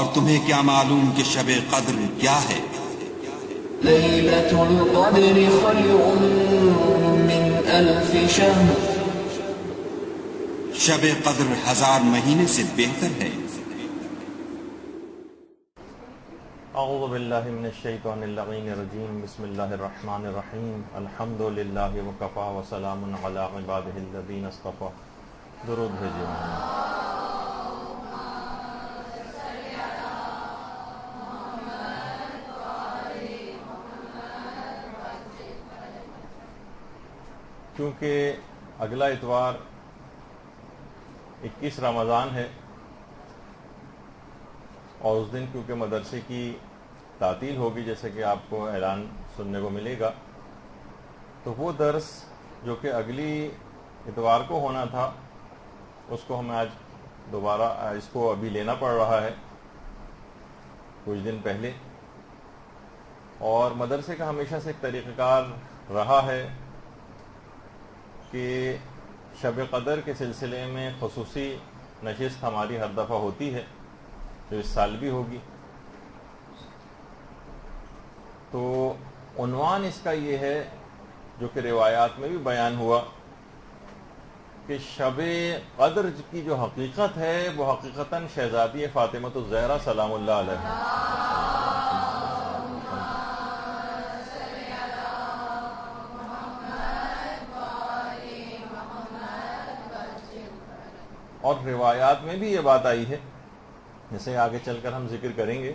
اور تمہیں کیا معلوم کہ شب قدر کیا ہے؟ لیلۃ القدر خیر من الف شہر، شب قدر 1000 مہینے سے بہتر ہے۔ اعوذ باللہ من الشیطان اللعین الرجیم، بسم اللہ الرحمن الرحیم، الحمد للہ وکفی وسلام علی عبادہ الذین اصطفی۔ درود بھیجئے محمد۔ کیونکہ اگلا اتوار 21 رمضان ہے اور اس دن کیونکہ مدرسے کی تعطیل ہوگی، جیسے کہ آپ کو اعلان سننے کو ملے گا، تو وہ درس جو کہ اگلی اتوار کو ہونا تھا اس کو ہمیں آج دوبارہ اس کو ابھی لینا پڑ رہا ہے کچھ دن پہلے۔ اور مدرسے کا ہمیشہ سے ایک طریقہ کار رہا ہے کہ شب قدر کے سلسلے میں خصوصی نشست ہماری ہر دفعہ ہوتی ہے، جو اس سال بھی ہوگی۔ تو عنوان اس کا یہ ہے، جو کہ روایات میں بھی بیان ہوا، کہ شب قدر کی جو حقیقت ہے وہ حقیقتاً شہزادی فاطمہ الزہرا سلام اللہ علیہ، اور روایات میں بھی یہ بات آئی ہے، جیسے آگے چل کر ہم ذکر کریں گے،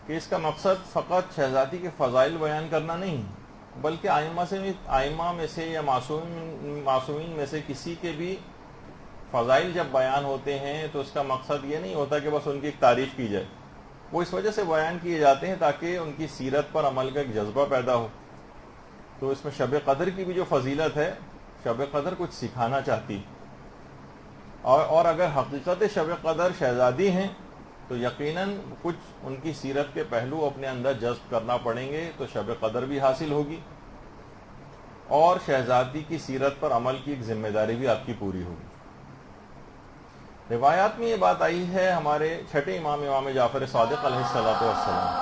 کہ اس کا مقصد فقط شہزادی کے فضائل بیان کرنا نہیں، بلکہ آئمہ میں سے یا معصومین میں سے کسی کے بھی فضائل جب بیان ہوتے ہیں تو اس کا مقصد یہ نہیں ہوتا کہ بس ان کی ایک تعریف کی جائے، وہ اس وجہ سے بیان کیے جاتے ہیں تاکہ ان کی سیرت پر عمل کا ایک جذبہ پیدا ہو۔ تو اس میں شب قدر کی بھی جو فضیلت ہے، شب قدر کچھ سکھانا چاہتی، اور اگر حقیقت شب قدر شہزادی ہیں تو یقیناً کچھ ان کی سیرت کے پہلو اپنے اندر جذب کرنا پڑیں گے، تو شب قدر بھی حاصل ہوگی اور شہزادی کی سیرت پر عمل کی ایک ذمہ داری بھی آپ کی پوری ہوگی۔ روایات میں یہ بات آئی ہے ہمارے چھٹے امام جعفر صادق علیہ السلام،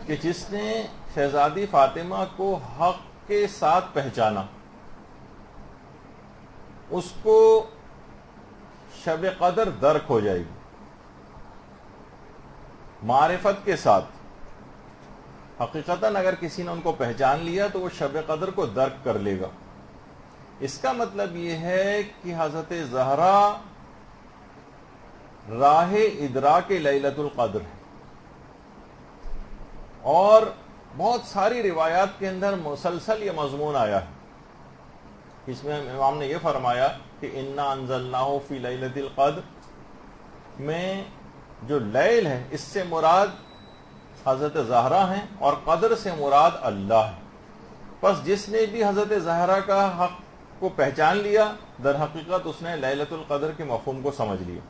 کہ جس نے شہزادی فاطمہ کو حق کے ساتھ پہچانا، اس کو شب قدر درک ہو جائے گی معرفت کے ساتھ۔ حقیقتاً اگر کسی نے ان کو پہچان لیا تو وہ شب قدر کو درک کر لے گا۔ اس کا مطلب یہ ہے کہ حضرت زہرا راہ ادراک لیلۃ القدر ہے، اور بہت ساری روایات کے اندر مسلسل یہ مضمون آیا ہے۔ اس میں امام نے یہ فرمایا کہ انا انزلناہ فی لیلۃ القدر میں جو لیل ہے اس سے مراد حضرت زہرا ہیں اور قدر سے مراد اللہ ہے۔ پس جس نے بھی حضرت زہرا کا حق کو پہچان لیا، در حقیقت اس نے لیلۃ القدر کے مفہوم کو سمجھ لیا،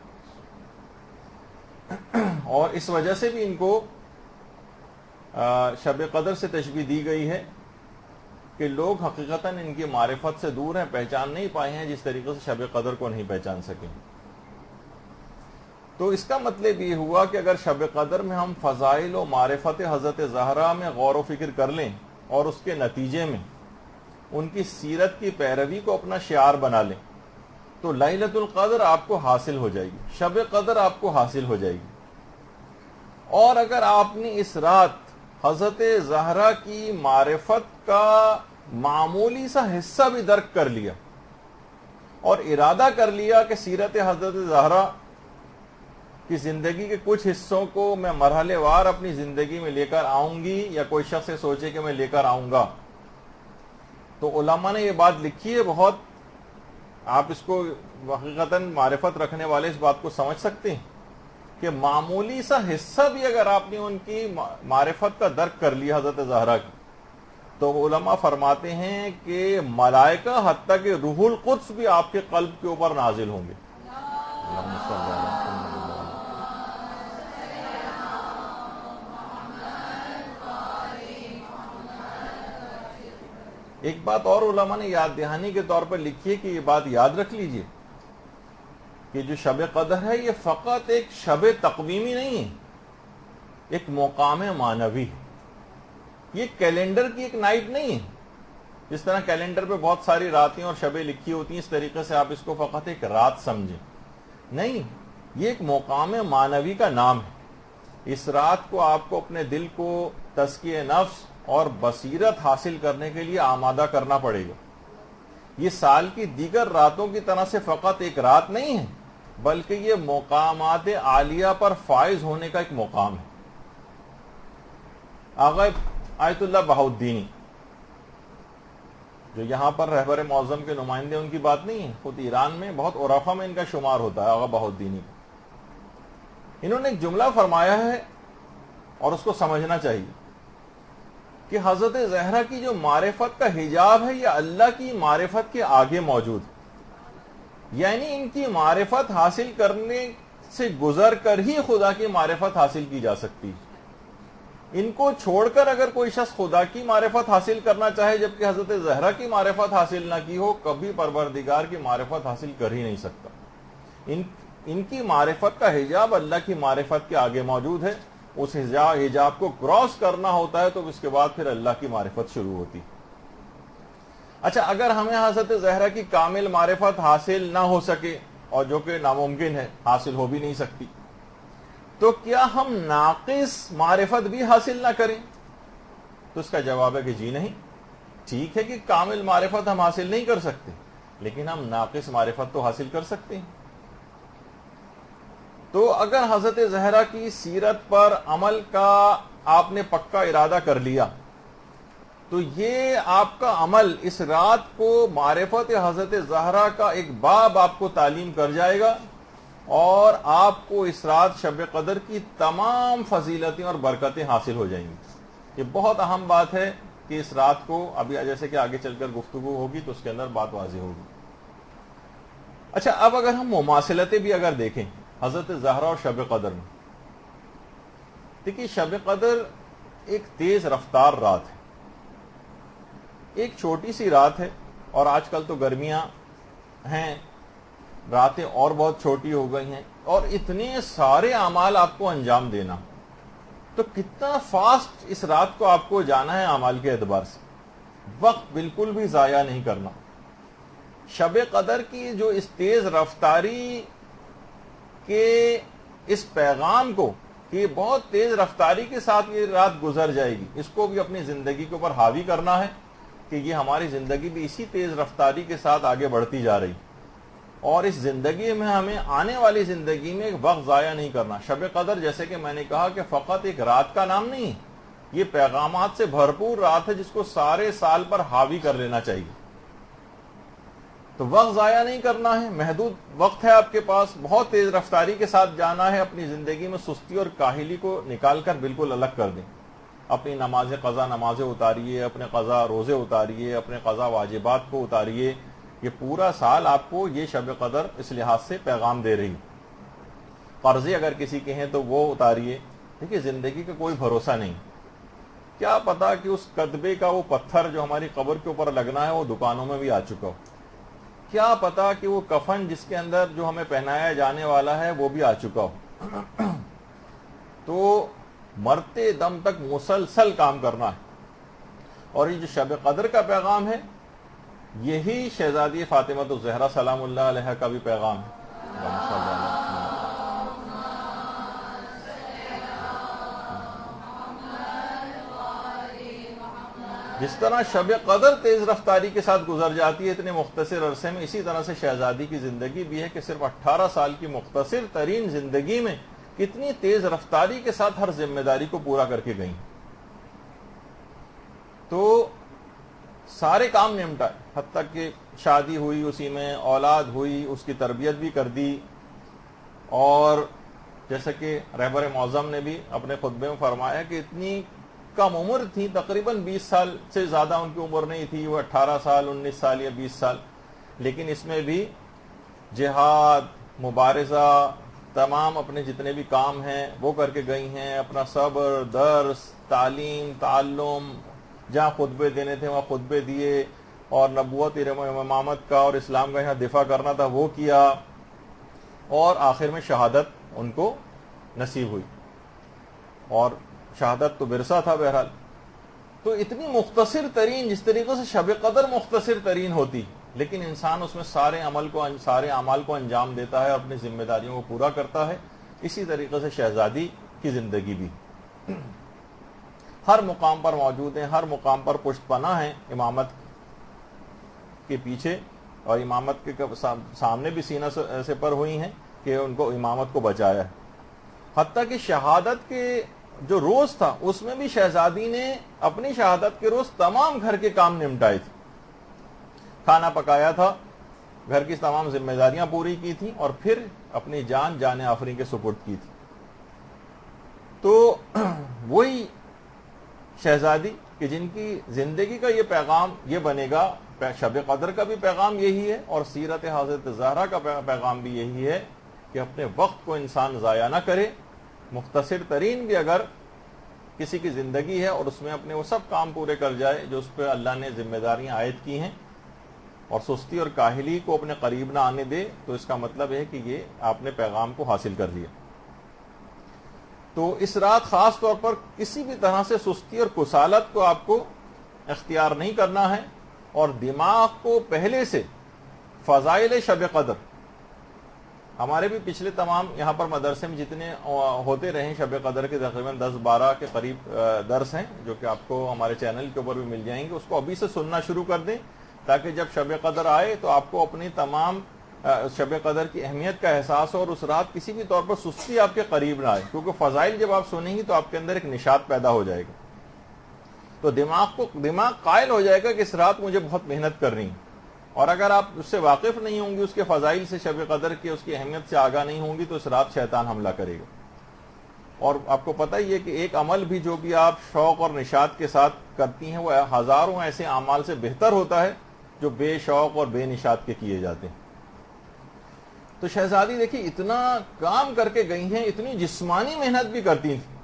اور اس وجہ سے بھی ان کو شب قدر سے تشبیہ دی گئی ہے کہ لوگ حقیقتاً ان کی معرفت سے دور ہیں، پہچان نہیں پائے ہیں جس طریقے سے شب قدر کو نہیں پہچان سکیں۔ تو اس کا مطلب یہ ہوا کہ اگر شب قدر میں ہم فضائل و معرفت حضرت زہرا میں غور و فکر کر لیں اور اس کے نتیجے میں ان کی سیرت کی پیروی کو اپنا شعار بنا لیں تو لیلۃ القدر آپ کو حاصل ہو جائے گی، شب قدر آپ کو حاصل ہو جائے گی۔ اور اگر آپ نے اس رات حضرت زہرا کی معرفت کا معمولی سا حصہ بھی درک کر لیا اور ارادہ کر لیا کہ سیرت حضرت زہرا کی زندگی کے کچھ حصوں کو میں مرحلے وار اپنی زندگی میں لے کر آؤں گی، یا کوئی شخص سوچے کہ میں لے کر آؤں گا، تو علماء نے یہ بات لکھی ہے بہت، آپ اس کو حقیقتاً معرفت رکھنے والے اس بات کو سمجھ سکتے ہیں کہ معمولی سا حصہ بھی اگر آپ نے ان کی معرفت کا درک کر لیا حضرت زہرا کی، تو علماء فرماتے ہیں کہ ملائکہ حتیٰ کہ روح القدس بھی آپ کے قلب کے اوپر نازل ہوں گے۔ ایک بات اور علماء نے یاد دہانی کے طور پر لکھی ہے کہ یہ بات یاد رکھ لیجئے کہ جو شب قدر ہے یہ فقط ایک شب تقویمی نہیں ہے، ایک مقام معنوی ہے. یہ کیلنڈر کی ایک نائٹ نہیں ہے. جس طرح کیلنڈر پہ بہت ساری راتیں اور شبیں لکھی ہوتی ہیں، اس طریقے سے آپ اس کو فقط ایک رات سمجھیں. نہیں، یہ ایک مقام معنوی کا نام ہے. اس رات کو آپ کو اپنے دل کو تزکیہ نفس اور بصیرت حاصل کرنے کے لیے آمادہ کرنا پڑے گا. یہ سال کی دیگر راتوں کی طرح سے فقط ایک رات نہیں ہے، بلکہ یہ مقامات عالیہ پر فائز ہونے کا ایک مقام ہے. آغا آیت اللہ بہاؤالدینی جو یہاں پر رہبر معظم کے نمائندے، ان کی بات نہیں ہے، خود ایران میں بہت عرفا میں ان کا شمار ہوتا ہے آغا بہاؤالدینی. انہوں نے ایک جملہ فرمایا ہے اور اس کو سمجھنا چاہیے کہ حضرت زہرا کی جو معرفت کا حجاب ہے یہ اللہ کی معرفت کے آگے موجود ہے. یعنی ان کی معرفت حاصل کرنے سے گزر کر ہی خدا کی معرفت حاصل کی جا سکتی ہے. ان کو چھوڑ کر اگر کوئی شخص خدا کی معرفت حاصل کرنا چاہے جبکہ حضرت زہرا کی معرفت حاصل نہ کی ہو، کبھی پروردگار کی معرفت حاصل کر ہی نہیں سکتا. ان کی معرفت کا حجاب اللہ کی معرفت کے آگے موجود ہے. اس حجاب کو کراس کرنا ہوتا ہے تو اس کے بعد پھر اللہ کی معرفت شروع ہوتی. اچھا، اگر ہمیں حضرت زہرا کی کامل معرفت حاصل نہ ہو سکے، اور جو کہ ناممکن ہے، حاصل ہو بھی نہیں سکتی، تو کیا ہم ناقص معرفت بھی حاصل نہ کریں؟ تو اس کا جواب ہے کہ جی نہیں. ٹھیک ہے کہ کامل معرفت ہم حاصل نہیں کر سکتے، لیکن ہم ناقص معرفت تو حاصل کر سکتے ہیں. تو اگر حضرت زہرا کی سیرت پر عمل کا آپ نے پکا ارادہ کر لیا تو یہ آپ کا عمل اس رات کو معرفت حضرت زہرا کا ایک باب آپ کو تعلیم کر جائے گا، اور آپ کو اس رات شب قدر کی تمام فضیلتیں اور برکتیں حاصل ہو جائیں گی. یہ بہت اہم بات ہے کہ اس رات کو ابھی جیسے کہ آگے چل کر گفتگو ہوگی تو اس کے اندر بات واضح ہوگی. اچھا، اب اگر ہم مماثلتیں بھی اگر دیکھیں حضرت زہرا اور شب قدر میں، دیکھیے شب قدر ایک تیز رفتار رات ہے، ایک چھوٹی سی رات ہے، اور آج کل تو گرمیاں ہیں، راتیں اور بہت چھوٹی ہو گئی ہیں، اور اتنے سارے اعمال آپ کو انجام دینا، تو کتنا فاسٹ اس رات کو آپ کو جانا ہے اعمال کے اعتبار سے. وقت بالکل بھی ضائع نہیں کرنا. شب قدر کی جو اس تیز رفتاری کے اس پیغام کو کہ بہت تیز رفتاری کے ساتھ یہ رات گزر جائے گی، اس کو بھی اپنی زندگی کے اوپر حاوی کرنا ہے کہ یہ ہماری زندگی بھی اسی تیز رفتاری کے ساتھ آگے بڑھتی جا رہی، اور اس زندگی میں ہمیں آنے والی زندگی میں وقت ضائع نہیں کرنا. شب قدر جیسے کہ میں نے کہا کہ فقط ایک رات کا نام نہیں، یہ پیغامات سے بھرپور رات ہے جس کو سارے سال پر حاوی کر لینا چاہیے. تو وقت ضائع نہیں کرنا ہے، محدود وقت ہے آپ کے پاس، بہت تیز رفتاری کے ساتھ جانا ہے. اپنی زندگی میں سستی اور کاہلی کو نکال کر بالکل الگ کر دیں. اپنی نماز قضا نمازیں اتاریے، اپنے قضا روزے اتاریے، اپنے قضا واجبات کو اتاریے. یہ پورا سال آپ کو یہ شب قدر اس لحاظ سے پیغام دے رہی. قرضے اگر کسی کے ہیں تو وہ اتاریے. دیکھیے زندگی کا کوئی بھروسہ نہیں، کیا پتا کہ اس کتبے کا وہ پتھر جو ہماری قبر کے اوپر لگنا ہے وہ دکانوں میں بھی آ چکا ہو، کیا پتا کہ وہ کفن جس کے اندر جو ہمیں پہنایا جانے والا ہے وہ بھی آ چکا ہو. تو مرتے دم تک مسلسل کام کرنا ہے. اور یہ جو شب قدر کا پیغام ہے یہی شہزادی فاطمہ الزہرا سلام اللہ علیہ کا بھی پیغام ہے. جس طرح شب قدر تیز رفتاری کے ساتھ گزر جاتی ہے اتنے مختصر عرصے میں، اسی طرح سے شہزادی کی زندگی بھی ہے کہ صرف 18 سال کی مختصر ترین زندگی میں کتنی تیز رفتاری کے ساتھ ہر ذمہ داری کو پورا کر کے گئیں. تو سارے کام نمٹا، حتیٰ کہ شادی ہوئی، اسی میں اولاد ہوئی، اس کی تربیت بھی کر دی. اور جیسا کہ رہبر معظم نے بھی اپنے خطبے میں فرمایا کہ اتنی کم عمر تھی، تقریباً 20 سال سے زیادہ ان کی عمر نہیں تھی، وہ 18 سال 19 سال یا 20 سال، لیکن اس میں بھی جہاد، مبارزہ، تمام اپنے جتنے بھی کام ہیں وہ کر کے گئی ہیں. اپنا صبر، درس، تعلیم، تعلم جہاں خطبے دینے تھے وہاں خطبے دیے، اور نبوت امامت کا اور اسلام کا یہاں دفاع کرنا تھا وہ کیا، اور آخر میں شہادت ان کو نصیب ہوئی، اور شہادت تو ورثہ تھا بہرحال۔ تو اتنی مختصر ترین، جس طریقے سے شب قدر مختصر ترین ہوتی، لیکن انسان اس میں سارے اعمال کو انجام دیتا ہے، اپنی ذمہ داریوں کو پورا کرتا ہے، اسی طریقے سے شہزادی کی زندگی بھی ہر مقام پر موجود ہیں، ہر مقام پر پشت پناہ ہیں امامت کے پیچھے، اور امامت کے سامنے بھی سینہ سے پر ہوئی ہیں کہ ان کو امامت کو بچایا ہے۔ حتیٰ کہ شہادت کے جو روز تھا اس میں بھی شہزادی نے اپنی شہادت کے روز تمام گھر کے کام نمٹائے تھے، کھانا پکایا تھا، گھر کی تمام ذمہ داریاں پوری کی تھیں، اور پھر اپنی جان آفرین کے سپرد کی تھی۔ تو وہی شہزادی کہ جن کی زندگی کا یہ پیغام یہ بنے گا، شب قدر کا بھی پیغام یہی ہے، اور سیرت حضرت زہرا کا پیغام بھی یہی ہے کہ اپنے وقت کو انسان ضائع نہ کرے، مختصر ترین بھی اگر کسی کی زندگی ہے اور اس میں اپنے وہ سب کام پورے کر جائے جو اس پہ اللہ نے ذمہ داریاں عائد کی ہیں، اور سستی اور کاہلی کو اپنے قریب نہ آنے دے، تو اس کا مطلب ہے کہ یہ آپ نے پیغام کو حاصل کر لیا۔ تو اس رات خاص طور پر کسی بھی طرح سے سستی اور کسالت کو آپ کو اختیار نہیں کرنا ہے، اور دماغ کو پہلے سے فضائل شب قدر، ہمارے بھی پچھلے تمام یہاں پر مدرسے میں جتنے ہوتے رہے شب قدر کے تقریباً 10-12 کے قریب درس ہیں جو کہ آپ کو ہمارے چینل کے اوپر بھی مل جائیں گے، اس کو ابھی سے سننا شروع کر دیں تاکہ جب شب قدر آئے تو آپ کو اپنی تمام شب قدر کی اہمیت کا احساس ہو، اور اس رات کسی بھی طور پر سستی آپ کے قریب نہ آئے، کیونکہ فضائل جب آپ سنیں گی تو آپ کے اندر ایک نشاط پیدا ہو جائے گا، تو دماغ قائل ہو جائے گا کہ اس رات مجھے بہت محنت کرنی ہے، اور اگر آپ اس سے واقف نہیں ہوں گی، اس کے فضائل سے، شب قدر کی اس کی اہمیت سے آگاہ نہیں ہوں گی، تو اس رات شیطان حملہ کرے گا۔ اور آپ کو پتہ ہی ہے کہ ایک عمل بھی جو بھی آپ شوق اور نشاط کے ساتھ کرتی ہیں وہ ہزاروں ایسے اعمال سے بہتر ہوتا ہے جو بے شوق اور بے نشاط کے کیے جاتے ہیں۔ تو شہزادی دیکھیے اتنا کام کر کے گئی ہیں، اتنی جسمانی محنت بھی کرتی تھیں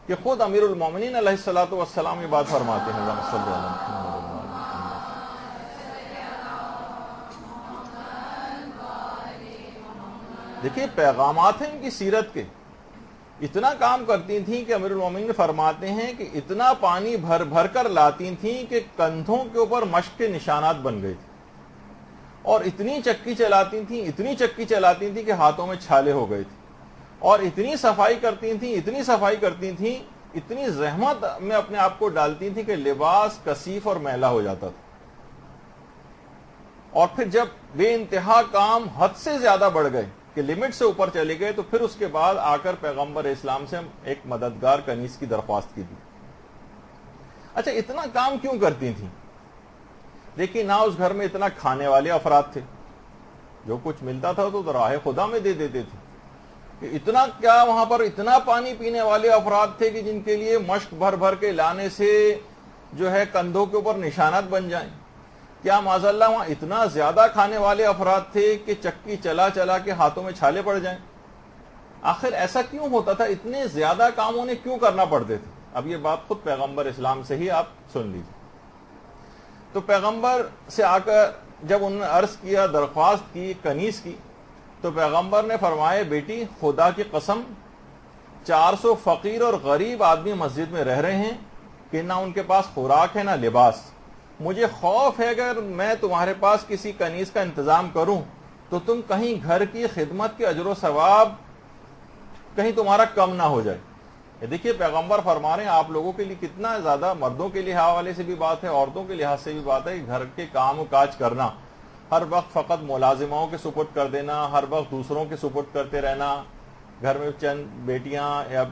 کہ خود امیر المومنین علیہ الصلوۃ والسلام یہ بات فرماتے ہیں، اللہم صلی علی محمد۔ دیکھیے پیغامات ہیں ان کی سیرت کے، اتنا کام کرتی تھیں کہ امیر المومنین فرماتے ہیں کہ اتنا پانی بھر بھر کر لاتی تھیں کہ کندھوں کے اوپر مشق کے نشانات بن گئے تھے، اور اتنی چکی چلاتی تھیں کہ ہاتھوں میں چھالے ہو گئے تھے، اور اتنی صفائی کرتی تھیں، اتنی زحمت میں اپنے آپ کو ڈالتی تھیں کہ لباس کثیف اور میلا ہو جاتا تھا، اور پھر جب بے انتہا کام حد سے زیادہ بڑھ گئے کہ لمٹ سے اوپر چلے گئے، تو پھر اس کے بعد آ کر پیغمبر اسلام سے ایک مددگار کنیز کی درخواست کی تھی۔ اچھا اتنا کام کیوں کرتی تھیں؟ دیکھیے نہ اس گھر میں اتنا کھانے والے افراد تھے، جو کچھ ملتا تھا تو راہ خدا میں دے دیتے تھے، کہ اتنا کیا وہاں پر اتنا پانی پینے والے افراد تھے کہ جن کے لیے مشق بھر بھر کے لانے سے جو ہے کندھوں کے اوپر نشانات بن جائیں؟ کیا معاذ اللہ وہاں اتنا زیادہ کھانے والے افراد تھے کہ چکی چلا چلا کے ہاتھوں میں چھالے پڑ جائیں؟ آخر ایسا کیوں ہوتا تھا؟ اتنے زیادہ کام انہیں کیوں کرنا پڑتے تھے؟ اب یہ بات خود پیغمبر اسلام سے ہی آپ سن لیجیے۔ تو پیغمبر سے آ کر جب انہوں نے عرض کیا، درخواست کی کنیز کی، تو پیغمبر نے فرمایا بیٹی خدا کی قسم 400 فقیر اور غریب آدمی مسجد میں رہ رہے ہیں کہ نہ ان کے پاس خوراک ہے نہ لباس، مجھے خوف ہے اگر میں تمہارے پاس کسی کنیز کا انتظام کروں تو تم کہیں گھر کی خدمت کے اجر و ثواب کہیں تمہارا کم نہ ہو جائے۔ یہ دیکھیے پیغمبر فرما رہے ہیں آپ لوگوں کے لیے کتنا زیادہ، مردوں کے لحاظ والے سے بھی بات ہے، عورتوں کے لحاظ سے بھی بات ہے، کہ گھر کے کام و کاج کرنا، ہر وقت فقط ملازموں کے سپرد کر دینا، ہر وقت دوسروں کے سپرد کرتے رہنا۔ گھر میں چند بیٹیاں یا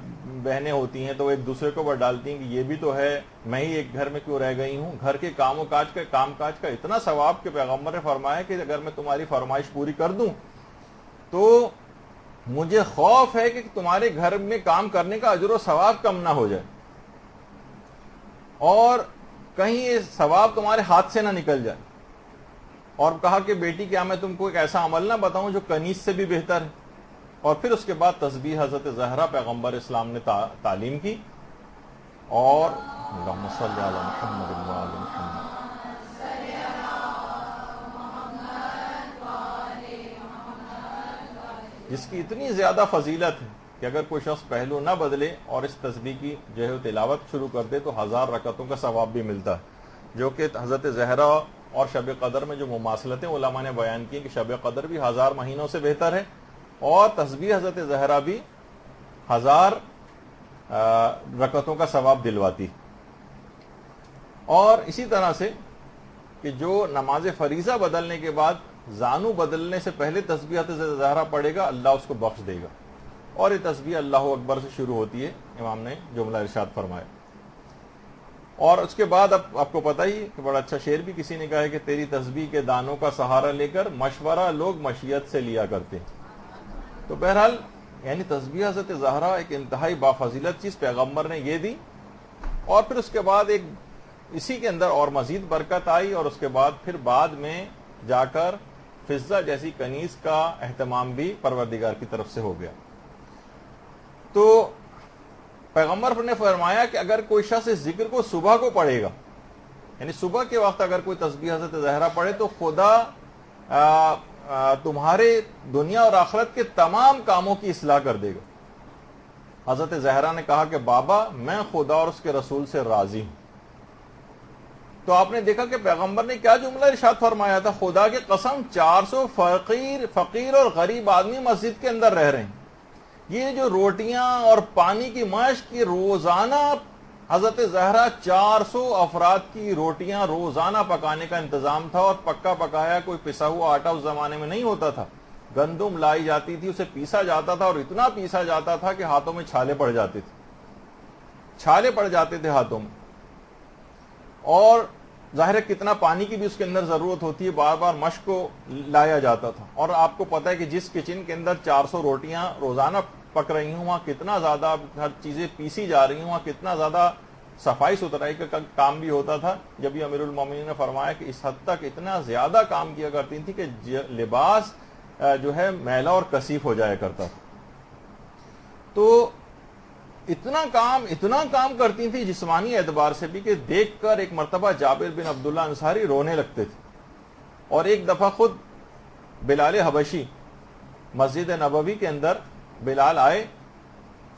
بہنیں ہوتی ہیں تو وہ ایک دوسرے کو اوپر ڈالتی ہیں کہ یہ بھی تو ہے، میں ہی ایک گھر میں کیوں رہ گئی ہوں۔ گھر کے کام کاج کا اتنا ثواب کہ پیغمبر نے فرمایا کہ اگر میں تمہاری فرمائش پوری کر دوں تو مجھے خوف ہے کہ تمہارے گھر میں کام کرنے کا اجر و ثواب کم نہ ہو جائے، اور کہیں یہ ثواب تمہارے ہاتھ سے نہ نکل جائے۔ اور کہا کہ بیٹی کیا میں تم کو ایک ایسا عمل نہ بتاؤں جو کنیز سے بھی بہتر ہے؟ اور پھر اس کے بعد تسبیح حضرت زہرا پیغمبر اسلام نے تعلیم کی، اور اللہم صلی علی محمد و علی محمد. جس کی اتنی زیادہ فضیلت ہے کہ اگر کوئی شخص پہلو نہ بدلے اور اس تسبیح کی جو ہے تلاوت شروع کر دے تو 1000 رکعتوں کا ثواب بھی ملتا ہے، جو کہ حضرت زہرا اور شب قدر میں جو مماثلتیں علماء نے بیان کی کہ شب قدر بھی 1000 مہینوں سے بہتر ہے اور تسبیح حضرت زہرا بھی 1000 رکعتوں کا ثواب دلواتی. اور اسی طرح سے کہ جو نماز فریضہ بدلنے کے بعد زانو بدلنے سے پہلے تسبیح حضرت زہرا پڑھے گا اللہ اس کو بخش دے گا، اور یہ تسبیح اللہ اکبر سے شروع ہوتی ہے، امام نے جملہ ارشاد فرمایا. اور اس کے بعد اب آپ کو پتہ ہی کہ بڑا اچھا شعر بھی کسی نے کہا ہے کہ تیری تسبیح کے دانوں کا سہارا لے کر مشورہ لوگ مشیت سے لیا کرتے. تو بہرحال یعنی تسبیح حضرت زہرا ایک انتہائی بافضیلت چیز پیغمبر نے یہ دی، اور پھر اس کے بعد ایک اسی کے اندر اور مزید برکت آئی، اور اس کے بعد پھر بعد میں جا کر فضہ جیسی کنیز کا اہتمام بھی پروردگار کی طرف سے ہو گیا. تو پیغمبر نے فرمایا کہ اگر کوئی شخص اس ذکر کو صبح کو پڑھے گا، یعنی صبح کے وقت اگر کوئی تسبیح حضرت زہرا پڑھے تو خدا تمہارے دنیا اور آخرت کے تمام کاموں کی اصلاح کر دے گا. حضرت زہرا نے کہا کہ بابا میں خدا اور اس کے رسول سے راضی ہوں. تو آپ نے دیکھا کہ پیغمبر نے کیا جملہ ارشاد فرمایا تھا، خدا کی قسم 400 فقیر اور غریب آدمی مسجد کے اندر رہ رہے ہیں. یہ جو روٹیاں اور پانی کی مشق کی روزانہ حضرت زہرا 400 افراد کی روٹیاں روزانہ پکانے کا انتظام تھا، اور پکا پکایا کوئی پسا ہوا آٹا اس زمانے میں نہیں ہوتا تھا. گندم لائی جاتی تھی، اسے پیسا جاتا تھا، اور اتنا پیسا جاتا تھا کہ ہاتھوں میں چھالے پڑ جاتے تھے ہاتھوں میں. اور ظاہر ہے کتنا پانی کی بھی اس کے اندر ضرورت ہوتی ہے، بار بار مشق کو لایا جاتا تھا. اور آپ کو پتہ ہے کہ جس کچن کے اندر 400 روٹیاں روزانہ پک رہی ہوں وہاں کتنا زیادہ ہر چیزیں پیسی جا رہی ہوں، وہاں کتنا زیادہ صفائی ستھرائی کا کام بھی ہوتا تھا. جب یہ امیر المومنین نے فرمایا کہ اس حد تک اتنا زیادہ کام کیا کرتی تھی کہ لباس جو ہے میلا اور کثیف ہو جایا کرتا تھا. تو اتنا کام کرتی تھی جسمانی اعتبار سے بھی کہ دیکھ کر ایک مرتبہ جابر بن عبداللہ انصاری رونے لگتے تھے. اور ایک دفعہ خود بلال حبشی مسجد نبوی کے اندر بلال آئے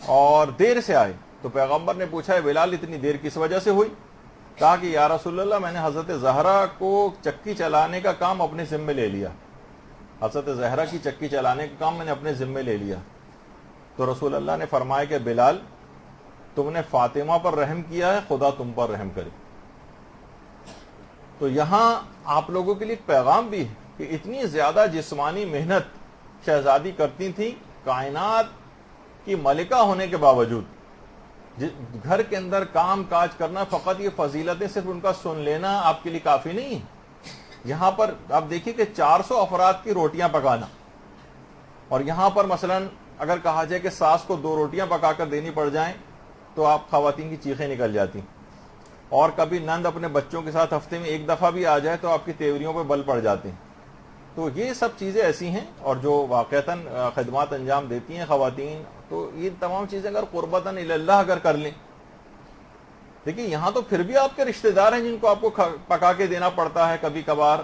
اور دیر سے آئے. تو پیغمبر نے پوچھا ہے بلال اتنی دیر کس وجہ سے ہوئی؟ کہا کہ یا رسول اللہ میں نے حضرت زہرا کو چکی چلانے کا کام اپنے ذمے لے لیا، حضرت زہرا کی چکی چلانے کا کام میں نے اپنے ذمے لے لیا. تو رسول اللہ نے فرمایا کہ بلال تم نے فاطمہ پر رحم کیا ہے، خدا تم پر رحم کرے. تو یہاں آپ لوگوں کے لیے ایک پیغام بھی ہے کہ اتنی زیادہ جسمانی محنت شہزادی کرتی تھی، کائنات کی ملکہ ہونے کے باوجود گھر کے اندر کام کاج کرنا، فقط یہ فضیلتیں صرف ان کا سن لینا آپ کے لیے کافی نہیں ہے. یہاں پر آپ دیکھیے کہ 400 افراد کی روٹیاں پکانا، اور یہاں پر مثلا اگر کہا جائے کہ ساس کو 2 روٹیاں پکا کر دینی پڑ جائیں تو آپ خواتین کی چیخیں نکل جاتی. اور کبھی نند اپنے بچوں کے ساتھ ہفتے میں 1 دفعہ بھی آ جائے تو آپ کی تیوریوں پہ بل پڑ جاتے ہیں. تو یہ سب چیزیں ایسی ہیں، اور جو واقعتاً خدمات انجام دیتی ہیں خواتین، تو یہ تمام چیزیں اگر قربتاً اللہ اگر کر لیں. دیکھیے یہاں تو پھر بھی آپ کے رشتہ دار ہیں جن کو آپ کو پکا کے دینا پڑتا ہے کبھی کبھار،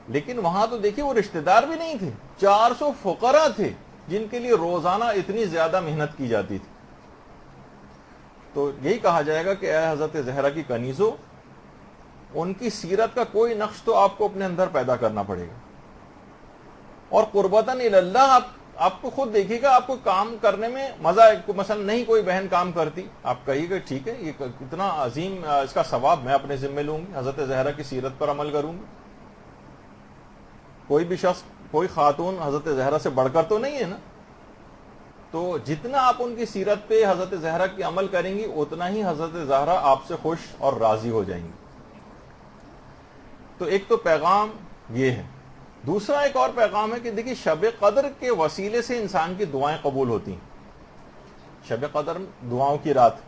لیکن وہاں تو دیکھیے وہ رشتہ دار بھی نہیں تھے، 400 فقراء تھے جن کے لیے روزانہ اتنی زیادہ محنت کی جاتی تھی. تو یہی کہا جائے گا کہ اے حضرت زہرا کی کنیزوں، ان کی سیرت کا کوئی نقش تو آپ کو اپنے اندر پیدا کرنا پڑے گا. اور قربتاً اللہ آپ کو خود دیکھیے گا، آپ کو کام کرنے میں مزہ ہے. مثلا نہیں کوئی بہن کام کرتی، آپ کہیے گا ٹھیک ہے یہ کتنا عظیم اس کا ثواب میں اپنے ذمہ لوں گی، حضرت زہرا کی سیرت پر عمل کروں گی. کوئی بھی شخص، کوئی خاتون حضرت زہرا سے بڑھ کر تو نہیں ہے نا. تو جتنا آپ ان کی سیرت پہ حضرت زہرا کی عمل کریں گی اتنا ہی حضرت زہرا آپ سے خوش اور راضی ہو جائیں گی. تو ایک تو پیغام یہ ہے. دوسرا ایک اور پیغام ہے کہ دیکھیے شب قدر کے وسیلے سے انسان کی دعائیں قبول ہوتی ہیں. شب قدر دعاؤں کی رات،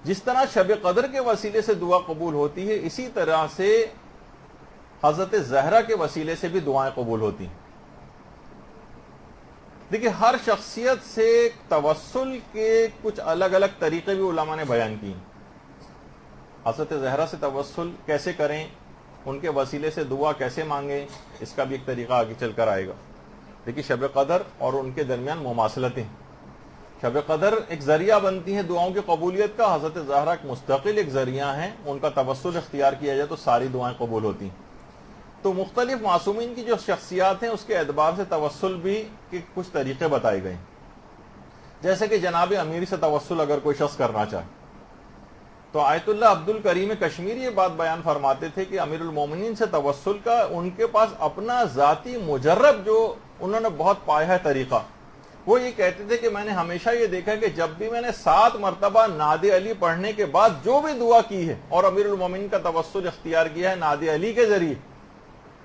جس طرح شب قدر کے وسیلے سے دعا قبول ہوتی ہے، اسی طرح سے حضرت زہرا کے وسیلے سے بھی دعائیں قبول ہوتی ہیں. دیکھیے ہر شخصیت سے توسل کے کچھ الگ الگ طریقے بھی علماء نے بیان کیے. حضرت زہرا سے توسل کیسے کریں، ان کے وسیلے سے دعا کیسے مانگیں، اس کا بھی ایک طریقہ آگے چل کر آئے گا. دیکھیے شب قدر اور ان کے درمیان مماثلتیں. شب قدر ایک ذریعہ بنتی ہے دعاؤں کی قبولیت کا، حضرت زہرا ایک مستقل ایک ذریعہ ہیں، ان کا توسل اختیار کیا جائے تو ساری دعائیں قبول ہوتی ہیں. تو مختلف معصومین کی جو شخصیات ہیں اس کے اعتبار سے توسل بھی کے کچھ طریقے بتائے گئے، جیسے کہ جناب امیر سے توسل اگر کوئی شخص کرنا چاہے تو آیت اللہ عبد الکریم کشمیری یہ بات بیان فرماتے تھے کہ امیر المومنین سے توسل کا ان کے پاس اپنا ذاتی مجرب جو انہوں نے بہت پایا ہے طریقہ. وہ یہ کہتے تھے کہ میں نے ہمیشہ یہ دیکھا کہ جب بھی میں نے 7 مرتبہ ناد علی پڑھنے کے بعد جو بھی دعا کی ہے اور امیر المومنین کا توسل اختیار کیا ہے ناد علی کے ذریعے،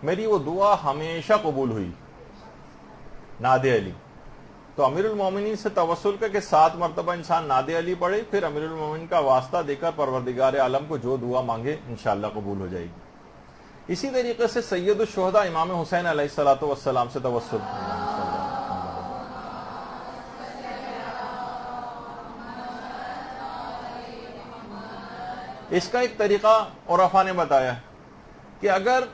میری وہ دعا ہمیشہ قبول ہوئی. ناد علی تو امیر المومنین سے توسل کا کہ 7 مرتبہ انسان ناد علی پڑھے، پھر امیر المومنین کا واسطہ دے کر پروردگار عالم کو جو دعا مانگے انشاءاللہ قبول ہو جائے گی. اسی طریقے سے سید الشہداء امام حسین علیہ الصلوۃ والسلام سے توسل. اس کا ایک طریقہ عرفا نے بتایا ہے کہ اگر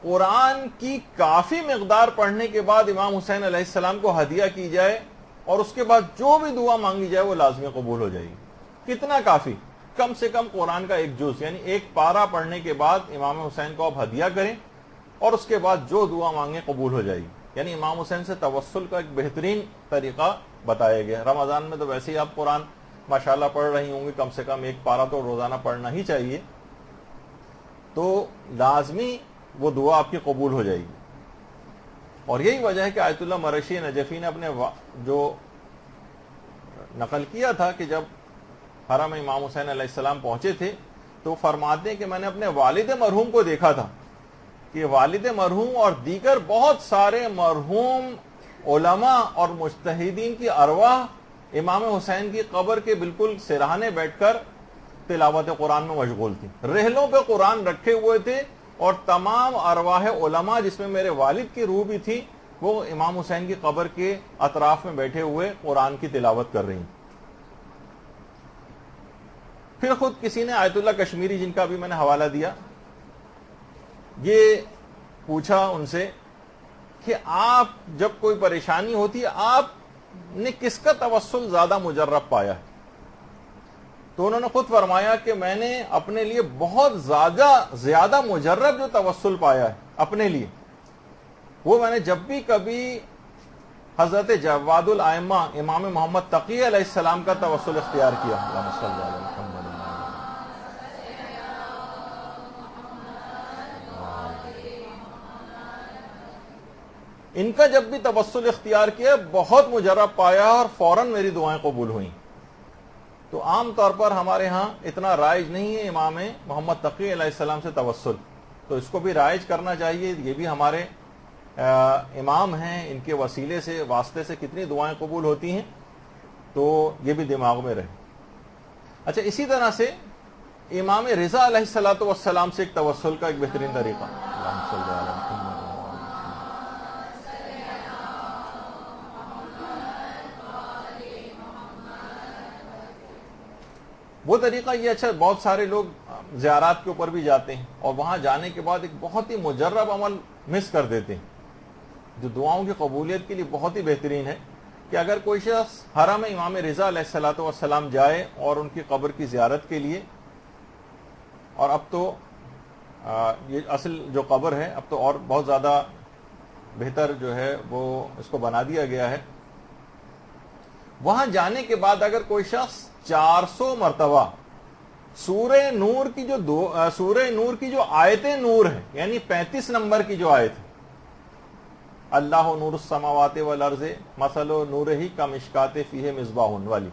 قرآن کی کافی مقدار پڑھنے کے بعد امام حسین علیہ السلام کو ہدیہ کی جائے اور اس کے بعد جو بھی دعا مانگی جائے وہ لازمی قبول ہو جائے گی. کتنا کافی؟ کم سے کم قرآن کا ایک جز یعنی ایک پارہ پڑھنے کے بعد امام حسین کو آپ ہدیہ کریں اور اس کے بعد جو دعا مانگیں قبول ہو جائے گی. یعنی امام حسین سے توسل کا ایک بہترین طریقہ بتایا گیا. رمضان میں تو ویسے ہی آپ قرآن ماشاءاللہ پڑھ رہی ہوں گی، کم سے کم ایک پارہ تو روزانہ پڑھنا ہی چاہیے، تو لازمی وہ دعا آپ کی قبول ہو جائے گی. اور یہی وجہ ہے کہ آیت اللہ مرشی نجفی نے اپنے جو نقل کیا تھا کہ جب حرم امام حسین علیہ السلام پہنچے تھے تو فرماتے ہیں کہ میں نے اپنے والد مرحوم کو دیکھا تھا کہ والد مرحوم اور دیگر بہت سارے مرحوم علماء اور مجتہدین کی ارواح امام حسین کی قبر کے بالکل سرہانے بیٹھ کر تلاوت قرآن میں مشغول تھی. رحلوں پہ قرآن رکھے ہوئے تھے اور تمام ارواح علماء جس میں میرے والد کی روح بھی تھی وہ امام حسین کی قبر کے اطراف میں بیٹھے ہوئے قرآن کی تلاوت کر رہی. پھر خود کسی نے آیت اللہ کشمیری جن کا بھی میں نے حوالہ دیا یہ پوچھا ان سے کہ آپ جب کوئی پریشانی ہوتی ہے آپ نے کس کا توسل زیادہ مجرب پایا ہے؟ تو انہوں نے خود فرمایا کہ میں نے اپنے لیے بہت زیادہ مجرب جو توسل پایا ہے اپنے لیے وہ میں نے جب بھی کبھی حضرت جواد الائمہ امام محمد تقی علیہ السلام کا توسل اختیار کیا. اللہم صلی اللہ علیہ وسلم. ان کا جب بھی توسل اختیار کیا بہت مجرب پایا اور فوراً میری دعائیں قبول ہوئیں. تو عام طور پر ہمارے ہاں اتنا رائج نہیں ہے امام محمد تقی علیہ السلام سے توسل، تو اس کو بھی رائج کرنا چاہیے. یہ بھی ہمارے امام ہیں، ان کے وسیلے سے واسطے سے کتنی دعائیں قبول ہوتی ہیں، تو یہ بھی دماغ میں رہے. اچھا اسی طرح سے امام رضا علیہ الصلوۃ والسلام سے ایک توسل کا ایک بہترین طریقہ. اللہم صلی علی محمد. وہ طریقہ یہ اچھا بہت سارے لوگ زیارات کے اوپر بھی جاتے ہیں اور وہاں جانے کے بعد ایک بہت ہی مجرب عمل مس کر دیتے ہیں جو دعاؤں کی قبولیت کے لیے بہت ہی بہترین ہے کہ اگر کوئی شخص حرم امام رضا علیہ الصلوۃ والسلام جائے اور ان کی قبر کی زیارت کے لیے، اور اب تو یہ اصل جو قبر ہے اب تو اور بہت زیادہ بہتر جو ہے وہ اس کو بنا دیا گیا ہے، وہاں جانے کے بعد اگر کوئی شخص 400 مرتبہ سورہ نور کی جو آیت نور ہے یعنی 35 نمبر کی جو آیت ہے، اللہ نور السماوات والارض مثل نورہ کمشکات فیہ مصباح والی،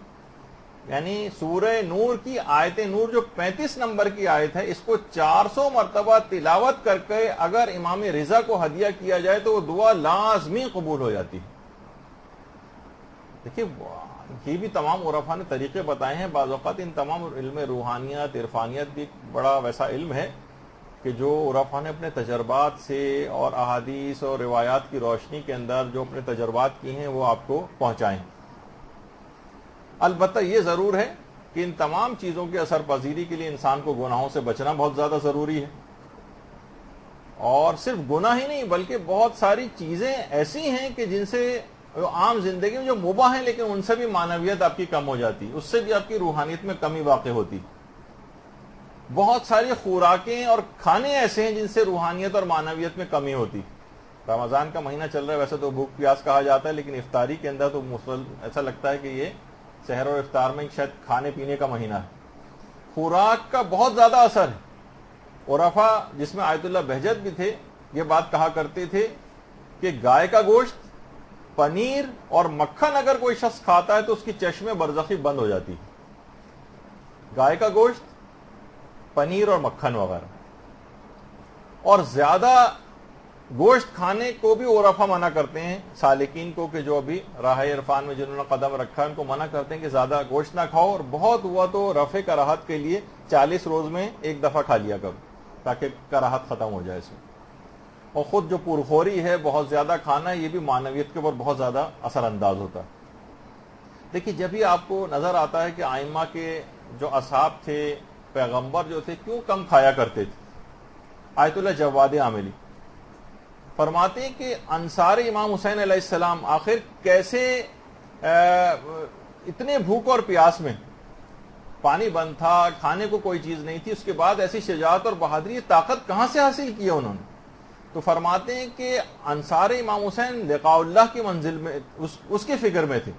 یعنی سورہ نور کی آیت نور جو 35 نمبر کی آیت ہے، اس کو 400 مرتبہ تلاوت کر کے اگر امام رضا کو ہدیہ کیا جائے تو وہ دعا لازمی قبول ہو جاتی ہے. دیکھیے یہ بھی تمام عرفا نے طریقے بتائے ہیں. بعض اوقات ان تمام علم روحانیت عرفانیت بھی ایک بڑا ویسا علم ہے کہ جو عرفا نے اپنے تجربات سے اور احادیث اور روایات کی روشنی کے اندر جو اپنے تجربات کی ہیں وہ آپ کو پہنچائیں. البتہ یہ ضرور ہے کہ ان تمام چیزوں کی اثر پذیری کے لیے انسان کو گناہوں سے بچنا بہت زیادہ ضروری ہے. اور صرف گناہ ہی نہیں بلکہ بہت ساری چیزیں ایسی ہیں کہ جن سے عام زندگی میں جو مباح ہیں لیکن ان سے بھی معنویت آپ کی کم ہو جاتی، اس سے بھی آپ کی روحانیت میں کمی واقع ہوتی. بہت ساری خوراکیں اور کھانے ایسے ہیں جن سے روحانیت اور معنویت میں کمی ہوتی. رمضان کا مہینہ چل رہا ہے، ویسے تو بھوک پیاس کہا جاتا ہے، لیکن افطاری کے اندر تو ایسا لگتا ہے کہ یہ سحر اور افطار میں شاید کھانے پینے کا مہینہ ہے. خوراک کا بہت زیادہ اثر ہے. عرفا جس میں آیت اللہ بہجت بھی تھے یہ بات کہا کرتے تھے کہ گائے کا گوشت، پنیر اور مکھن اگر کوئی شخص کھاتا ہے تو اس کی چشم برزخی بند ہو جاتی ہے. گائے کا گوشت، پنیر اور مکھن وغیرہ. اور زیادہ گوشت کھانے کو بھی عرفا منع کرتے ہیں سالکین کو، کہ جو ابھی راہ عرفان میں جنہوں نے قدم رکھا ہے ان کو منع کرتے ہیں کہ زیادہ گوشت نہ کھاؤ، اور بہت ہوا تو رفع کراہت کے لیے 40 روز میں ایک دفعہ کھا لیا کرو تاکہ کراہت ختم ہو جائے اس میں. اور خود جو پرخوری ہے، بہت زیادہ کھانا ہے، یہ بھی معنویت کے اوپر بہت زیادہ اثر انداز ہوتا ہے. دیکھیے جب بھی آپ کو نظر آتا ہے کہ ائمہ کے جو اصحاب تھے، پیغمبر جو تھے، کیوں کم کھایا کرتے تھے. آیت اللہ جواد عاملی فرماتے ہیں کہ انصار امام حسین علیہ السلام آخر کیسے اتنے بھوک اور پیاس میں، پانی بند تھا، کھانے کو کوئی چیز نہیں تھی، اس کے بعد ایسی شجاعت اور بہادری، طاقت کہاں سے حاصل کی ہے انہوں نے. تو فرماتے ہیں کہ انصار امام حسین لقاء اللہ کی منزل میں اس کی فکر میں تھے،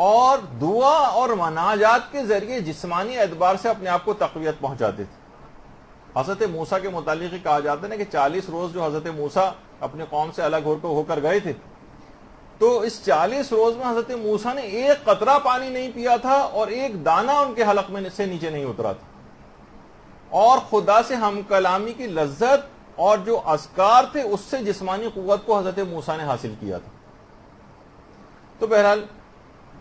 اور دعا اور مناجات کے ذریعے جسمانی اعتبار سے اپنے آپ کو تقویت پہنچاتے تھے. حضرت موسیٰ کے متعلق کہا جاتا ہے نا کہ 40 روز جو حضرت موسیٰ اپنے قوم سے الگ ہو کر گئے تھے، تو اس 40 روز میں حضرت موسیٰ نے ایک قطرہ پانی نہیں پیا تھا اور ایک دانہ ان کے حلق میں سے نیچے نہیں اترا تھا. اور خدا سے ہم کلامی کی لذت اور جو اذکار تھے اس سے جسمانی قوت کو حضرت موسیٰ نے حاصل کیا تھا. تو بہرحال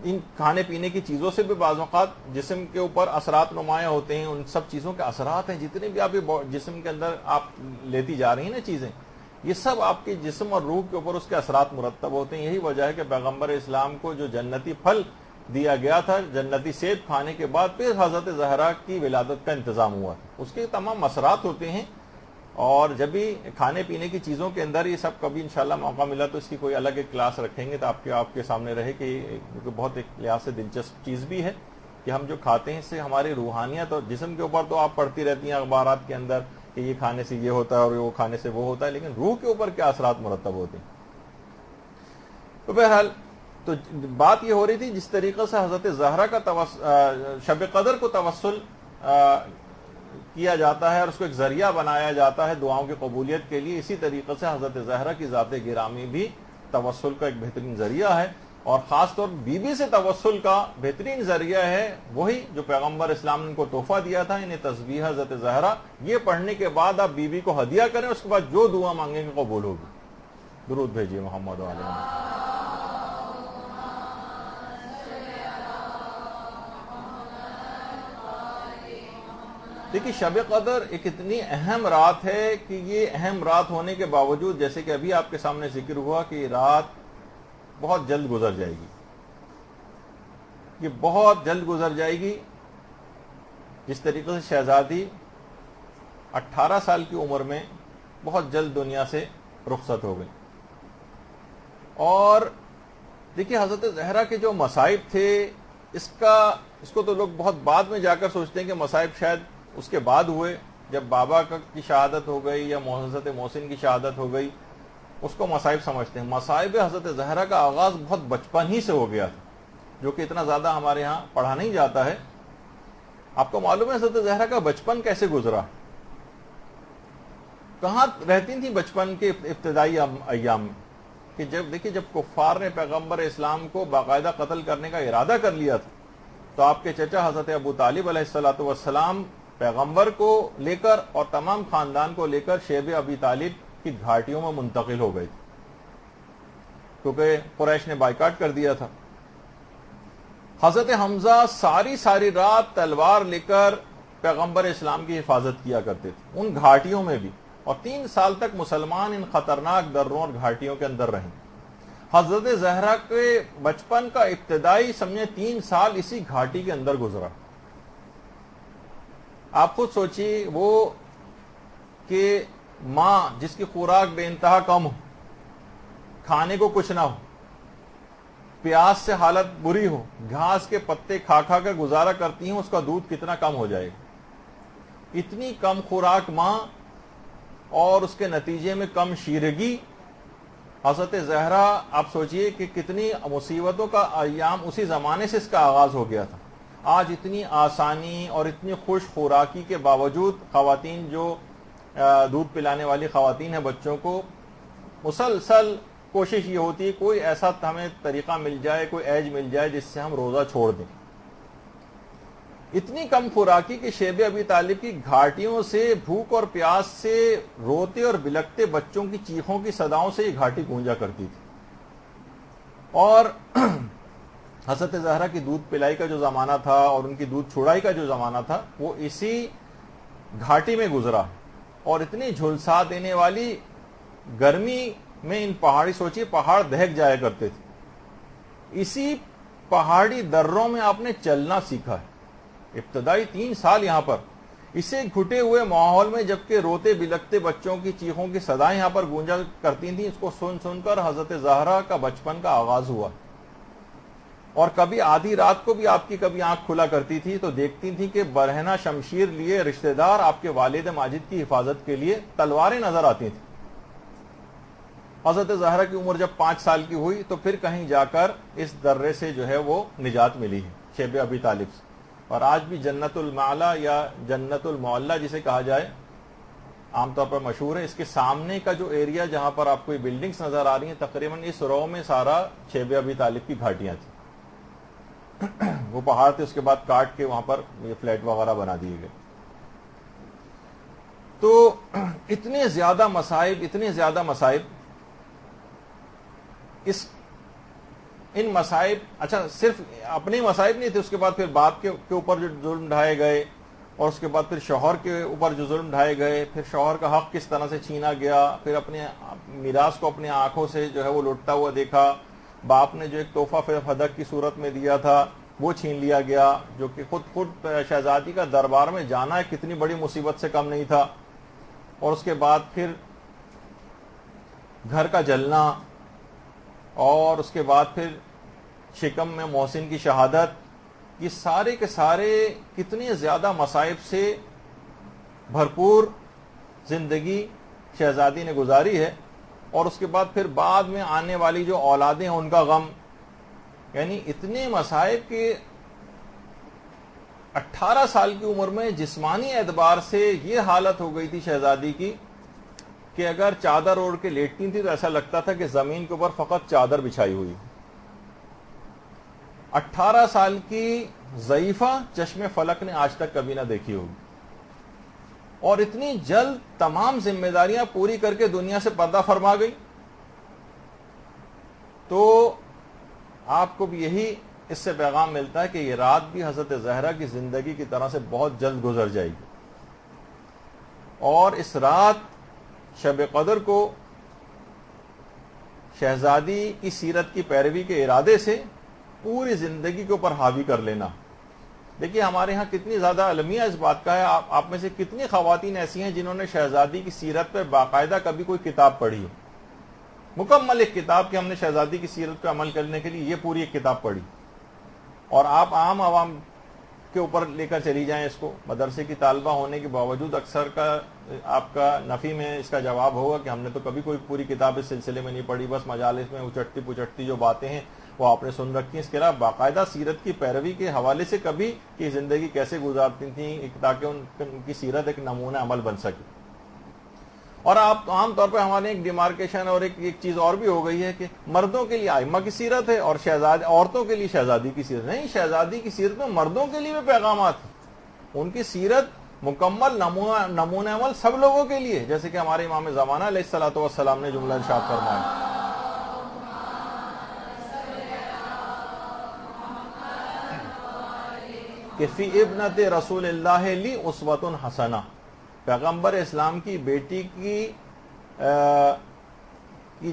ان کھانے پینے کی چیزوں سے بھی بعض اوقات جسم کے اوپر اثرات نمایاں ہوتے ہیں. ان سب چیزوں کے اثرات ہیں، جتنے بھی آپ جسم کے اندر آپ لیتی جا رہی ہیں نا چیزیں، یہ سب آپ کے جسم اور روح کے اوپر اس کے اثرات مرتب ہوتے ہیں. یہی وجہ ہے کہ پیغمبر اسلام کو جو جنتی پھل دیا گیا تھا، جنتی سیب کھانے کے بعد پھر حضرت زہرا کی ولادت کا انتظام ہوا. اس کے تمام اثرات ہوتے ہیں. اور جب بھی کھانے پینے کی چیزوں کے اندر یہ سب کبھی انشاءاللہ موقع ملا تو اس کی کوئی الگ ایک کلاس رکھیں گے تو آپ کے سامنے رہے کہ یہ بہت ایک لحاظ سے دلچسپ چیز بھی ہے کہ ہم جو کھاتے ہیں اس سے ہماری روحانیت اور جسم کے اوپر تو آپ پڑھتی رہتی ہیں اخبارات کے اندر کہ یہ کھانے سے یہ ہوتا ہے اور وہ کھانے سے وہ ہوتا ہے، لیکن روح کے اوپر کیا اثرات مرتب ہوتے ہیں. تو بہرحال تو بات یہ ہو رہی تھی جس طریقے سے حضرت زہرا کا شب قدر کو توسل کیا جاتا ہے اور اس کو ایک ذریعہ بنایا جاتا ہے دعاؤں کی قبولیت کے لیے، اسی طریقے سے حضرت زہرا کی ذات گرامی بھی توسل کا ایک بہترین ذریعہ ہے. اور خاص طور بی بی سے توسل کا بہترین ذریعہ ہے وہی جو پیغمبر اسلام نے ان کو تحفہ دیا تھا، انہیں تسبیح حضرت زہرا. یہ پڑھنے کے بعد آپ بی بی کو ہدیہ کریں، اس کے بعد جو دعا مانگیں گے قبول ہوگی. درود بھیجیے محمد و علیہ وسلم. دیکھیے شب قدر ایک اتنی اہم رات ہے کہ یہ اہم رات ہونے کے باوجود جیسے کہ ابھی آپ کے سامنے ذکر ہوا کہ یہ رات بہت جلد گزر جائے گی، یہ بہت جلد گزر جائے گی. جس طریقے سے شہزادی 18 سال کی عمر میں بہت جلد دنیا سے رخصت ہو گئی. اور دیکھیے حضرت زہرا کے جو مصائب تھے اس کو تو لوگ بہت بعد میں جا کر سوچتے ہیں کہ مصائب شاید اس کے بعد ہوئے، جب بابا کی شہادت ہو گئی یا حضرت محسن کی شہادت ہو گئی اس کو مصائب سمجھتے ہیں. مصائب حضرت زہرا کا آغاز بہت بچپن ہی سے ہو گیا تھا، جو کہ اتنا زیادہ ہمارے ہاں پڑھا نہیں جاتا ہے. آپ کو معلوم ہے حضرت زہرا کا بچپن کیسے گزرا، کہاں رہتی تھی بچپن کے ابتدائی ایام میں؟ کہ جب کفار نے پیغمبر اسلام کو باقاعدہ قتل کرنے کا ارادہ کر لیا تھا تو آپ کے چچا حضرت ابو طالب علیہ السلام پیغمبر کو لے کر اور تمام خاندان کو لے کر شیب ابی طالب کی گھاٹیوں میں منتقل ہو گئے تھے، کیونکہ قریش نے بائیکاٹ کر دیا تھا. حضرت حمزہ ساری رات تلوار لے کر پیغمبر اسلام کی حفاظت کیا کرتے تھے ان گھاٹیوں میں بھی، اور 3 سال تک مسلمان ان خطرناک دروں اور گھاٹیوں کے اندر رہیں. حضرت زہرا کے بچپن کا ابتدائی سمجھے 3 سال اسی گھاٹی کے اندر گزرا. آپ خود سوچیے وہ کہ ماں جس کی خوراک بے انتہا کم ہو، کھانے کو کچھ نہ ہو، پیاس سے حالت بری ہو، گھاس کے پتے کھا کھا کر گزارا کرتی ہیں، اس کا دودھ کتنا کم ہو جائے گا۔ اتنی کم خوراک ماں اور اس کے نتیجے میں کم شیرگی۔ حضرت زہرا آپ سوچئے کہ کتنی مصیبتوں کا ایام اسی زمانے سے اس کا آغاز ہو گیا تھا۔ آج اتنی آسانی اور اتنی خوش خوراکی کے باوجود خواتین جو دودھ پلانے والی خواتین ہیں بچوں کو، مسلسل کوشش یہ ہوتی ہے کوئی ایسا ہمیں طریقہ مل جائے، کوئی ایج مل جائے جس سے ہم روزہ چھوڑ دیں۔ اتنی کم خوراکی کہ شیب ابی طالب کی گھاٹیوں سے، بھوک اور پیاس سے روتے اور بلکتے بچوں کی چیخوں کی صداؤں سے یہ گھاٹی گونجا کرتی تھی۔ اور حضرت زہرا کی دودھ پلائی کا جو زمانہ تھا اور ان کی دودھ چھڑائی کا جو زمانہ تھا وہ اسی گھاٹی میں گزرا، اور اتنی جھلسا دینے والی گرمی میں ان پہاڑی، سوچیے پہاڑ دہک جایا کرتے تھے، اسی پہاڑی دروں میں آپ نے چلنا سیکھا ہے۔ ابتدائی 3 سال یہاں پر اسے گھٹے ہوئے ماحول میں، جبکہ روتے بلکتے بچوں کی چیخوں کی صدائیں یہاں پر گونجا کرتی تھیں، اس کو سن سن کر حضرت زہرا کا بچپن کا آغاز ہوا۔ اور کبھی آدھی رات کو بھی آپ کی کبھی آنکھ کھلا کرتی تھی تو دیکھتی تھی کہ برہنہ شمشیر لیے رشتہ دار آپ کے والد ماجد کی حفاظت کے لیے تلواریں نظر آتی تھیں۔ حضرت زہرا کی عمر جب 5 سال کی ہوئی تو پھر کہیں جا کر اس درے سے جو ہے وہ نجات ملی ہے، شیب ابی طالب سے۔ اور آج بھی جنت المعلا یا جنت المعلا جسے کہا جائے عام طور پر مشہور ہے، اس کے سامنے کا جو ایریا جہاں پر آپ کو بلڈنگز نظر آ رہی ہیں، تقریباً اس رو میں سارا شیب ابی طالب کی گھاٹیاں تھیں۔ وہ پہاڑ تھے، اس کے بعد کاٹ کے وہاں پر یہ فلیٹ وغیرہ بنا دیے گئے۔ تو اتنے زیادہ مصائب ان مصائب، اچھا صرف اپنے مصائب نہیں تھے، اس کے بعد پھر باپ کے اوپر جو ظلم ڈھائے گئے، اور اس کے بعد پھر شوہر کے اوپر جو ظلم ڈھائے گئے، پھر شوہر کا حق کس طرح سے چھینا گیا، پھر اپنے میراث کو اپنی آنکھوں سے جو ہے وہ لٹتا ہوا دیکھا، باپ نے جو ایک تحفہ فدق کی صورت میں دیا تھا وہ چھین لیا گیا، جو کہ خود شہزادی کا دربار میں جانا ہے کتنی بڑی مصیبت سے کم نہیں تھا، اور اس کے بعد پھر گھر کا جلنا، اور اس کے بعد پھر شکم میں محسن کی شہادت، یہ سارے کے سارے کتنے زیادہ مصائب سے بھرپور زندگی شہزادی نے گزاری ہے۔ اور اس کے بعد پھر بعد میں آنے والی جو اولادیں ہیں ان کا غم، یعنی اتنے مصائب کہ 18 سال کی عمر میں جسمانی اعتبار سے یہ حالت ہو گئی تھی شہزادی کی کہ اگر چادر اوڑھ کے لیٹتی تھی تو ایسا لگتا تھا کہ زمین کے اوپر فقط چادر بچھائی ہوئی۔ 18 سال کی ضعیفہ چشم فلک نے آج تک کبھی نہ دیکھی ہوگی، اور اتنی جلد تمام ذمہ داریاں پوری کر کے دنیا سے پردہ فرما گئی۔ تو آپ کو بھی یہی اس سے پیغام ملتا ہے کہ یہ رات بھی حضرت زہرا کی زندگی کی طرح سے بہت جلد گزر جائے گی، اور اس رات شب قدر کو شہزادی کی سیرت کی پیروی کے ارادے سے پوری زندگی کے اوپر حاوی کر لینا۔ دیکھیے ہمارے ہاں کتنی زیادہ المیہ اس بات کا ہے، آپ میں سے کتنی خواتین ایسی ہیں جنہوں نے شہزادی کی سیرت پہ باقاعدہ کبھی کوئی کتاب پڑھی، مکمل ایک کتاب کہ ہم نے شہزادی کی سیرت پہ عمل کرنے کے لیے یہ پوری ایک کتاب پڑھی۔ اور آپ عام عوام کے اوپر لے کر چلی جائیں اس کو، مدرسے کی طالبہ ہونے کے باوجود اکثر کا آپ کا نفی میں اس کا جواب ہوگا کہ ہم نے تو کبھی کوئی پوری کتاب اس سلسلے میں نہیں پڑھی، بس مجالس میں اچٹتی پچٹتی جو باتیں ہیں وہ آپ نے سن رکھی ہیں، اس کے علاوہ باقاعدہ سیرت کی پیروی کے حوالے سے کبھی کہ زندگی کیسے گزارتی تھیں تاکہ ان کی سیرت ایک نمونہ عمل بن سکے۔ اور آپ عام طور پہ ہمارے ایک ڈیمارکیشن اور ایک چیز اور بھی ہو گئی ہے کہ مردوں کے لیے ائمہ کی سیرت ہے اور عورتوں کے لیے شہزادی کی سیرت نہیں۔ شہزادی کی سیرت میں مردوں کے لیے بھی پیغامات ہیں، ان کی سیرت مکمل نمونہ عمل سب لوگوں کے لیے، جیسے کہ ہمارے امام زمانہ علیہ الصلوۃ والسلام نے جملہ ارشاد فرمایا کہ فی ابنت رسول اللہ لی اسوۃ حسنہ، پیغمبر اسلام کی بیٹی کی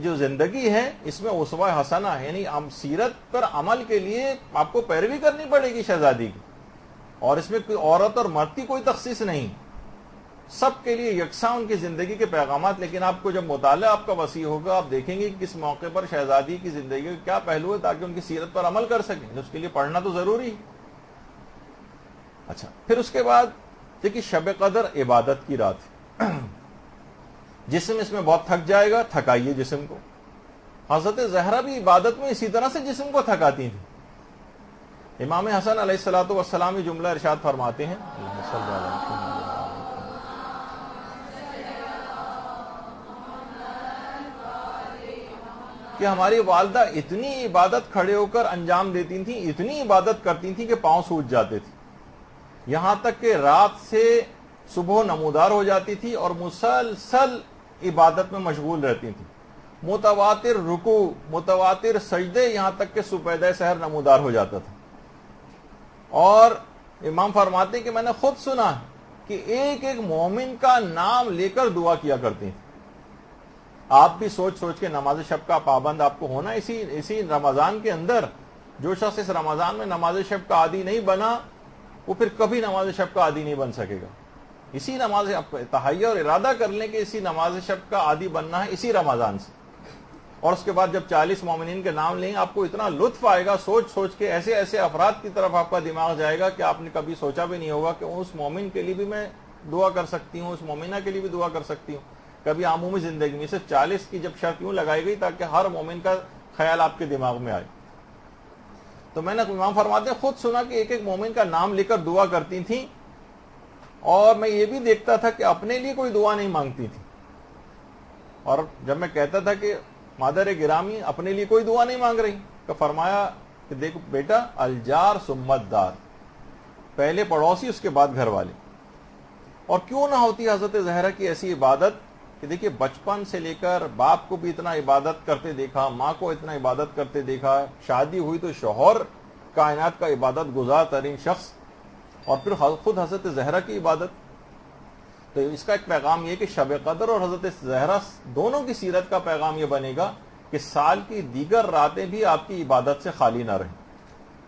جو زندگی ہے اس میں اسوہ حسنہ ہے، یعنی سیرت پر عمل کے لیے آپ کو پیروی کرنی پڑے گی شہزادی کی۔ اور اس میں کوئی عورت اور مرد کی کوئی تخصیص نہیں، سب کے لیے یکساں ان کی زندگی کے پیغامات. لیکن آپ کو جب مطالعہ آپ کا وسیع ہوگا آپ دیکھیں گے کہ کس موقع پر شہزادی کی زندگی کے کیا پہلو ہے تاکہ ان کی سیرت پر عمل کر سکیں. اس کے لیے پڑھنا تو ضروری. اچھا، پھر اس کے بعد دیکھیے شب قدر عبادت کی رات ہے. جسم اس میں بہت تھک جائے گا، تھکائیے جسم کو. حضرت زہرا بھی عبادت میں اسی طرح سے جسم کو تھکاتی تھیں. امام حسن علیہ الصلوۃ والسلام یہ جملہ ارشاد فرماتے ہیں کہ ہماری والدہ اتنی عبادت کھڑے ہو کر انجام دیتی تھیں، اتنی عبادت کرتی تھیں کہ پاؤں سوج جاتے تھے، یہاں تک کہ رات سے صبح نمودار ہو جاتی تھی اور مسلسل عبادت میں مشغول رہتی تھیں. متواتر رکوع، متواتر سجدے، یہاں تک کہ صبح سحر نمودار ہو جاتا تھا. اور امام فرماتے ہیں کہ میں نے خود سنا کہ ایک ایک مومن کا نام لے کر دعا کیا کرتی ہیں. آپ بھی سوچ سوچ کے نماز شب کا پابند آپ کو ہونا. اسی رمضان کے اندر جو شخص اس رمضان میں نماز شب کا عادی نہیں بنا وہ پھر کبھی نماز شب کا عادی نہیں بن سکے گا. اسی نماز تہیہ اور ارادہ کر لیں کہ اسی نماز شب کا عادی بننا ہے اسی رمضان سے. اور اس کے بعد جب 40 مومنین کے نام لیں آپ کو اتنا لطف آئے گا سوچ سوچ کے. ایسے ایسے افراد کی طرف آپ کا دماغ جائے گا کہ آپ نے کبھی سوچا بھی نہیں ہوگا کہ اس مومن کے لیے بھی میں دعا کر سکتی ہوں، اس مومنہ کے لیے بھی دعا کر سکتی ہوں. کبھی عمومی زندگی میں صرف 40 کی جب شرط یوں لگائی گئی تاکہ ہر مومن کا خیال آپ کے دماغ میں آئے. تو میں نے امام فرماتے ہیں خود سنا کہ ایک ایک مومن کا نام لے کر دعا کرتی تھیں. اور میں یہ بھی دیکھتا تھا کہ اپنے لیے کوئی دعا نہیں مانگتی تھی. اور جب میں کہتا تھا کہ مادر گرامی اپنے لیے کوئی دعا نہیں مانگ رہی تو فرمایا کہ دیکھو بیٹا، الجار سمت دار، پہلے پڑوسی اس کے بعد گھر والے. اور کیوں نہ ہوتی حضرت زہرا کی ایسی عبادت کہ دیکھیے بچپن سے لے کر باپ کو بھی اتنا عبادت کرتے دیکھا، ماں کو اتنا عبادت کرتے دیکھا، شادی ہوئی تو شوہر کائنات کا عبادت گزار ترین شخص، اور پھر خود حضرت زہرا کی عبادت. تو اس کا ایک پیغام یہ کہ شب قدر اور حضرت زہرا دونوں کی سیرت کا پیغام یہ بنے گا کہ سال کی دیگر راتیں بھی آپ کی عبادت سے خالی نہ رہیں.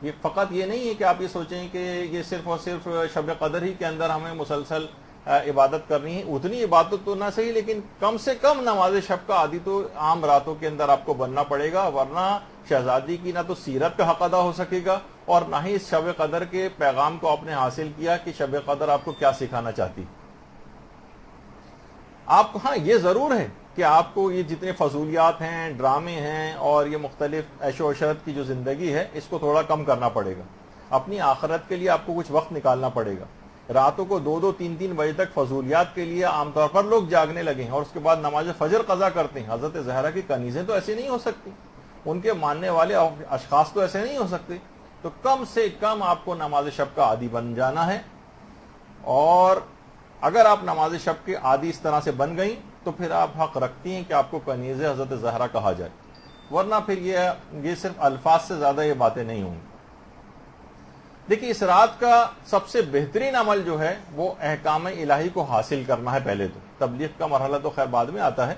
یہ فقط یہ نہیں ہے کہ آپ یہ سوچیں کہ یہ صرف اور صرف شب قدر ہی کے اندر ہمیں مسلسل عبادت کرنی ہے. اتنی عبادت تو نہ صحیح لیکن کم سے کم نماز شب کا عادی تو عام راتوں کے اندر آپ کو بننا پڑے گا، ورنہ شہزادی کی نہ تو سیرت کا حق ادا ہو سکے گا اور نہ ہی اس شب قدر کے پیغام کو آپ نے حاصل کیا کہ شب قدر آپ کو کیا سکھانا چاہتی. آپ ہاں یہ ضرور ہے کہ آپ کو یہ جتنے فضولیات ہیں، ڈرامے ہیں اور یہ مختلف عیش و عشرت کی جو زندگی ہے اس کو تھوڑا کم کرنا پڑے گا. اپنی آخرت کے لیے آپ کو کچھ وقت نکالنا پڑے گا. راتوں کو 2-2 3-3 بجے تک فضولیات کے لیے عام طور پر لوگ جاگنے لگے ہیں اور اس کے بعد نماز فجر قضا کرتے ہیں. حضرت زہرا کی کنیزیں تو ایسے نہیں ہو سکتی، ان کے ماننے والے اشخاص تو ایسے نہیں ہو سکتے. تو کم سے کم آپ کو نماز شب کا عادی بن جانا ہے. اور اگر آپ نماز شب کے عادی اس طرح سے بن گئیں تو پھر آپ حق رکھتی ہیں کہ آپ کو کنیز حضرت زہرا کہا جائے، ورنہ پھر یہ صرف الفاظ سے زیادہ یہ باتیں نہیں ہوں گی. دیکھیے اس رات کا سب سے بہترین عمل جو ہے وہ احکام الہی کو حاصل کرنا ہے. پہلے تو تبلیغ کا مرحلہ تو خیر بعد میں آتا ہے.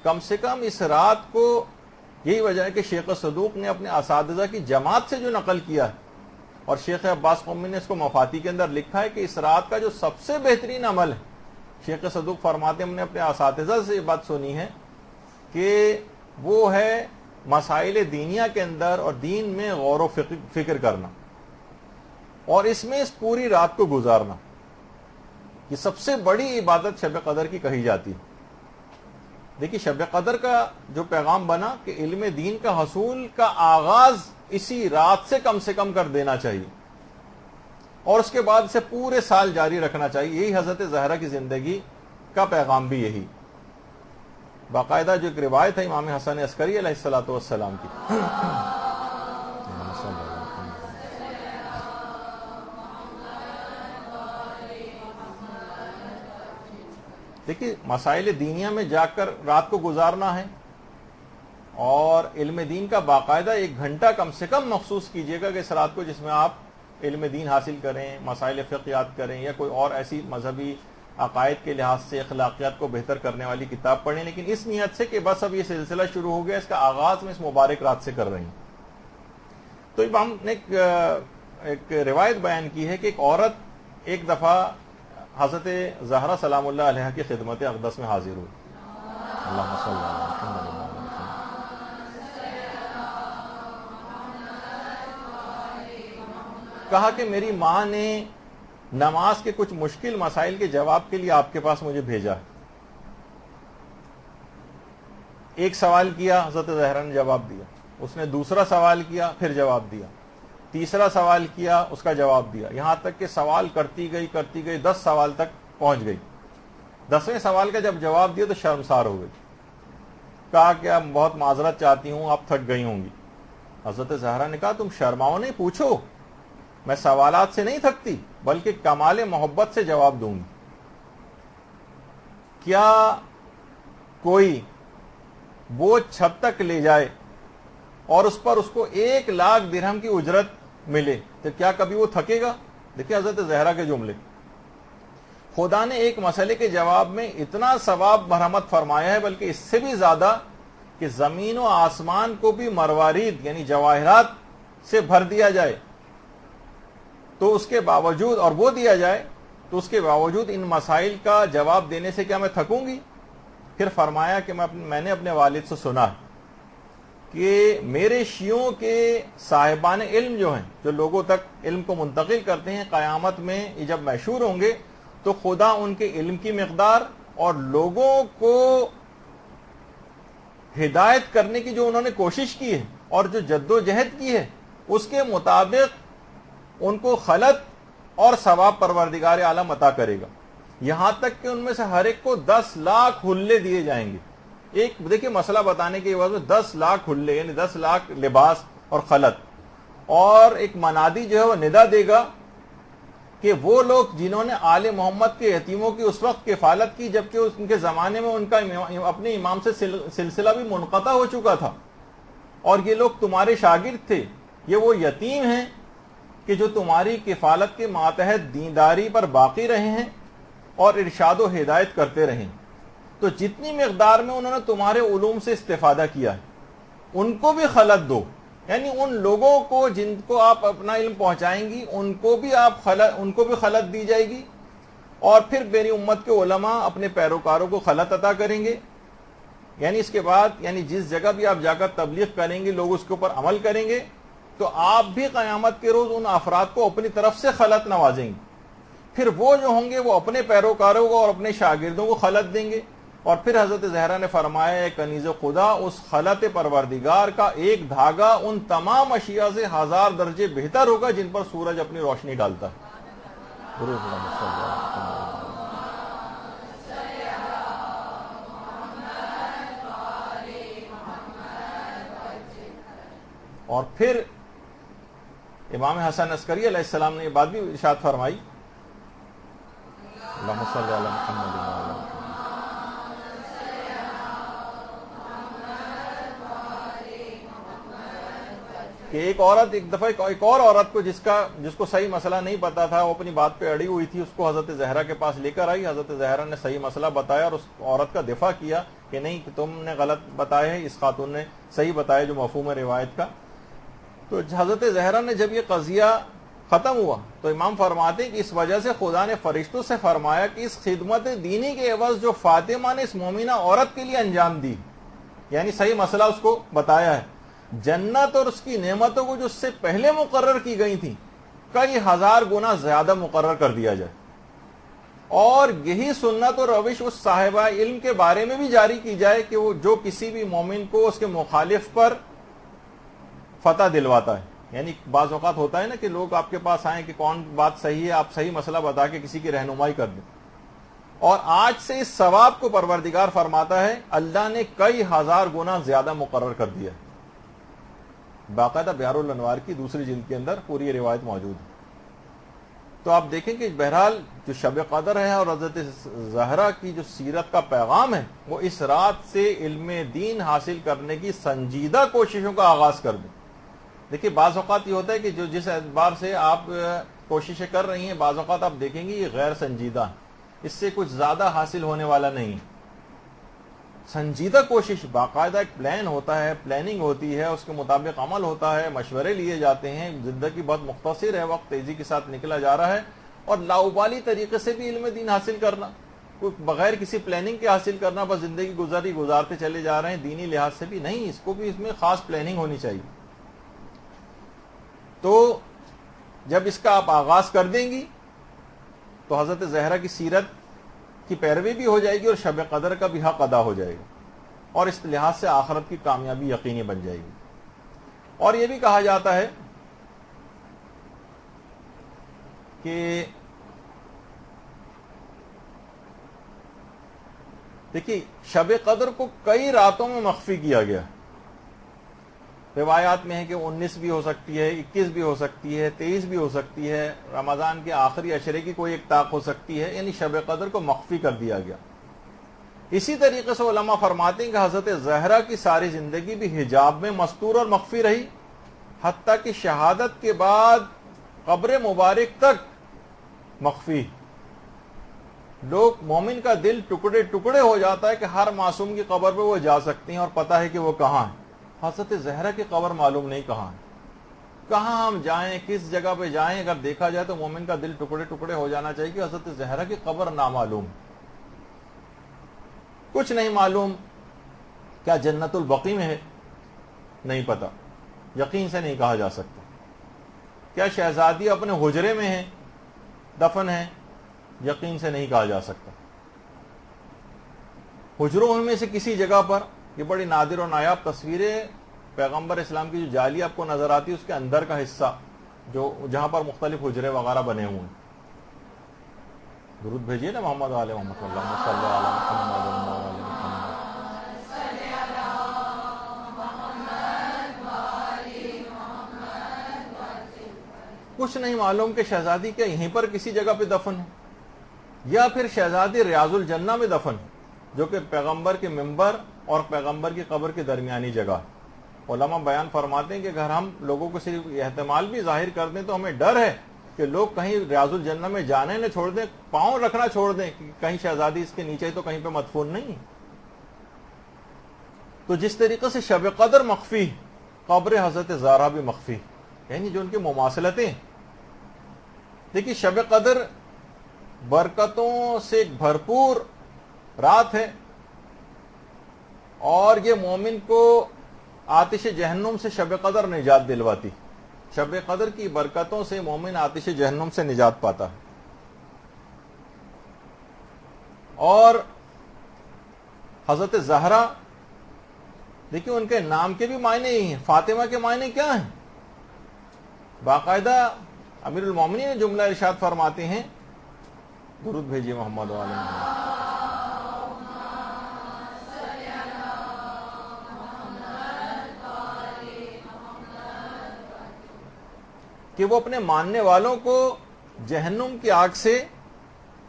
کم سے کم اس رات کو، یہی وجہ ہے کہ شیخ صدوق نے اپنے اساتذہ کی جماعت سے جو نقل کیا ہے اور شیخ عباس قمی نے اس کو مفاتی کے اندر لکھا ہے کہ اس رات کا جو سب سے بہترین عمل ہے، شیخ صدوق فرماتے ہیں ہم نے اپنے اساتذہ سے یہ بات سنی ہے کہ وہ ہے مسائل دینیہ کے اندر اور دین میں غور و فکر کرنا اور اس میں اس پوری رات کو گزارنا. یہ سب سے بڑی عبادت شب قدر کی کہی جاتی ہے. دیکھیے شب قدر کا جو پیغام بنا کہ علم دین کا حصول کا آغاز اسی رات سے کم کر دینا چاہیے اور اس کے بعد اسے پورے سال جاری رکھنا چاہیے. یہی حضرت زہرا کی زندگی کا پیغام بھی یہی. باقاعدہ جو ایک روایت ہے امام حسن عسکری علیہ الصلوۃ والسلام کی، دیکھیے مسائل دینیہ میں جا کر رات کو گزارنا ہے اور علم دین کا باقاعدہ 1 گھنٹہ کم سے کم مخصوص کیجیے گا کہ اس رات کو جس میں آپ علم دین حاصل کریں، مسائل فقہ یاد کریں یا کوئی اور ایسی مذہبی عقائد کے لحاظ سے اخلاقیات کو بہتر کرنے والی کتاب پڑھیں، لیکن اس نیت سے کہ بس اب یہ سلسلہ شروع ہو گیا، اس کا آغاز میں اس مبارک رات سے کر رہی ہوں. تو اب ہم نے ایک روایت بیان کی ہے کہ ایک عورت ایک دفعہ حضرت زہرا سلام اللہ علیہ کی خدمت اقدس میں حاضر ہوئی. اللہم صلی اللہ علیہ وسلم. کہا کہ میری ماں نے نماز کے کچھ مشکل مسائل کے جواب کے لیے آپ کے پاس مجھے بھیجا. ایک سوال کیا، حضرت زہرا نے جواب دیا. اس نے دوسرا سوال کیا، پھر جواب دیا. تیسرا سوال کیا، اس کا جواب دیا. یہاں تک کہ سوال کرتی گئی 10 سوال تک پہنچ گئی. 10ویں سوال کا جب جواب دیا تو شرمسار ہو گئی. کہا کہ اب بہت معذرت چاہتی ہوں، آپ تھک گئی ہوں گی. حضرت زہرا نے کہا تم شرماؤ نہیں، پوچھو. میں سوالات سے نہیں تھکتی بلکہ کمال محبت سے جواب دوں گی. کیا کوئی بوجھ چھت تک لے جائے اور اس پر اس کو 1,00,000 درہم کی اجرت ملے تو کیا کبھی وہ تھکے گا؟ دیکھیں حضرت زہرا کے جملے. خدا نے ایک مسئلے کے جواب میں اتنا ثواب مرحمت فرمایا ہے، بلکہ اس سے بھی زیادہ کہ زمین و آسمان کو بھی مروارید یعنی جواہرات سے بھر دیا جائے تو اس کے باوجود، اور وہ دیا جائے تو اس کے باوجود ان مسائل کا جواب دینے سے کیا میں تھکوں گی؟ پھر فرمایا کہ میں نے اپنے والد سے سنا کہ میرے شیعوں کے صاحبان علم جو ہیں، جو لوگوں تک علم کو منتقل کرتے ہیں، قیامت میں یہ جب مشہور ہوں گے تو خدا ان کے علم کی مقدار اور لوگوں کو ہدایت کرنے کی جو انہوں نے کوشش کی ہے اور جو جد و جہد کی ہے اس کے مطابق ان کو خلط اور ثواب پروردگار عالم عطا کرے گا. یہاں تک کہ ان میں سے ہر ایک کو 10 لاکھ حلے دیے جائیں گے. ایک دیکھیں مسئلہ بتانے کے بعد میں 10 لاکھ حلے یعنی 10 لاکھ لباس اور خلط، اور ایک منادی جو ہے وہ ندا دے گا کہ وہ لوگ جنہوں نے آل محمد کے یتیموں کی اس وقت کفالت کی جبکہ ان کے زمانے میں ان کا اپنے امام سے سلسلہ بھی منقطع ہو چکا تھا، اور یہ لوگ تمہارے شاگرد تھے، یہ وہ یتیم ہیں کہ جو تمہاری کفالت کے ماتحت دینداری پر باقی رہے ہیں اور ارشاد و ہدایت کرتے رہے. تو جتنی مقدار میں انہوں نے تمہارے علوم سے استفادہ کیا ہے ان کو بھی خلط دو، یعنی ان لوگوں کو جن کو آپ اپنا علم پہنچائیں گی ان کو بھی خلط دی جائے گی. اور پھر میری امت کے علماء اپنے پیروکاروں کو خلط عطا کریں گے. یعنی اس کے بعد یعنی جس جگہ بھی آپ جا کر تبلیغ کریں گے لوگ اس کے اوپر عمل کریں گے تو آپ بھی قیامت کے روز ان افراد کو اپنی طرف سے خلط نوازیں گے. پھر وہ جو ہوں گے وہ اپنے پیروکاروں کو اور اپنے شاگردوں کو خلط دیں گے. اور پھر حضرت زہرا نے فرمایا ہے کنیز خدا اس خلط پروردگار کا ایک دھاگا ان تمام اشیاء سے 1000 درجے بہتر ہوگا جن پر سورج اپنی روشنی ڈالتا ہے. اور پھر امام حسن عسکری علیہ السلام نے یہ بات بھی ارشاد فرمائی، اللہم صلی علی محمد وعلی آل محمد، کہ ایک عورت ایک دفعہ ایک اور عورت کو جس کو صحیح مسئلہ نہیں پتا تھا، وہ اپنی بات پہ اڑی ہوئی تھی، اس کو حضرت زہرا کے پاس لے کر آئی. حضرت زہرا نے صحیح مسئلہ بتایا اور اس عورت کا دفاع کیا کہ نہیں کہ تم نے غلط بتایا ہے، اس خاتون نے صحیح بتایا جو مفہوم ہے روایت کا. تو حضرت زہرا نے جب یہ قضیہ ختم ہوا تو امام فرماتے کہ اس وجہ سے خدا نے فرشتوں سے فرمایا کہ اس خدمت دینی کے عوض جو فاطمہ نے اس مومنہ عورت کے لیے انجام دی، یعنی صحیح مسئلہ اس کو بتایا ہے، جنت اور اس کی نعمتوں کو جو اس سے پہلے مقرر کی گئی تھی کئی 1000 گنا زیادہ مقرر کر دیا جائے. اور یہی سنت اور روش اس صاحبہ علم کے بارے میں بھی جاری کی جائے کہ وہ جو کسی بھی مومن کو اس کے مخالف پر فتح دلواتا ہے. یعنی بعض اوقات ہوتا ہے نا کہ لوگ آپ کے پاس آئیں کہ کون بات صحیح ہے، آپ صحیح مسئلہ بتا کے کسی کی رہنمائی کر دیں. اور آج سے اس ثواب کو پروردگار فرماتا ہے اللہ نے کئی 1000 گنا زیادہ مقرر کر دیا ہے. باقاعدہ بیار الانوار کی دوسری جلد کے اندر پوری یہ روایت موجود ہے. تو آپ دیکھیں کہ بہرحال جو شب قدر ہے اور حضرت زہرا کی جو سیرت کا پیغام ہے وہ اس رات سے علم دین حاصل کرنے کی سنجیدہ کوششوں کا آغاز کر دیں. دیکھیے بعض اوقات یہ ہوتا ہے کہ جو جس اعتبار سے آپ کوششیں کر رہی ہیں بعض اوقات آپ دیکھیں گے یہ غیر سنجیدہ، اس سے کچھ زیادہ حاصل ہونے والا نہیں. سنجیدہ کوشش، باقاعدہ ایک پلان ہوتا ہے، پلاننگ ہوتی ہے، اس کے مطابق عمل ہوتا ہے، مشورے لیے جاتے ہیں، زندگی بہت مختصر ہے، وقت تیزی کے ساتھ نکلا جا رہا ہے، اور لاؤبالی طریقے سے بھی علم دین حاصل کرنا، کوئی بغیر کسی پلاننگ کے حاصل کرنا، بس زندگی گزارتے چلے جا رہے ہیں، دینی لحاظ سے بھی نہیں، اس کو بھی اس میں خاص پلاننگ ہونی چاہیے۔ تو جب اس کا آپ آغاز کر دیں گی تو حضرت زہرا کی سیرت کی پیروی بھی ہو جائے گی اور شب قدر کا بھی حق ادا ہو جائے گا، اور اس لحاظ سے آخرت کی کامیابی یقینی بن جائے گی۔ اور یہ بھی کہا جاتا ہے کہ دیکھیے شب قدر کو کئی راتوں میں مخفی کیا گیا، روایات میں ہے کہ 19 بھی ہو سکتی ہے، 21 بھی ہو سکتی ہے، 23 بھی ہو سکتی ہے، رمضان کے آخری عشرے کی کوئی ایک طاق ہو سکتی ہے، یعنی شب قدر کو مخفی کر دیا گیا۔ اسی طریقے سے علماء فرماتے ہیں کہ حضرت زہرا کی ساری زندگی بھی حجاب میں مستور اور مخفی رہی، حتیٰ کہ شہادت کے بعد قبر مبارک تک مخفی۔ لوگ مومن کا دل ٹکڑے ٹکڑے ہو جاتا ہے کہ ہر معصوم کی قبر پہ وہ جا سکتے ہیں اور پتہ ہے کہ وہ کہاں ہے، حضرت زہرا کی قبر معلوم نہیں کہاں ہے، کہاں ہم جائیں، کس جگہ پہ جائیں، اگر دیکھا جائے تو مومن کا دل ٹکڑے ٹکڑے ہو جانا چاہیے کہ حضرت زہرا کی قبر نامعلوم، کچھ نہیں معلوم، کیا جنت البقیع میں ہے، نہیں پتا، یقین سے نہیں کہا جا سکتا، کیا شہزادی اپنے حجرے میں ہے، دفن ہے، یقین سے نہیں کہا جا سکتا، حجروں میں سے کسی جگہ پر، یہ بڑی نادر و نایاب تصویریں پیغمبر اسلام کی جو جعلی آپ کو نظر آتی ہے اس کے اندر کا حصہ جو جہاں پر مختلف حجرے وغیرہ بنے ہوئے ہیں۔ درود بھیجیے نا محمد علیہ محمد صلی اللہ علیہ وسلم۔ کچھ نہیں معلوم کہ شہزادی کیا یہیں پر کسی جگہ پہ دفن ہے، یا پھر شہزادی ریاض الجنہ میں دفن ہے، جو کہ پیغمبر کے منبر اور پیغمبر کی قبر کے درمیانی جگہ ہے۔ علماء بیان فرماتے ہیں کہ اگر ہم لوگوں کو صرف احتمال بھی ظاہر کر دیں تو ہمیں ڈر ہے کہ لوگ کہیں ریاض الجنہ میں جانے نہ چھوڑ دیں، پاؤں رکھنا چھوڑ دیں کہ کہیں شہزادی اس کے نیچے تو کہیں پہ مدفون نہیں ہے۔ تو جس طریقے سے شب قدر مخفی، قبر حضرت زہرا بھی مخفی، یعنی جو ان کی مماثلتیں۔ دیکھیے شب قدر برکتوں سے ایک بھرپور رات ہے، اور یہ مومن کو آتش جہنم سے شب قدر نجات دلواتی، شب قدر کی برکتوں سے مومن آتش جہنم سے نجات پاتا ہے۔ اور حضرت زہرا دیکھیے ان کے نام کے بھی معنی ہی ہیں، فاطمہ کے معنی کیا ہیں؟ باقاعدہ امیر المومنین نے جملہ ارشاد فرماتے ہیں، درود بھیجیے محمد و آل محمد، کہ وہ اپنے ماننے والوں کو جہنم کی آگ سے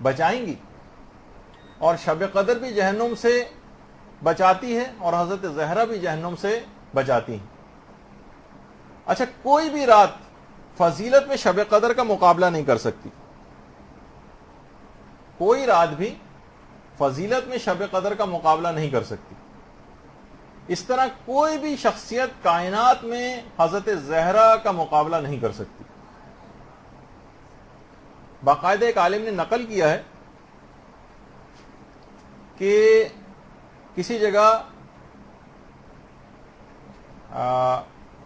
بچائیں گی، اور شب قدر بھی جہنم سے بچاتی ہے اور حضرت زہرا بھی جہنم سے بچاتی ہیں۔ اچھا، کوئی بھی رات فضیلت میں شب قدر کا مقابلہ نہیں کر سکتی، کوئی رات بھی فضیلت میں شب قدر کا مقابلہ نہیں کر سکتی، اس طرح کوئی بھی شخصیت کائنات میں حضرت زہرا کا مقابلہ نہیں کر سکتی۔ باقاعدہ ایک عالم نے نقل کیا ہے کہ کسی جگہ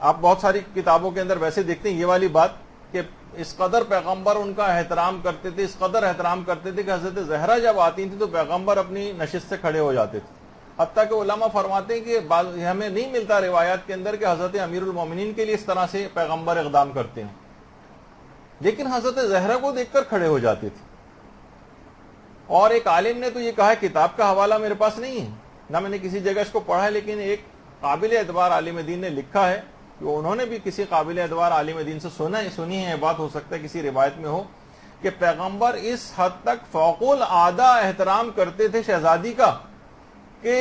آپ بہت ساری کتابوں کے اندر ویسے دیکھتے ہیں یہ والی بات کہ اس قدر پیغمبر ان کا احترام کرتے تھے، اس قدر احترام کرتے تھے کہ حضرت زہرا جب آتی تھی تو پیغمبر اپنی نشست سے کھڑے ہو جاتے تھے، حتیٰ کہ علماء فرماتے ہیں کہ ہمیں نہیں ملتا روایات کے اندر کہ حضرت امیر المومنین کے لیے اس طرح سے پیغمبر اقدام کرتے ہیں، لیکن حضرت زہرا کو دیکھ کر کھڑے ہو جاتے تھے۔ اور ایک عالم نے تو یہ کہا، کتاب کا حوالہ میرے پاس نہیں ہے، نہ میں نے کسی جگہ اس کو پڑھا ہے، لیکن ایک قابل اعتبار عالم دین نے لکھا ہے کہ انہوں نے بھی کسی قابل اعتبار عالم دین سے سنی ہے، یہ بات ہو سکتا ہے کسی روایت میں ہو، کہ پیغمبر اس حد تک فوق العادہ احترام کرتے تھے شہزادی کا کہ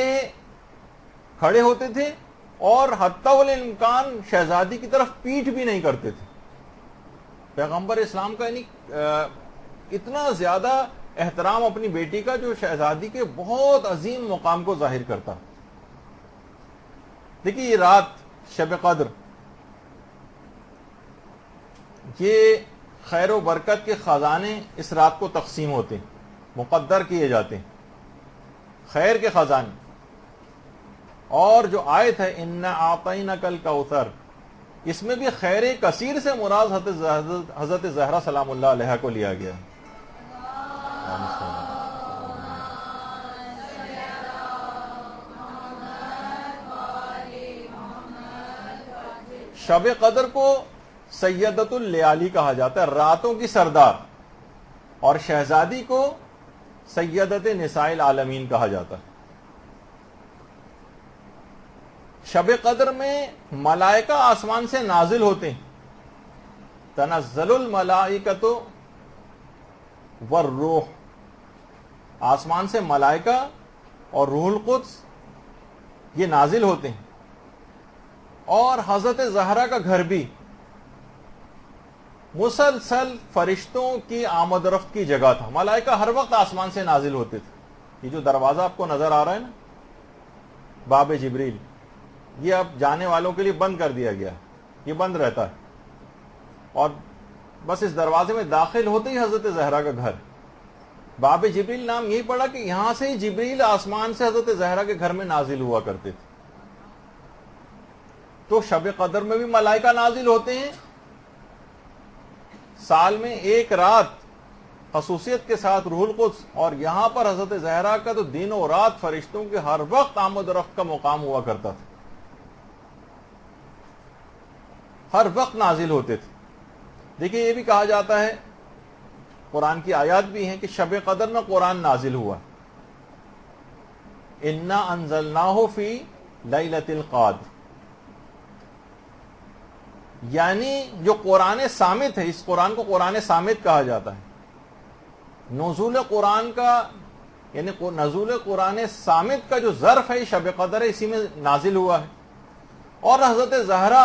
کھڑے ہوتے تھے اور حتی الامکان شہزادی کی طرف پیٹھ بھی نہیں کرتے تھے۔ پیغمبر اسلام کا یعنی اتنا زیادہ احترام اپنی بیٹی کا جو شہزادی کے بہت عظیم مقام کو ظاہر کرتا. دیکھیے یہ رات شب قدر یہ خیر و برکت کے خزانے اس رات کو تقسیم ہوتے ہیں, مقدر کیے جاتے ہیں, خیر کے خزانے. اور جو آیت ہے اِنَّا أَعْطَيْنَكَ الْكَوْثَرَ, اس میں بھی خیر کثیر سے مراد حضرت زہرا سلام اللہ علیہ کو لیا گیا. شب قدر کو سیدۃ اللیالی کہا جاتا ہے, راتوں کی سردار, اور شہزادی کو سیدۃ نساء العالمین کہا جاتا ہے. شب قدر میں ملائکہ آسمان سے نازل ہوتے ہیں. تنزل الملائکۃ والروح, آسمان سے ملائکہ اور روح القدس یہ نازل ہوتے ہیں. اور حضرت زہرا کا گھر بھی مسلسل فرشتوں کی آمد و رفت کی جگہ تھا. ملائکہ ہر وقت آسمان سے نازل ہوتے تھے. یہ جو دروازہ آپ کو نظر آ رہا ہے نا, باب جبریل, یہ اب جانے والوں کے لیے بند کر دیا گیا, یہ بند رہتا ہے. اور بس اس دروازے میں داخل ہوتے ہی حضرت زہرا کا گھر, باب جبریل نام یہی پڑا کہ یہاں سے ہی جبریل آسمان سے حضرت زہرا کے گھر میں نازل ہوا کرتے تھے. تو شب قدر میں بھی ملائکہ نازل ہوتے ہیں. سال میں ایک رات خصوصیت کے ساتھ روح القدس, اور یہاں پر حضرت زہرا کا تو دن و رات فرشتوں کے ہر وقت آمد و رفت کا مقام ہوا کرتا تھا, ہر وقت نازل ہوتے تھے. دیکھیے یہ بھی کہا جاتا ہے, قرآن کی آیات بھی ہیں کہ شب قدر میں قرآن نازل ہوا. اِنَّا أَنزَلْنَاهُ فِي لَيْلَةِ الْقَدْرِ, یعنی جو قرآن صامت ہے, اس قرآن کو قرآن صامت کہا جاتا ہے. نزول قرآن کا یعنی نزول قرآن صامت کا جو ظرف ہے شب قدر ہے, اسی میں نازل ہوا ہے. اور حضرت زہرا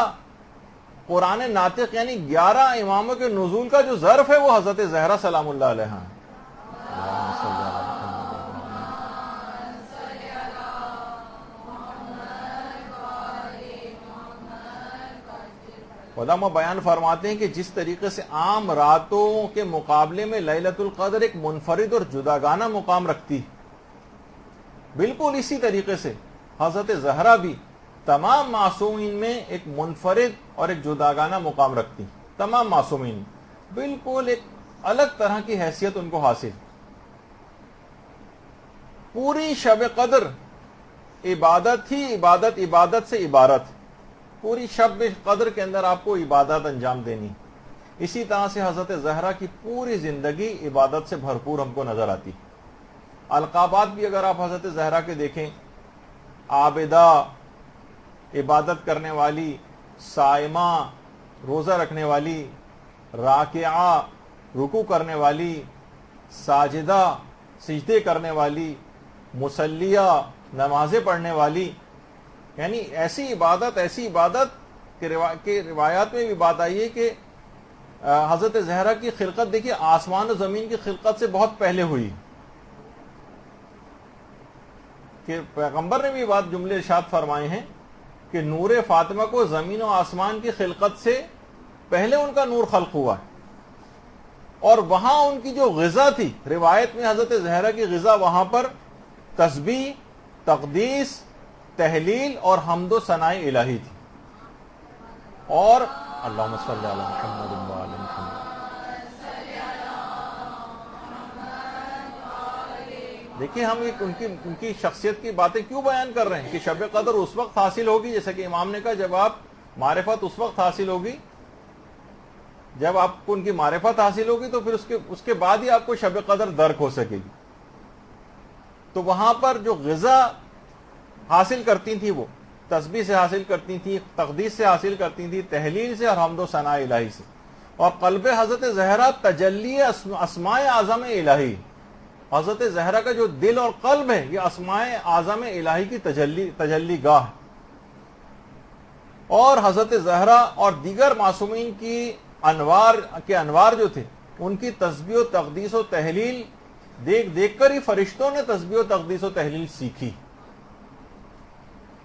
قرآن ناطق یعنی 11 اماموں کے نزول کا جو ظرف ہے وہ حضرت زہرا سلام اللہ علیہ ہے. علماء بیان فرماتے ہیں کہ جس طریقے سے عام راتوں کے مقابلے میں لیلۃ القدر ایک منفرد اور جداگانہ مقام رکھتی, بالکل اسی طریقے سے حضرت زہرا بھی تمام معصومین میں ایک منفرد اور ایک جداگانہ مقام رکھتی. تمام معصومین بالکل ایک الگ طرح کی حیثیت ان کو حاصل. پوری شب قدر عبادت ہی عبادت, عبادت سے عبارت. پوری شب قدر کے اندر آپ کو عبادت انجام دینی. اسی طرح سے حضرت زہرا کی پوری زندگی عبادت سے بھرپور ہم کو نظر آتی. القابات بھی اگر آپ حضرت زہرا کے دیکھیں, عابدہ عبادت کرنے والی, صائمہ روزہ رکھنے والی, راکعہ رکوع کرنے والی, ساجدہ سجدے کرنے والی, مصلیہ نمازیں پڑھنے والی, یعنی ایسی عبادت کہ روایات میں بھی بات آئی ہے کہ حضرت زہرا کی خلقت دیکھیے آسمان و زمین کی خلقت سے بہت پہلے ہوئی. کہ پیغمبر نے بھی بات جملے ارشاد فرمائے ہیں کہ نور فاطمہ کو زمین و آسمان کی خلقت سے پہلے ان کا نور خلق ہوا ہے. اور وہاں ان کی جو غذا تھی, روایت میں حضرت زہرا کی غذا وہاں پر تسبیح, تقدیس, تحلیل اور حمد و ثناء الہی تھی. اور اللہم صلی علی محمد و علی محمد. دیکھیے ہم ان کی شخصیت کی باتیں کیوں بیان کر رہے ہیں کہ شب قدر اس وقت حاصل ہوگی, جیسے کہ امام نے کہا جب آپ معرفت اس وقت حاصل ہوگی, جب آپ کو ان کی معرفت حاصل ہوگی تو پھر اس کے بعد ہی آپ کو شب قدر درک ہو سکے گی. تو وہاں پر جو غذا حاصل کرتی تھی وہ تسبیح سے حاصل کرتی تھی, تقدیس سے حاصل کرتی تھی, تحلیل سے اور حمد و ثناء الہی سے. اور قلب حضرت زہرا تجلی اسماء اعظم الہی, حضرت زہرا کا جو دل اور قلب ہے یہ اسماء اعظم الہی کی تجلی گاہ. اور حضرت زہرا اور دیگر معصومین کی انوار جو تھے ان کی تسبیح و تقدیس و تحلیل دیکھ دیکھ کر ہی فرشتوں نے تسبیح و تقدیس و تحلیل سیکھی.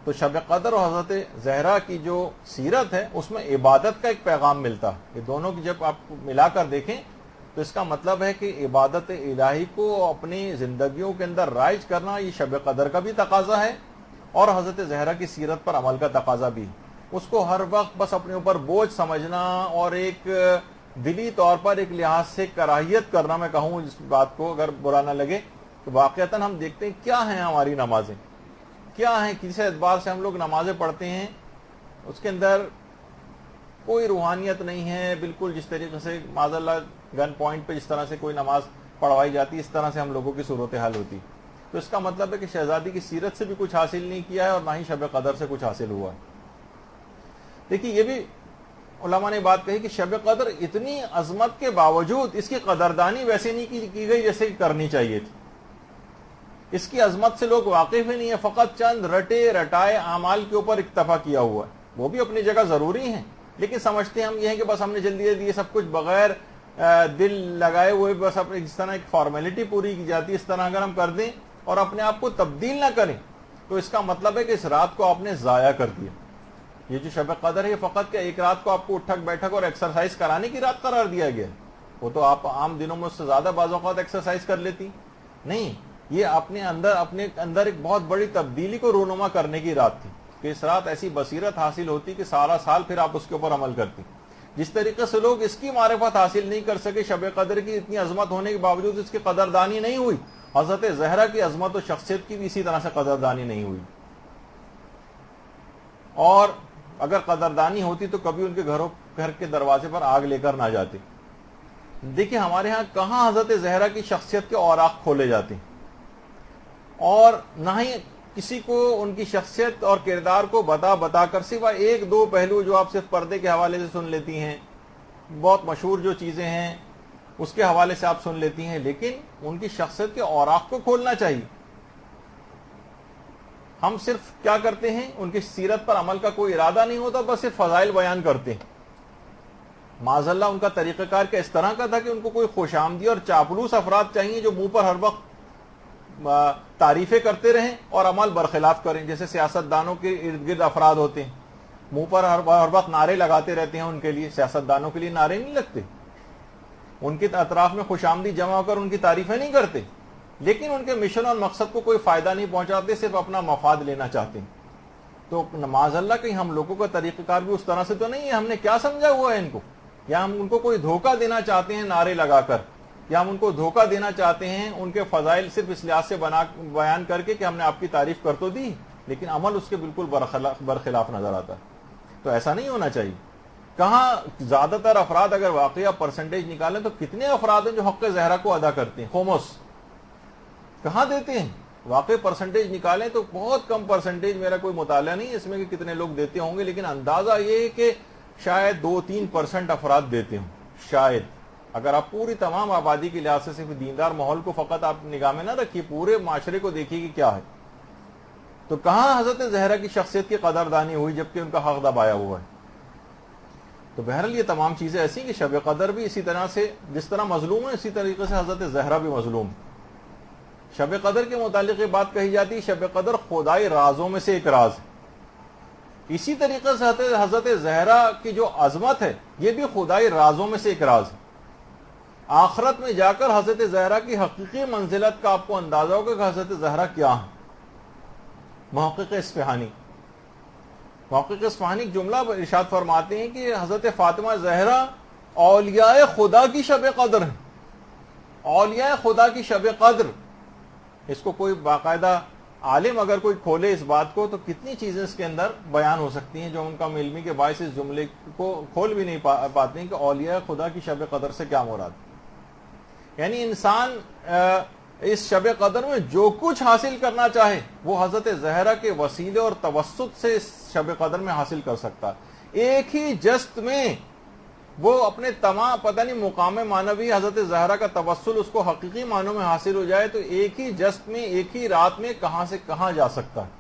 تو شب قدر اور حضرت زہرا کی جو سیرت ہے اس میں عبادت کا ایک پیغام ملتا ہے. یہ دونوں کی جب آپ ملا کر دیکھیں تو اس کا مطلب ہے کہ عبادت الہی کو اپنی زندگیوں کے اندر رائج کرنا یہ شب قدر کا بھی تقاضا ہے اور حضرت زہرا کی سیرت پر عمل کا تقاضا بھی. اس کو ہر وقت بس اپنے اوپر بوجھ سمجھنا اور ایک دلی طور پر ایک لحاظ سے کراہیت کرنا، میں کہوں اس بات کو اگر برا نہ لگے، کہ واقعتاً ہم دیکھتے ہیں کیا ہیں ہماری نمازیں، کیا ہیں، کس اعتبار سے ہم لوگ نمازیں پڑھتے ہیں، اس کے اندر کوئی روحانیت نہیں ہے. بالکل جس طریقے سے معاذ اللہ گن پوائنٹ پہ جس طرح سے کوئی نماز پڑھوائی جاتی ہے اس طرح سے ہم لوگوں کی صورتحال ہوتی. تو اس کا مطلب ہے کہ شہزادی کی سیرت سے بھی کچھ حاصل نہیں کیا ہے اور نہ ہی شب قدر سے کچھ حاصل ہوا ہے. دیکھیے یہ بھی علماء نے بات کہی کہ شب قدر اتنی عظمت کے باوجود اس کی قدردانی ویسے نہیں کی گئی جیسے کرنی چاہیے تھی. اس کی عظمت سے لوگ واقف ہی نہیں ہے، فقط چند رٹے رٹائے اعمال کے اوپر اکتفا کیا ہوا ہے. وہ بھی اپنی جگہ ضروری ہیں لیکن سمجھتے ہم یہ ہیں کہ بس ہم نے جلدی جلدی یہ سب کچھ بغیر دل لگائے ہوئے بس اپنے جس طرح ایک فارمیلٹی پوری کی جاتی ہے اس طرح اگر ہم کر دیں اور اپنے آپ کو تبدیل نہ کریں تو اس کا مطلب ہے کہ اس رات کو آپ نے ضائع کر دیا. یہ جو شب قدر ہے یہ فقط کہ ایک رات کو آپ کو اٹھک بیٹھک اور ایکسرسائز کرانے کی رات قرار دیا گیا. وہ تو آپ عام دنوں میں اس سے زیادہ بعض اوقات ایکسرسائز کر لیتی نہیں. یہ اپنے اندر ایک بہت بڑی تبدیلی کو رونما کرنے کی رات تھی کہ اس رات ایسی بصیرت حاصل ہوتی کہ سارا سال پھر آپ اس کے اوپر عمل کرتی. جس طریقے سے لوگ اس کی معرفت حاصل نہیں کر سکے، شب قدر کی اتنی عظمت ہونے کے باوجود اس کی قدردانی نہیں ہوئی، حضرت زہرا کی عظمت و شخصیت کی بھی اسی طرح سے قدردانی نہیں ہوئی. اور اگر قدردانی ہوتی تو کبھی ان کے گھر کے دروازے پر آگ لے کر نہ جاتے. دیکھیں ہمارے ہاں کہاں حضرت زہرا کی شخصیت کے اوراق کھولے جاتے ہیں اور نہ ہی کسی کو ان کی شخصیت اور کردار کو بتا کر سوائے ایک دو پہلو جو آپ صرف پردے کے حوالے سے سن لیتی ہیں، بہت مشہور جو چیزیں ہیں اس کے حوالے سے آپ سن لیتی ہیں، لیکن ان کی شخصیت کے اوراق کو کھولنا چاہیے. ہم صرف کیا کرتے ہیں، ان کی سیرت پر عمل کا کوئی ارادہ نہیں ہوتا، بس صرف فضائل بیان کرتے ہیں. معاذ اللہ ان کا طریقہ کار کا اس طرح کا تھا کہ ان کو کوئی خوش آمدی اور چاپلوس افراد چاہیے جو منہ پر ہر وقت تعریفیں کرتے رہیں اور عمل برخلاف کریں. جیسے سیاست دانوں کے ارد گرد افراد ہوتے ہیں، منہ پر ہر وقت نعرے لگاتے رہتے ہیں. ان کے لیے سیاست دانوں کے لیے نعرے نہیں لگتے، ان کے اطراف میں خوش آمدی جمع ہو کر ان کی تعریفیں نہیں کرتے، لیکن ان کے مشن اور مقصد کو کوئی فائدہ نہیں پہنچاتے، صرف اپنا مفاد لینا چاہتے ہیں. تو معاذ اللہ کہیں ہم لوگوں کا طریقہ کار بھی اس طرح سے تو نہیں ہے. ہم نے کیا سمجھا ہوا ہے ان کو، یا ہم ان کو کوئی دھوکہ دینا چاہتے ہیں نعرے لگا کر، یا ہم ان کو دھوکہ دینا چاہتے ہیں ان کے فضائل صرف اس لحاظ سے بیان کر کے کہ ہم نے آپ کی تعریف کر تو دی لیکن عمل اس کے بالکل برخلاف نظر آتا ہے. تو ایسا نہیں ہونا چاہیے. کہاں زیادہ تر افراد اگر واقعہ پرسنٹیج نکالیں تو کتنے افراد ہیں جو حق زہرا کو ادا کرتے ہیں؟ خمس کہاں دیتے ہیں؟ واقعی پرسنٹیج نکالیں تو بہت کم پرسنٹیج، میرا کوئی مطالعہ نہیں اس میں کہ کتنے لوگ دیتے ہوں گے، لیکن اندازہ یہ ہے کہ شاید 2-3% افراد دیتے ہوں شاید. اگر آپ پوری تمام آبادی کے لحاظ سے صرف دیندار ماحول کو فقط آپ نگاہ میں نہ رکھیے، پورے معاشرے کو دیکھیے کہ کیا ہے. تو کہاں حضرت زہرا کی شخصیت کی قدردانی ہوئی جبکہ ان کا حق دبایا ہوا ہے. تو بہرحال یہ تمام چیزیں ایسی کہ شب قدر بھی اسی طرح سے جس طرح مظلوم ہے اسی طریقے سے حضرت زہرا بھی مظلوم. شب قدر کے متعلق یہ بات کہی جاتی ہے شب قدر خدائی رازوں میں سے ایک راز ہے. اسی طریقے سے حضرت زہرا کی جو عظمت ہے یہ بھی خدائی رازوں میں سے ایک راز ہے. آخرت میں جا کر حضرت زہرا کی حقیقی منزلت کا آپ کو اندازہ ہوگا کہ حضرت زہرا کیا ہے. محقق اصفہانی جملہ ارشاد فرماتے ہیں کہ حضرت فاطمہ زہرا اولیاء خدا کی شب قدر ہیں. اولیاء خدا کی شب قدر، اس کو کوئی باقاعدہ عالم اگر کوئی کھولے اس بات کو تو کتنی چیزیں اس کے اندر بیان ہو سکتی ہیں جو ان کا علمی کے باعث اس جملے کو کھول بھی نہیں پاتے ہیں کہ اولیاء خدا کی شب قدر سے کیا مراد. یعنی انسان اس شب قدر میں جو کچھ حاصل کرنا چاہے وہ حضرت زہرا کے وسیلے اور توسط سے اس شب قدر میں حاصل کر سکتا ہے. ایک ہی جست میں وہ اپنے تمام پتہ نہیں مقام معنوی حضرت زہرا کا توسل اس کو حقیقی معنوں میں حاصل ہو جائے تو ایک ہی جست میں ایک ہی رات میں کہاں سے کہاں جا سکتا ہے.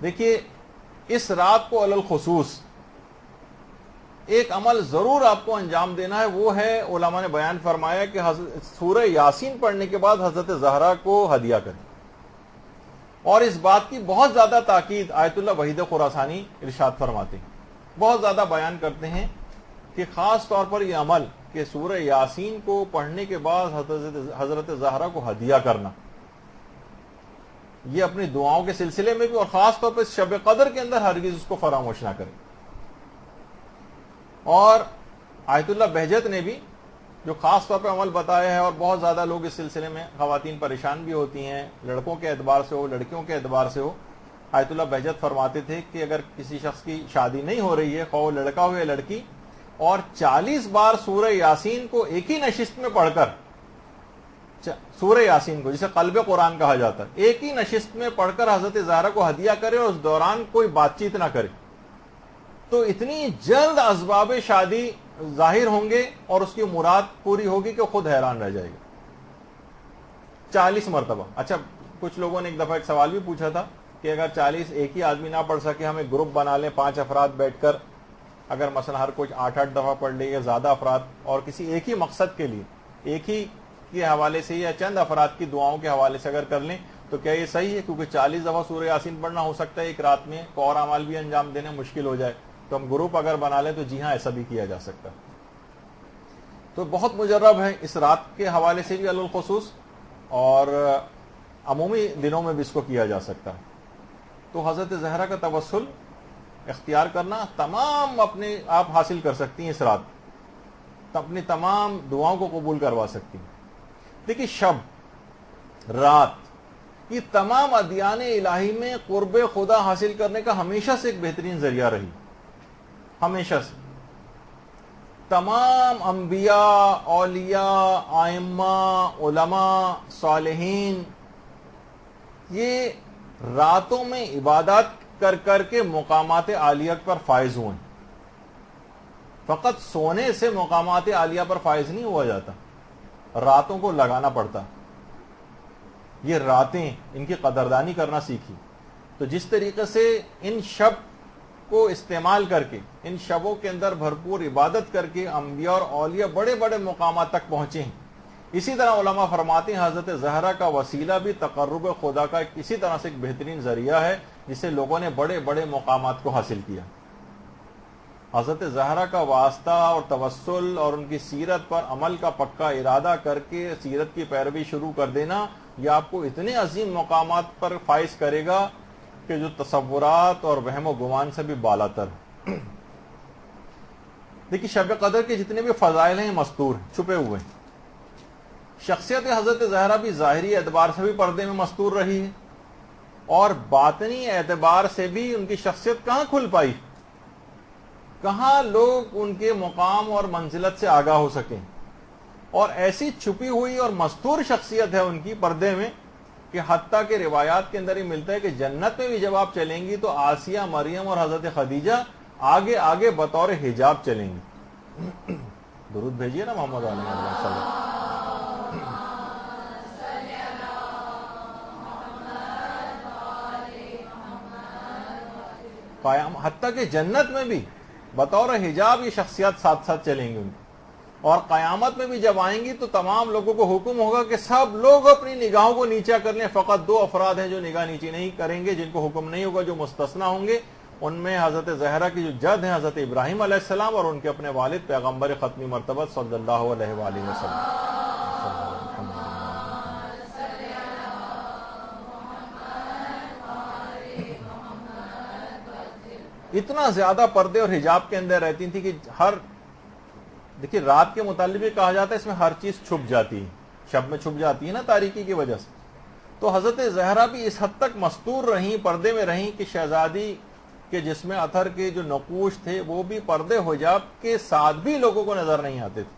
دیکھیے اس رات کو علی الخصوص ایک عمل ضرور آپ کو انجام دینا ہے، وہ ہے علماء نے بیان فرمایا کہ سورہ یاسین پڑھنے کے بعد حضرت زہرا کو ہدیہ کریں، اور اس بات کی بہت زیادہ تاکید آیت اللہ وحید خراسانی ارشاد فرماتے ہیں، بہت زیادہ بیان کرتے ہیں کہ خاص طور پر یہ عمل کہ سورہ یاسین کو پڑھنے کے بعد حضرت زہرا کو ہدیہ کرنا، یہ اپنی دعاؤں کے سلسلے میں بھی اور خاص طور پر شب قدر کے اندر ہرگز اس کو فراموش نہ کریں۔ اور آیت اللہ بہجت نے بھی جو خاص طور پہ عمل بتایا ہے، اور بہت زیادہ لوگ اس سلسلے میں خواتین پریشان بھی ہوتی ہیں، لڑکوں کے اعتبار سے ہو لڑکیوں کے اعتبار سے ہو، آیت اللہ بہجت فرماتے تھے کہ اگر کسی شخص کی شادی نہیں ہو رہی ہے، خواہ لڑکا ہو یا لڑکی، اور 40 بار سورہ یاسین کو ایک ہی نشست میں پڑھ کر، سورہ یاسین کو جسے قلب قرآن کہا جاتا ہے، ایک ہی نشست میں پڑھ کر حضرت زہرا کو ہدیہ کرے اور اس دوران کوئی بات چیت نہ کرے، تو اتنی جلد اسباب شادی ظاہر ہوں گے اور اس کی مراد پوری ہوگی کہ خود حیران رہ جائے گا۔ 40 مرتبہ۔ اچھا، کچھ لوگوں نے ایک دفعہ ایک سوال بھی پوچھا تھا کہ اگر 40 ایک ہی آدمی نہ پڑھ سکے، ہم ایک گروپ بنا لیں 5 افراد بیٹھ کر، اگر مثلا ہر کوئی 8-8 دفعہ پڑھ لے یا زیادہ افراد، اور کسی ایک ہی مقصد کے لیے ایک ہی کے حوالے سے یا چند افراد کی دعاؤں کے حوالے سے اگر کر لیں تو کیا یہ صحیح ہے؟ کیونکہ 40 دفعہ سورہ یاسین پڑھنا ہو سکتا ہے ایک رات میں، کو اور اعمال بھی انجام دینے مشکل ہو جائے، تو ہم گروپ اگر بنا لیں تو جی ہاں، ایسا بھی کیا جا سکتا ہے۔ تو بہت مجرب ہے اس رات کے حوالے سے بھی علی الخصوص، اور عمومی دنوں میں بھی اس کو کیا جا سکتا ہے۔ تو حضرت زہرا کا توسل اختیار کرنا تمام اپنے آپ حاصل کر سکتی ہیں، اس رات اپنی تمام دعاؤں کو قبول کروا سکتی ہیں۔ دیکھیے، شب رات یہ تمام ادیان الہی میں قرب خدا حاصل کرنے کا ہمیشہ سے ایک بہترین ذریعہ رہی، ہمیشہ سے۔ تمام انبیاء، اولیاء، ائمہ، علماء، صالحین یہ راتوں میں عبادات کر کر کے مقامات عالیہ پر فائز ہوئے۔ فقط سونے سے مقامات عالیہ پر فائز نہیں ہوا جاتا، راتوں کو لگانا پڑتا۔ یہ راتیں ان کی قدردانی کرنا سیکھی، تو جس طریقے سے ان شب کو استعمال کر کے، ان شبوں کے اندر بھرپور عبادت کر کے انبیاء اور اولیاء بڑے بڑے مقامات تک پہنچے ہیں، اسی طرح علماء فرماتے ہیں حضرت زہرا کا وسیلہ بھی تقرب خدا کا اسی طرح سے ایک بہترین ذریعہ ہے جس سے لوگوں نے بڑے بڑے مقامات کو حاصل کیا۔ حضرت زہرا کا واسطہ اور توسل اور ان کی سیرت پر عمل کا پکا ارادہ کر کے سیرت کی پیروی شروع کر دینا، یہ آپ کو اتنے عظیم مقامات پر فائز کرے گا کہ جو تصورات اور وہم و گمان سے بھی بالا تر۔ دیکھیے، شب قدر کے جتنے بھی فضائل ہیں مستور ہیں، چھپے ہوئے ہیں۔ شخصیت حضرت زہرا بھی ظاہری اعتبار سے بھی پردے میں مستور رہی ہے، اور باطنی اعتبار سے بھی ان کی شخصیت کہاں کھل پائی، کہاں لوگ ان کے مقام اور منزلت سے آگاہ ہو سکیں۔ اور ایسی چھپی ہوئی اور مستور شخصیت ہے ان کی پردے میں کہ حتیٰ کہ روایات کے اندر ہی ملتا ہے کہ جنت میں بھی جب آپ چلیں گی تو آسیہ، مریم اور حضرت خدیجہ آگے آگے بطور حجاب چلیں گی۔ درود بھیجیے نا محمد علیہ وسلم۔ حتیٰ کہ جنت میں بھی بطور حجاب یہ شخصیات ساتھ ساتھ چلیں گی ان کی، اور قیامت میں بھی جب آئیں گی تو تمام لوگوں کو حکم ہوگا کہ سب لوگ اپنی نگاہوں کو نیچا کر لیں، فقط 2 افراد ہیں جو نگاہ نیچی نہیں کریں گے، جن کو حکم نہیں ہوگا، جو مستثنا ہوں گے۔ ان میں حضرت زہرا کی جو جد ہیں حضرت ابراہیم علیہ السلام، اور ان کے اپنے والد پیغمبر ختمی مرتبہ صلی اللہ علیہ وآلہ وسلم۔ اتنا زیادہ پردے اور حجاب کے اندر رہتی تھی کہ دیکھیے، رات کے متعلق بھی کہا جاتا ہے اس میں ہر چیز چھپ جاتی ہے، شب میں چھپ جاتی ہے نا تاریکی کی وجہ سے۔ تو حضرت زہرا بھی اس حد تک مستور رہیں، پردے میں رہیں کہ شہزادی کے جسم اطہر کے جو نقوش تھے وہ بھی پردے حجاب کے ساتھ بھی لوگوں کو نظر نہیں آتے تھے،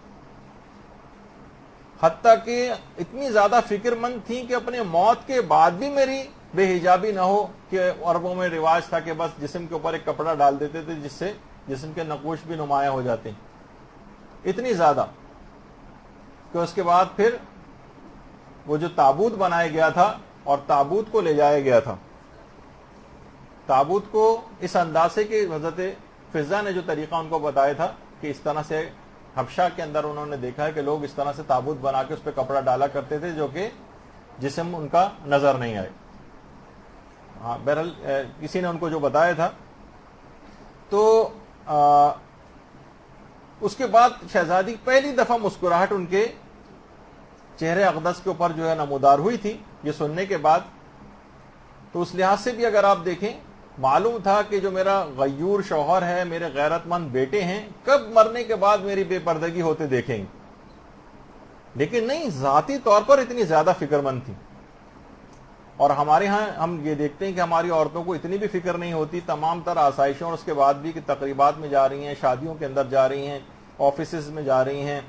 حتیٰ کہ اتنی زیادہ فکر مند تھیں کہ اپنے موت کے بعد بھی میری بے حجابی نہ ہو، کہ عربوں میں رواج تھا کہ بس جسم کے اوپر ایک کپڑا ڈال دیتے تھے جس سے جسم کے نقوش بھی نمایاں ہو جاتے ہیں، اتنی زیادہ کہ اس کے بعد پھر وہ جو تابوت بنایا گیا تھا اور تابوت کو لے جایا گیا تھا، تابوت کو اس انداز سے کہ حضرت فضا نے جو طریقہ ان کو بتایا تھا کہ اس طرح سے حبشہ کے اندر انہوں نے دیکھا ہے کہ لوگ اس طرح سے تابوت بنا کے اس پہ کپڑا ڈالا کرتے تھے جو کہ جسم ان کا نظر نہیں آئے. ہاں بہرحال کسی نے ان کو جو بتایا تھا. تو اس کے بعد شہزادی پہلی دفعہ مسکراہٹ ان کے چہرے اقدس کے اوپر جو ہے نمودار ہوئی تھی یہ سننے کے بعد. تو اس لحاظ سے بھی اگر آپ دیکھیں معلوم تھا کہ جو میرا غیور شوہر ہے, میرے غیرت مند بیٹے ہیں, کب مرنے کے بعد میری بے پردگی ہوتے دیکھیں گے. لیکن نہیں, ذاتی طور پر اتنی زیادہ فکر مند تھی. اور ہمارے ہاں ہم یہ دیکھتے ہیں کہ ہماری عورتوں کو اتنی بھی فکر نہیں ہوتی, تمام تر آسائشوں اور اس کے بعد بھی کہ تقریبات میں جا رہی ہیں, شادیوں کے اندر جا رہی ہیں, آفیسز میں جا رہی ہیں,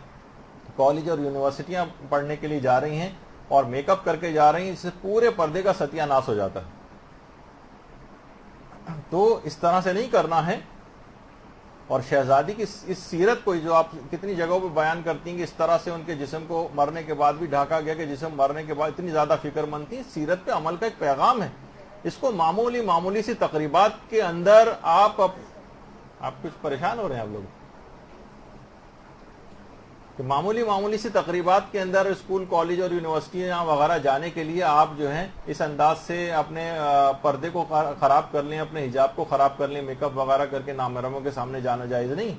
کالج اور یونیورسٹیاں پڑھنے کے لیے جا رہی ہیں اور میک اپ کر کے جا رہی ہیں, اس سے پورے پردے کا ستیہ ناش ہو جاتا ہے. تو اس طرح سے نہیں کرنا ہے. اور شہزادی کی اس سیرت کو جو آپ کتنی جگہوں پہ بیان کرتی ہیں کہ اس طرح سے ان کے جسم کو مرنے کے بعد بھی ڈھانکا گیا کہ جسم مرنے کے بعد اتنی زیادہ فکر مند تھی. سیرت پہ عمل کا ایک پیغام ہے. اس کو معمولی سی تقریبات کے اندر آپ کچھ پریشان ہو رہے ہیں آپ لوگ کہ معمولی سی تقریبات کے اندر اسکول, کالج اور یونیورسٹیاں وغیرہ جانے کے لیے آپ جو ہیں اس انداز سے اپنے پردے کو خراب کر لیں, اپنے حجاب کو خراب کر لیں, میک اپ وغیرہ کر کے نامحرموں کے سامنے جانا جائز نہیں.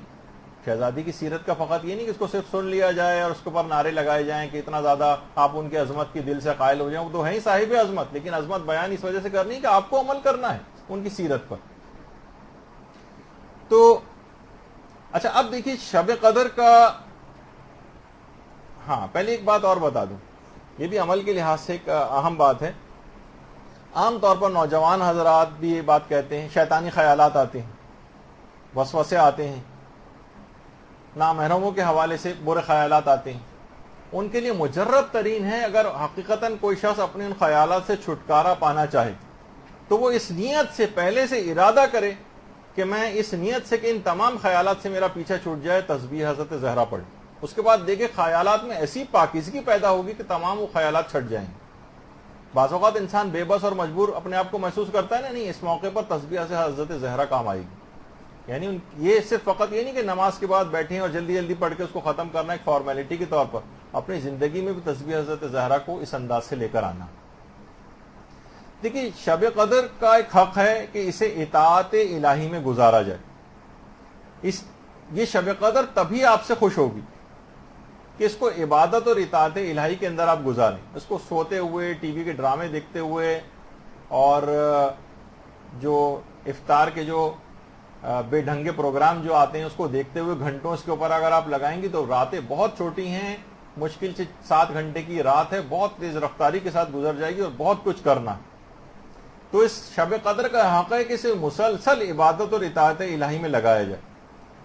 شہزادی کی سیرت کا فقط یہ نہیں کہ اس کو صرف سن لیا جائے اور اس کے اوپر نعرے لگائے جائیں کہ اتنا زیادہ آپ ان کی عظمت کی دل سے قائل ہو جائیں. وہ تو ہے ہی صاحب عظمت, لیکن عظمت بیان اس وجہ سے کرنی کہ آپ کو عمل کرنا ہے ان کی سیرت پر. تو اچھا اب دیکھیے شب قدر کا, ہاں پہلے ایک بات اور بتا دوں, یہ بھی عمل کے لحاظ سے ایک اہم بات ہے. عام طور پر نوجوان حضرات بھی یہ بات کہتے ہیں, شیطانی خیالات آتے ہیں, وسوسے آتے ہیں, نامحرموں کے حوالے سے برے خیالات آتے ہیں. ان کے لیے مجرب ترین ہے اگر حقیقتاً کوئی شخص اپنے ان خیالات سے چھٹکارا پانا چاہے تو وہ اس نیت سے پہلے سے ارادہ کرے کہ میں اس نیت سے کہ ان تمام خیالات سے میرا پیچھا چھوٹ جائے, تسبیح حضرت زہرا پڑھے. اس کے بعد دیکھیں خیالات میں ایسی پاکیزگی پیدا ہوگی کہ تمام وہ خیالات چھٹ جائیں. بعض اوقات انسان بے بس اور مجبور اپنے آپ کو محسوس کرتا ہے نا, نہیں اس موقع پر تسبیح سے حضرت زہرا کام آئے گی. یعنی یہ صرف فقط یہ نہیں کہ نماز کے بعد بیٹھیں اور جلدی پڑھ کے اس کو ختم کرنا ایک فارمیلٹی کے طور پر, اپنی زندگی میں بھی تسبیح حضرت زہرا کو اس انداز سے لے کر آنا. دیکھیے شب قدر کا ایک حق ہے کہ اسے اطاعت الہی میں گزارا جائے. یہ شب قدر تبھی آپ سے خوش ہوگی کہ اس کو عبادت اور اطاعت الہی کے اندر آپ گزاریں. اس کو سوتے ہوئے, ٹی وی کے ڈرامے دیکھتے ہوئے اور جو افطار کے جو بے ڈھنگے پروگرام جو آتے ہیں اس کو دیکھتے ہوئے گھنٹوں اس کے اوپر اگر آپ لگائیں گی تو راتیں بہت چھوٹی ہیں, مشکل سے 7 گھنٹے کی رات ہے, بہت تیز رفتاری کے ساتھ گزر جائے گی اور بہت کچھ کرنا. تو اس شب قدر کا حق ہے کہ اسے مسلسل عبادت اور اطاعت الہی میں لگایا جائے,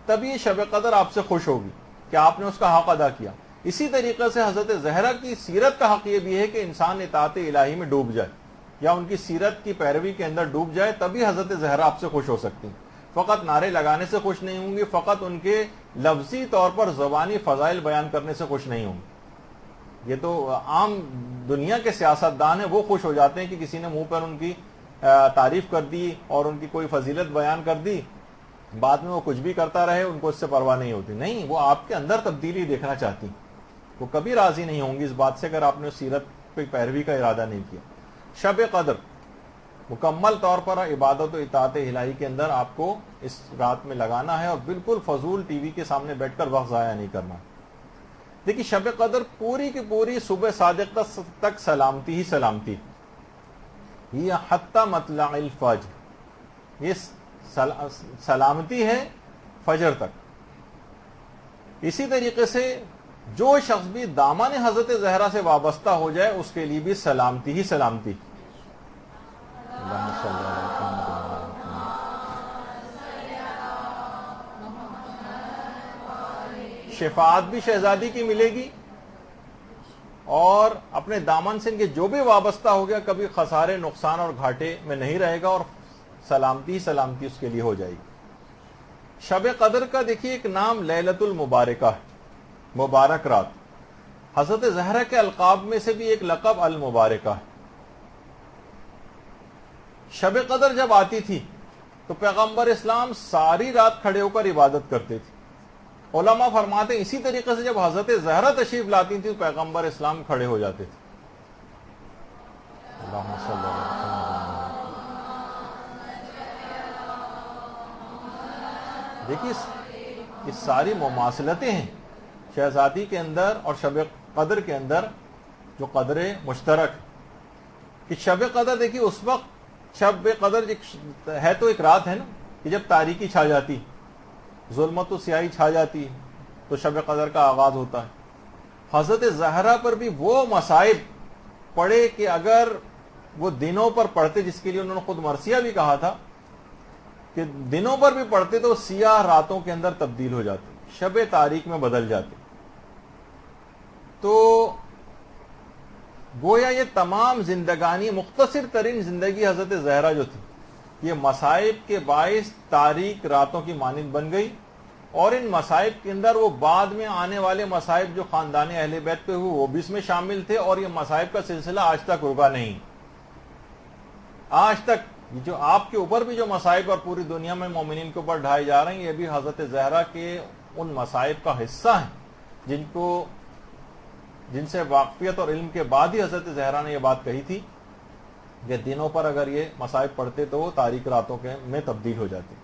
تبھی یہ شب قدر آپ سے خوش ہوگی کہ آپ نے اس کا حق ادا کیا. اسی طریقے سے حضرت زہرا کی سیرت کا حق یہ بھی ہے کہ انسان اطاعت الہی میں ڈوب جائے یا ان کی سیرت کی پیروی کے اندر ڈوب جائے, تبھی حضرت زہرا آپ سے خوش ہو سکتی ہیں. فقط نعرے لگانے سے خوش نہیں ہوں گی, فقط ان کے لفظی طور پر زبانی فضائل بیان کرنے سے خوش نہیں ہوں گی. یہ تو عام دنیا کے سیاستدان ہیں, وہ خوش ہو جاتے ہیں کہ کسی نے منہ پر ان کی تعریف کر دی اور ان کی کوئی فضیلت بیان کر دی, بعد میں وہ کچھ بھی کرتا رہے, ان کو اس سے پرواہ نہیں ہوتی. نہیں, وہ آپ کے اندر تبدیلی دیکھنا چاہتی, وہ کبھی راضی نہیں ہوں گی اس بات سے اگر آپ نے سیرت پہ پیروی کا ارادہ نہیں کیا. شب قدر مکمل طور پر عبادت و اطاعت الہی کے اندر آپ کو اس رات میں لگانا ہے اور بالکل فضول ٹی وی کے سامنے بیٹھ کر وقت ضائع نہیں کرنا. دیکھیے شب قدر پوری کی پوری صبح صادق تک سلامتی ہی سلامتی, یہ حتی مطلع الفجر, یہ سلامتی ہے فجر تک. اسی طریقے سے جو شخص بھی دامن حضرت زہرا سے وابستہ ہو جائے اس کے لیے بھی سلامتی ہی سلامتی. شفاعت بھی شہزادی کی ملے گی اور اپنے دامن سے ان کے جو بھی وابستہ ہو گیا کبھی خسارے, نقصان اور گھاٹے میں نہیں رہے گا اور سلامتی ہی سلامتی اس کے لیے ہو جائے گی. شب قدر کا دیکھیے ایک نام لیلۃ المبارکہ ہے, مبارک رات. حضرت زہرا کے القاب میں سے بھی ایک لقب المبارکہ ہے. شب قدر جب آتی تھی تو پیغمبر اسلام ساری رات کھڑے ہو کر عبادت کرتے تھے. علماء فرماتے ہیں اسی طریقے سے جب حضرت زہرا تشریف لاتی تھی تو پیغمبر اسلام کھڑے ہو جاتے تھے. اللہم صلی اللہ علیہ وسلم. دیکھیے یہ ساری مماثلتیں ہیں شہزادی کے اندر اور شب قدر کے اندر، جو قدر مشترک کہ شب قدر دیکھیے اس وقت شب قدر ہے تو ایک رات ہے نا کہ جب تاریکی چھا جاتی، ظلمت و سیاہی چھا جاتی تو شب قدر کا آغاز ہوتا ہے. حضرت زہرا پر بھی وہ مصائب پڑے کہ اگر وہ دنوں پر پڑھتے، جس کے لیے انہوں نے خود مرثیہ بھی کہا تھا کہ دنوں پر بھی پڑھتے تو سیاہ راتوں کے اندر تبدیل ہو جاتے، شب تاریک میں بدل جاتے. تو گویا یہ تمام زندگانی، مختصر ترین زندگی حضرت زہرا جو تھی، یہ مصائب کے باعث تاریک راتوں کی مانند بن گئی. اور ان مصائب کے اندر وہ بعد میں آنے والے مصائب جو خاندان اہل بیت پہ ہوئے وہ بھی اس میں شامل تھے، اور یہ مصائب کا سلسلہ آج تک رکا نہیں. آج تک جو آپ کے اوپر بھی جو مصائب اور پوری دنیا میں مومنین کے اوپر ڈھائے جا رہے ہیں، یہ بھی حضرت زہرا کے ان مصائب کا حصہ ہیں جن سے واقفیت اور علم کے بعد ہی حضرت زہرا نے یہ بات کہی تھی کہ دنوں پر اگر یہ مصائب پڑھتے تو وہ تاریک راتوں کے میں تبدیل ہو جاتے.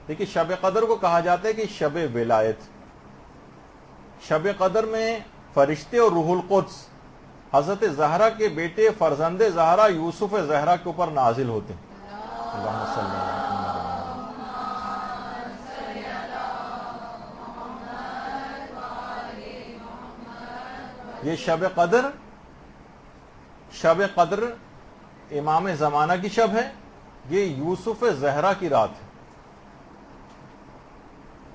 دیکھیے شب قدر کو کہا جاتا ہے کہ شب ولایت. شب قدر میں فرشتے اور روح القدس حضرت زہرا کے بیٹے فرزند زہرا یوسف زہرا کے اوپر نازل ہوتے ہیں. اللہم صلی اللہ علیہ وسلم. یہ شب قدر امام زمانہ کی شب ہے، یہ یوسف زہرا کی رات ہے.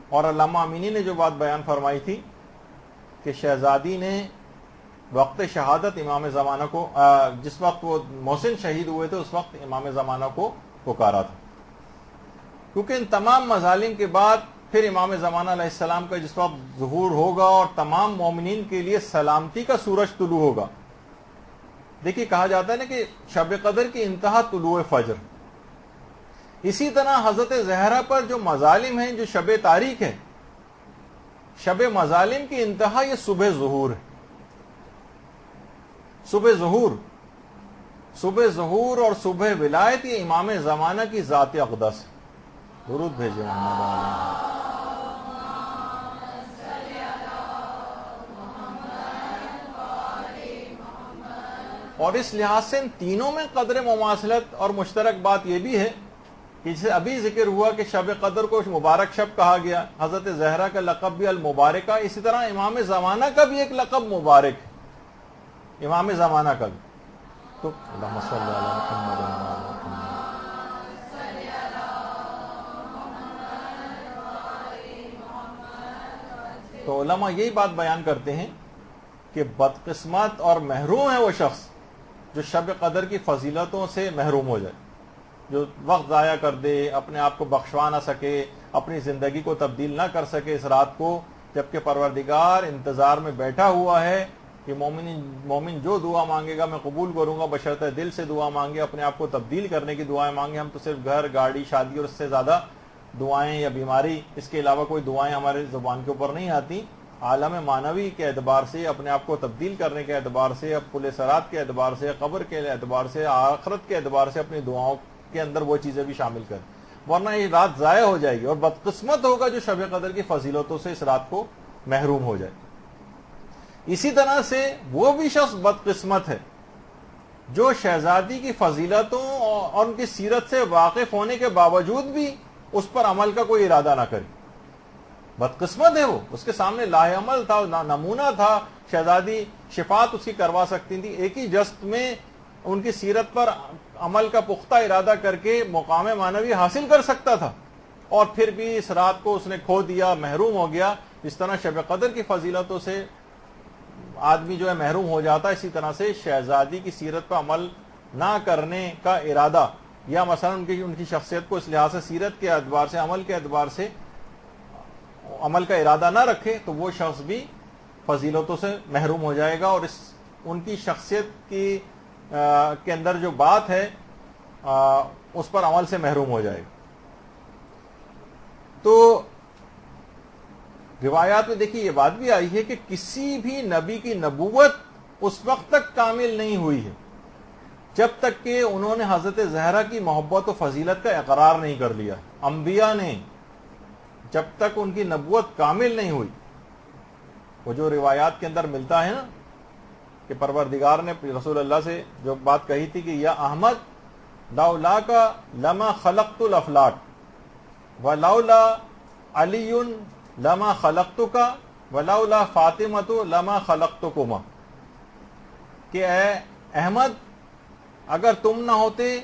اور علامہ امینی نے جو بات بیان فرمائی تھی کہ شہزادی نے وقت شہادت امام زمانہ کو، جس وقت وہ محسن شہید ہوئے تھے اس وقت امام زمانہ کو پکارا تھا، کیونکہ ان تمام مظالم کے بعد پھر امام زمانہ علیہ السلام کا جس وقت ظہور ہوگا اور تمام مومنین کے لیے سلامتی کا سورج طلوع ہوگا. دیکھیے کہا جاتا ہے نا کہ شب قدر کی انتہا طلوع فجر. اسی طرح حضرت زہرا پر جو مظالم ہیں، جو شب تاریک ہے، شب مظالم کی انتہا یہ صبح ظہور ہے. صبح ظہور اور صبح ولایت یہ امام زمانہ کی ذات اقدس ہے. درود بھیجے محمد علیہ. اور اس لحاظ سے ان تینوں میں قدر مماثلت اور مشترک بات یہ بھی ہے کہ جسے ابھی ذکر ہوا کہ شب قدر کو مبارک شب کہا گیا، حضرت زہرا کا لقب بھی المبارکہ، اسی طرح امام زمانہ کا بھی ایک لقب مبارک ہے، امام زمانہ کا بھی. تو اللہم صلی علی محمد و علی محمد. تو علماء یہی بات بیان کرتے ہیں کہ بدقسمت اور محروم ہے وہ شخص جو شب قدر کی فضیلتوں سے محروم ہو جائے، جو وقت ضائع کر دے، اپنے آپ کو بخشوا نہ سکے، اپنی زندگی کو تبدیل نہ کر سکے اس رات کو، جبکہ پروردگار انتظار میں بیٹھا ہوا ہے کہ مومن جو دعا مانگے گا میں قبول کروں گا، بشرطہ دل سے دعا مانگے، اپنے آپ کو تبدیل کرنے کی دعائیں مانگے. ہم تو صرف گھر، گاڑی، شادی اور اس سے زیادہ دعائیں یا بیماری، اس کے علاوہ کوئی دعائیں ہمارے زبان کے اوپر نہیں آتی. عالم معنوی کے اعتبار سے، اپنے آپ کو تبدیل کرنے کے اعتبار سے، پل صراط کے اعتبار سے، قبر کے اعتبار سے، آخرت کے اعتبار سے اپنی دعاؤں کے اندر وہ چیزیں بھی شامل کریں، ورنہ یہ رات ضائع ہو جائے گی. اور بدقسمت ہوگا جو شب قدر کی فضیلتوں سے اس رات کو محروم ہو جائے. اسی طرح سے وہ بھی شخص بدقسمت ہے جو شہزادی کی فضیلتوں اور ان کی سیرت سے واقف ہونے کے باوجود بھی اس پر عمل کا کوئی ارادہ نہ کرے. بدقسمت ہے وہ، اس کے سامنے لاہ عمل تھا، نمونہ تھا، شہزادی شفاعت اس کی کروا سکتی تھی، ایک ہی جست میں ان کی سیرت پر عمل کا پختہ ارادہ کر کے مقام معنوی حاصل کر سکتا تھا، اور پھر بھی اس رات کو اس نے کھو دیا، محروم ہو گیا. جس طرح شب قدر کی فضیلتوں سے آدمی جو ہے محروم ہو جاتا، اسی طرح سے شہزادی کی سیرت پر عمل نہ کرنے کا ارادہ، یا مثلا ان کی شخصیت کو اس لحاظ سے سیرت کے اعتبار سے، عمل کے اعتبار سے عمل کا ارادہ نہ رکھے، تو وہ شخص بھی فضیلتوں سے محروم ہو جائے گا. اور ان کی شخصیت کے اندر جو بات ہے اس پر عمل سے محروم ہو جائے گا. تو روایات میں دیکھیے یہ بات بھی آئی ہے کہ کسی بھی نبی کی نبوت اس وقت تک کامل نہیں ہوئی ہے جب تک کہ انہوں نے حضرت زہرا کی محبت و فضیلت کا اقرار نہیں کر لیا. انبیاء نے جب تک ان کی نبوت کامل نہیں ہوئی، وہ جو روایات کے اندر ملتا ہے نا کہ پروردگار نے رسول اللہ سے جو بات کہی تھی کہ یا احمد لولا کا لما خلقت الافلاک ولولا علی لما خلقتک ولولا فاطمۃ لما خلقتکما، کہ اے احمد اگر تم نہ ہوتے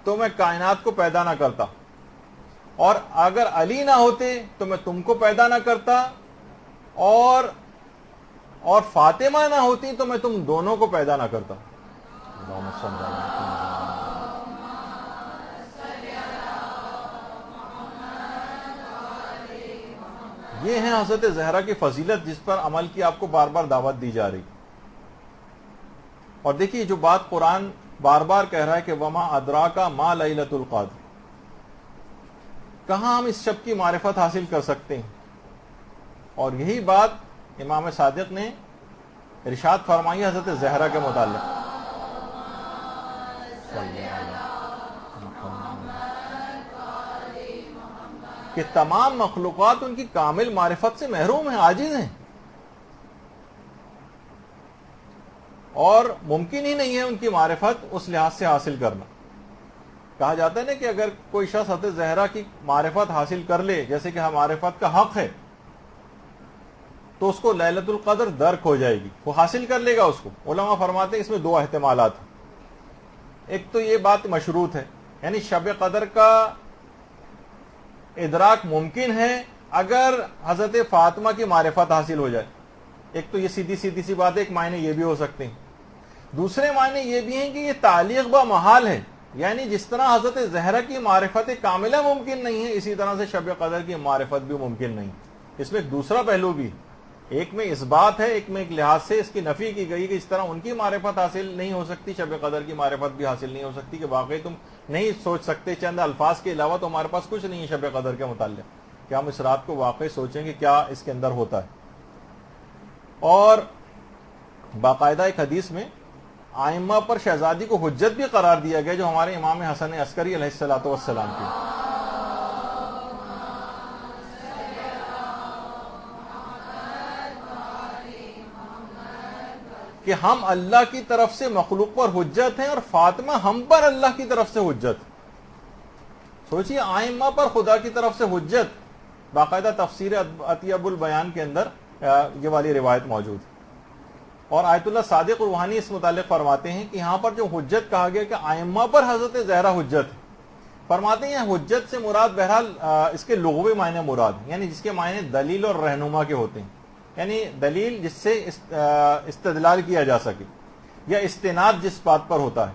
تو میں کائنات کو پیدا نہ کرتا، اور اگر علی نہ ہوتے تو میں تم کو پیدا نہ کرتا، اور فاطمہ نہ ہوتی تو میں تم دونوں کو پیدا نہ کرتا. اللہم صل علی محمد. یہ ہے حضرت زہرا کی فضیلت جس پر عمل کی آپ کو بار بار دعوت دی جا رہی. اور دیکھیے جو بات قرآن بار بار کہہ رہا ہے کہ وما ادراکا ما لیلۃ القدر، کہاں ہم اس شب کی معرفت حاصل کر سکتے ہیں؟ اور یہی بات امام صادق نے ارشاد فرمائی حضرت زہرا کے متعلق. کہ تمام مخلوقات ان کی کامل معرفت سے محروم ہیں، عاجز ہیں، اور ممکن ہی نہیں ہے ان کی معرفت اس لحاظ سے حاصل کرنا. کہا جاتا ہے نا کہ اگر کوئی شخص حضرت زہرا کی معرفت حاصل کر لے، جیسے کہ معرفت کا حق ہے، تو اس کو لیلۃ القدر درک ہو جائے گی، وہ حاصل کر لے گا اس کو. علماء فرماتے ہیں اس میں دو احتمالات ہیں. ایک تو یہ بات مشروط ہے، یعنی شب قدر کا ادراک ممکن ہے اگر حضرت فاطمہ کی معرفت حاصل ہو جائے. ایک تو یہ سیدھی سی بات ہے، ایک معنی یہ بھی ہو سکتے ہیں. دوسرے معنی یہ بھی ہیں کہ یہ تعلیق با محال ہے، یعنی جس طرح حضرت زہرا کی معرفت کاملہ ممکن نہیں ہے، اسی طرح سے شب قدر کی معرفت بھی ممکن نہیں. اس میں ایک دوسرا پہلو بھی ہے، ایک میں اس بات ہے، ایک میں ایک لحاظ سے اس کی نفی کی گئی کہ اس طرح ان کی معرفت حاصل نہیں ہو سکتی، شب قدر کی معرفت بھی حاصل نہیں ہو سکتی، کہ واقعی تم نہیں سوچ سکتے چند الفاظ کے علاوہ تو ہمارے پاس کچھ نہیں ہے شب قدر کے متعلق کہ ہم اس رات کو واقعی سوچیں کہ کیا اس کے اندر ہوتا ہے. اور باقاعدہ ایک حدیث میں آئمہ پر شہزادی کو حجت بھی قرار دیا گیا جو ہمارے امام حسن عسکری علیہ الصلوۃ والسلام کی. کہ ہم اللہ کی طرف سے مخلوق پر حجت ہیں اور فاطمہ ہم پر اللہ کی طرف سے حجت. سوچئے آئمہ پر خدا کی طرف سے حجت، باقاعدہ تفسیر عطیہ البیان کے اندر یہ والی روایت موجود ہے. اور آیت اللہ صادق روحانی اس متعلق فرماتے ہیں کہ یہاں پر جو حجت کہا گیا کہ آئمہ پر حضرت زہرا حجت ہے، فرماتے ہیں حجت سے مراد بہرحال اس کے لغوی معنی مراد ہیں، یعنی جس کے معنی دلیل اور رہنما کے ہوتے ہیں، یعنی دلیل جس سے استدلال کیا جا سکے، یا استناد جس بات پر ہوتا ہے.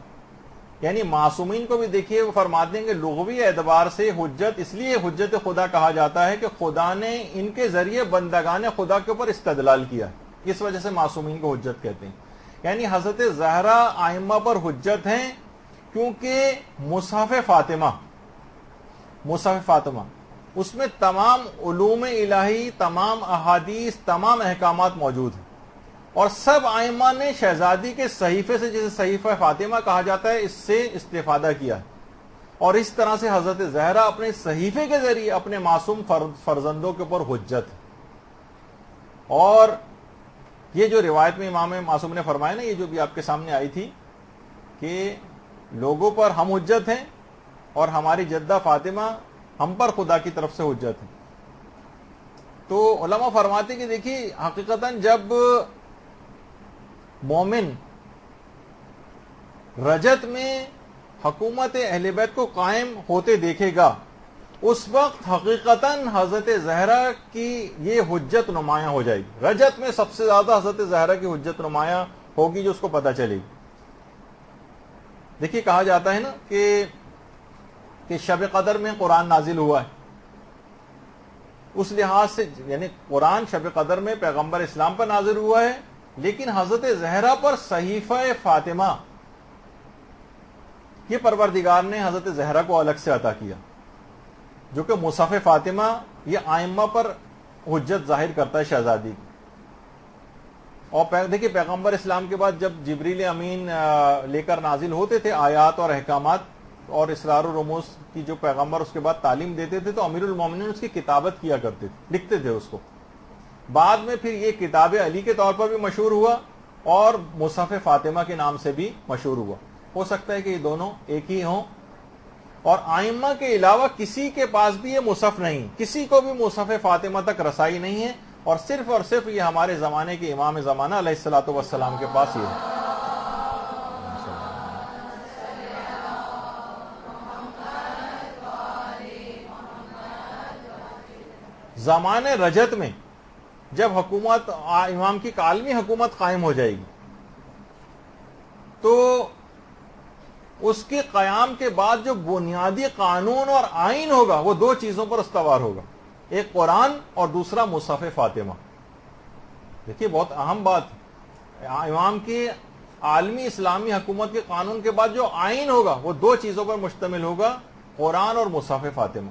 یعنی معصومین کو بھی دیکھیے وہ فرماتے ہیں کہ لغوی اعتبار سے حجت اس لیے حجت خدا کہا جاتا ہے کہ خدا نے ان کے ذریعے بندگان خدا کے اوپر استدلال کیا ہے، اس وجہ سے معصومین کو حجت کہتے ہیں. یعنی حضرت زہرا آئمہ پر حجت ہیں کیونکہ مصحف فاطمہ اس میں تمام علوم الہی، تمام احادیث، تمام احکامات موجود ہیں، اور سب آئمہ نے شہزادی کے صحیفے سے، جسے صحیفہ فاطمہ کہا جاتا ہے، اس سے استفادہ کیا ہے. اور اس طرح سے حضرت زہرا اپنے صحیفے کے ذریعے اپنے معصوم فرزندوں کے اوپر حجت ہے. اور یہ جو روایت میں امام معصوم نے فرمایا نا، یہ جو بھی آپ کے سامنے آئی تھی کہ لوگوں پر ہم حجت ہیں اور ہماری جدہ فاطمہ ہم پر خدا کی طرف سے حجت ہے. تو علماء فرماتے کہ دیکھیے حقیقتاً جب مومن رجت میں حکومت اہل بیت کو قائم ہوتے دیکھے گا، اس وقت حقیقتاً حضرت زہرا کی یہ حجت نمایاں ہو جائے گی. رجت میں سب سے زیادہ حضرت زہرا کی حجت نمایاں ہوگی جو اس کو پتہ چلے گی. دیکھیے کہا جاتا ہے نا کہ شب قدر میں قرآن نازل ہوا ہے، اس لحاظ سے یعنی قرآن شب قدر میں پیغمبر اسلام پر نازل ہوا ہے، لیکن حضرت زہرا پر صحیفہ فاطمہ یہ پروردگار نے حضرت زہرا کو الگ سے عطا کیا، جو کہ مصحف فاطمہ یہ آئمہ پر حجت ظاہر کرتا ہے شہزادی کی۔ اور دیکھیے پیغمبر اسلام کے بعد جب جبریل امین لے کر نازل ہوتے تھے آیات اور احکامات اور اسرار و رموز کی، جو پیغمبر اس کے بعد تعلیم دیتے تھے، تو امیر المومنین اس کی کتابت کیا کرتے تھے، لکھتے تھے اس کو۔ بعد میں پھر یہ کتاب علی کے طور پر بھی مشہور ہوا اور مصحف فاطمہ کے نام سے بھی مشہور ہوا۔ ہو سکتا ہے کہ یہ دونوں ایک ہی ہوں، اور آئمہ کے علاوہ کسی کے پاس بھی یہ مصحف نہیں، کسی کو بھی مصحف فاطمہ تک رسائی نہیں ہے، اور صرف یہ ہمارے زمانے کے امام زمانہ علیہ الصلوۃ والسلام کے پاس یہ ہے۔ زمانے رجت میں جب حکومت امام کی عالمی حکومت قائم ہو جائے گی، تو اس کے قیام کے بعد جو بنیادی قانون اور آئین ہوگا وہ دو چیزوں پر استوار ہوگا، ایک قرآن اور دوسرا مصحف فاطمہ۔ دیکھیے بہت اہم بات، امام کی عالمی اسلامی حکومت کے قانون کے بعد جو آئین ہوگا وہ دو چیزوں پر مشتمل ہوگا، قرآن اور مصحف فاطمہ۔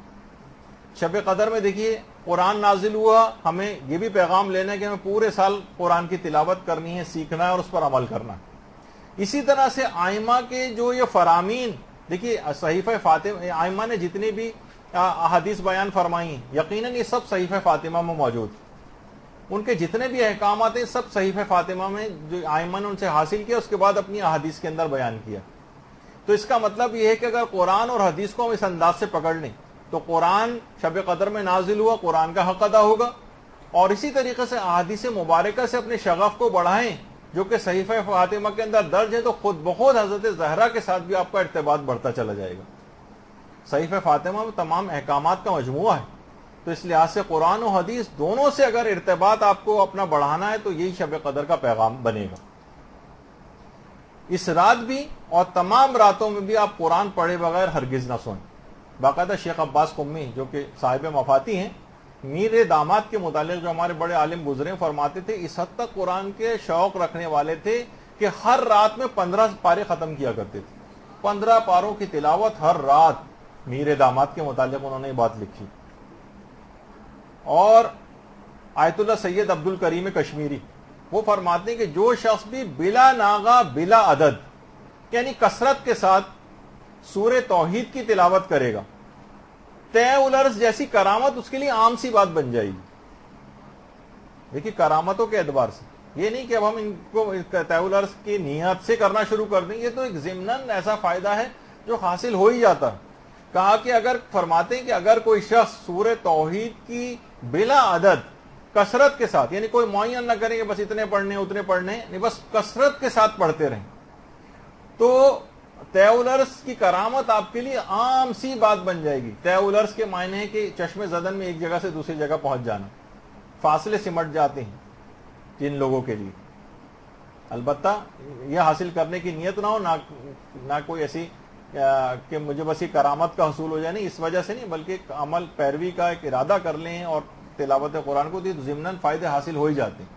شب قدر میں دیکھیے قرآن نازل ہوا، ہمیں یہ بھی پیغام لینا ہے کہ ہمیں پورے سال قرآن کی تلاوت کرنی ہے، سیکھنا ہے اور اس پر عمل کرنا ہے۔ اسی طرح سے آئمہ کے جو یہ فرامین، دیکھیے صحیفہ فاطمہ، آئمہ نے جتنی بھی احادیث بیان فرمائی یقیناً یہ سب صحیفہ فاطمہ میں موجود، ان کے جتنے بھی احکامات ہیں سب صحیفہ فاطمہ میں جو آئمہ نے ان سے حاصل کیا، اس کے بعد اپنی احادیث کے اندر بیان کیا۔ تو اس کا مطلب یہ ہے کہ اگر قرآن اور حدیث کو ہم اس انداز سے پکڑ لیں تو قرآن شب قدر میں نازل ہوا، قرآن کا حق ادا ہوگا، اور اسی طریقے سے احادیث مبارکہ سے اپنے شغف کو بڑھائیں جو کہ صحیفہ فاطمہ کے اندر درج ہے، تو خود بخود حضرت زہرا کے ساتھ بھی آپ کا ارتباط بڑھتا چلا جائے گا۔ صحیفہ فاطمہ میں تمام احکامات کا مجموعہ ہے، تو اس لحاظ سے قرآن و حدیث دونوں سے اگر ارتباط آپ کو اپنا بڑھانا ہے تو یہی شب قدر کا پیغام بنے گا۔ اس رات بھی اور تمام راتوں میں بھی آپ قرآن پڑھے بغیر ہرگز نہ سوئیں۔ باقاعدہ شیخ عباس قمی جو کہ صاحب مفاتی ہیں، میر داماد کے متعلق جو ہمارے بڑے عالم گزرے فرماتے تھے اس حد تک قرآن کے شوق رکھنے والے تھے کہ ہر رات میں 15 پارے ختم کیا کرتے تھے، 15 پاروں کی تلاوت ہر رات، میر داماد کے متعلق انہوں نے یہ بات لکھی۔ اور آیت اللہ سید عبد الکریم کشمیری وہ فرماتے ہیں کہ جو شخص بھی بلا ناغہ بلا عدد یعنی کثرت کے ساتھ سورہ توحید کی تلاوت کرے گا، طے الارض جیسی کرامت اس کے لیے عام سی بات بن جائے گی۔ دیکھیے کرامتوں کے اعتبار سے یہ نہیں کہ اب ہم ان کو طے الارض کی نیت سے کرنا شروع کر دیں، یہ تو ایک ضمناً ایسا فائدہ ہے جو حاصل ہو ہی جاتا ہے۔ کہا کہ اگر فرماتے ہیں کہ اگر کوئی شخص سورہ توحید کی بلا عدد کثرت کے ساتھ، یعنی کوئی معین نہ کریں کہ بس اتنے پڑھنے اتنے پڑھنے، نہیں بس کثرت کے ساتھ پڑھتے رہیں، تو طے الارض کی کرامت آپ کے لیے عام سی بات بن جائے گی۔ طے الارض کے معنی ہے کہ چشم زدن میں ایک جگہ سے دوسری جگہ پہنچ جانا، فاصلے سمٹ جاتے ہیں جن لوگوں کے لیے۔ البتہ یہ حاصل کرنے کی نیت نہ ہو، نہ کوئی ایسی کہ مجھے بس یہ کرامت کا حصول ہو جائے، نہیں، اس وجہ سے نہیں، بلکہ ایک عمل پیروی کا ایک ارادہ کر لیں اور تلاوت قرآن کو ضمناً فائدے حاصل ہو ہی جاتے ہیں۔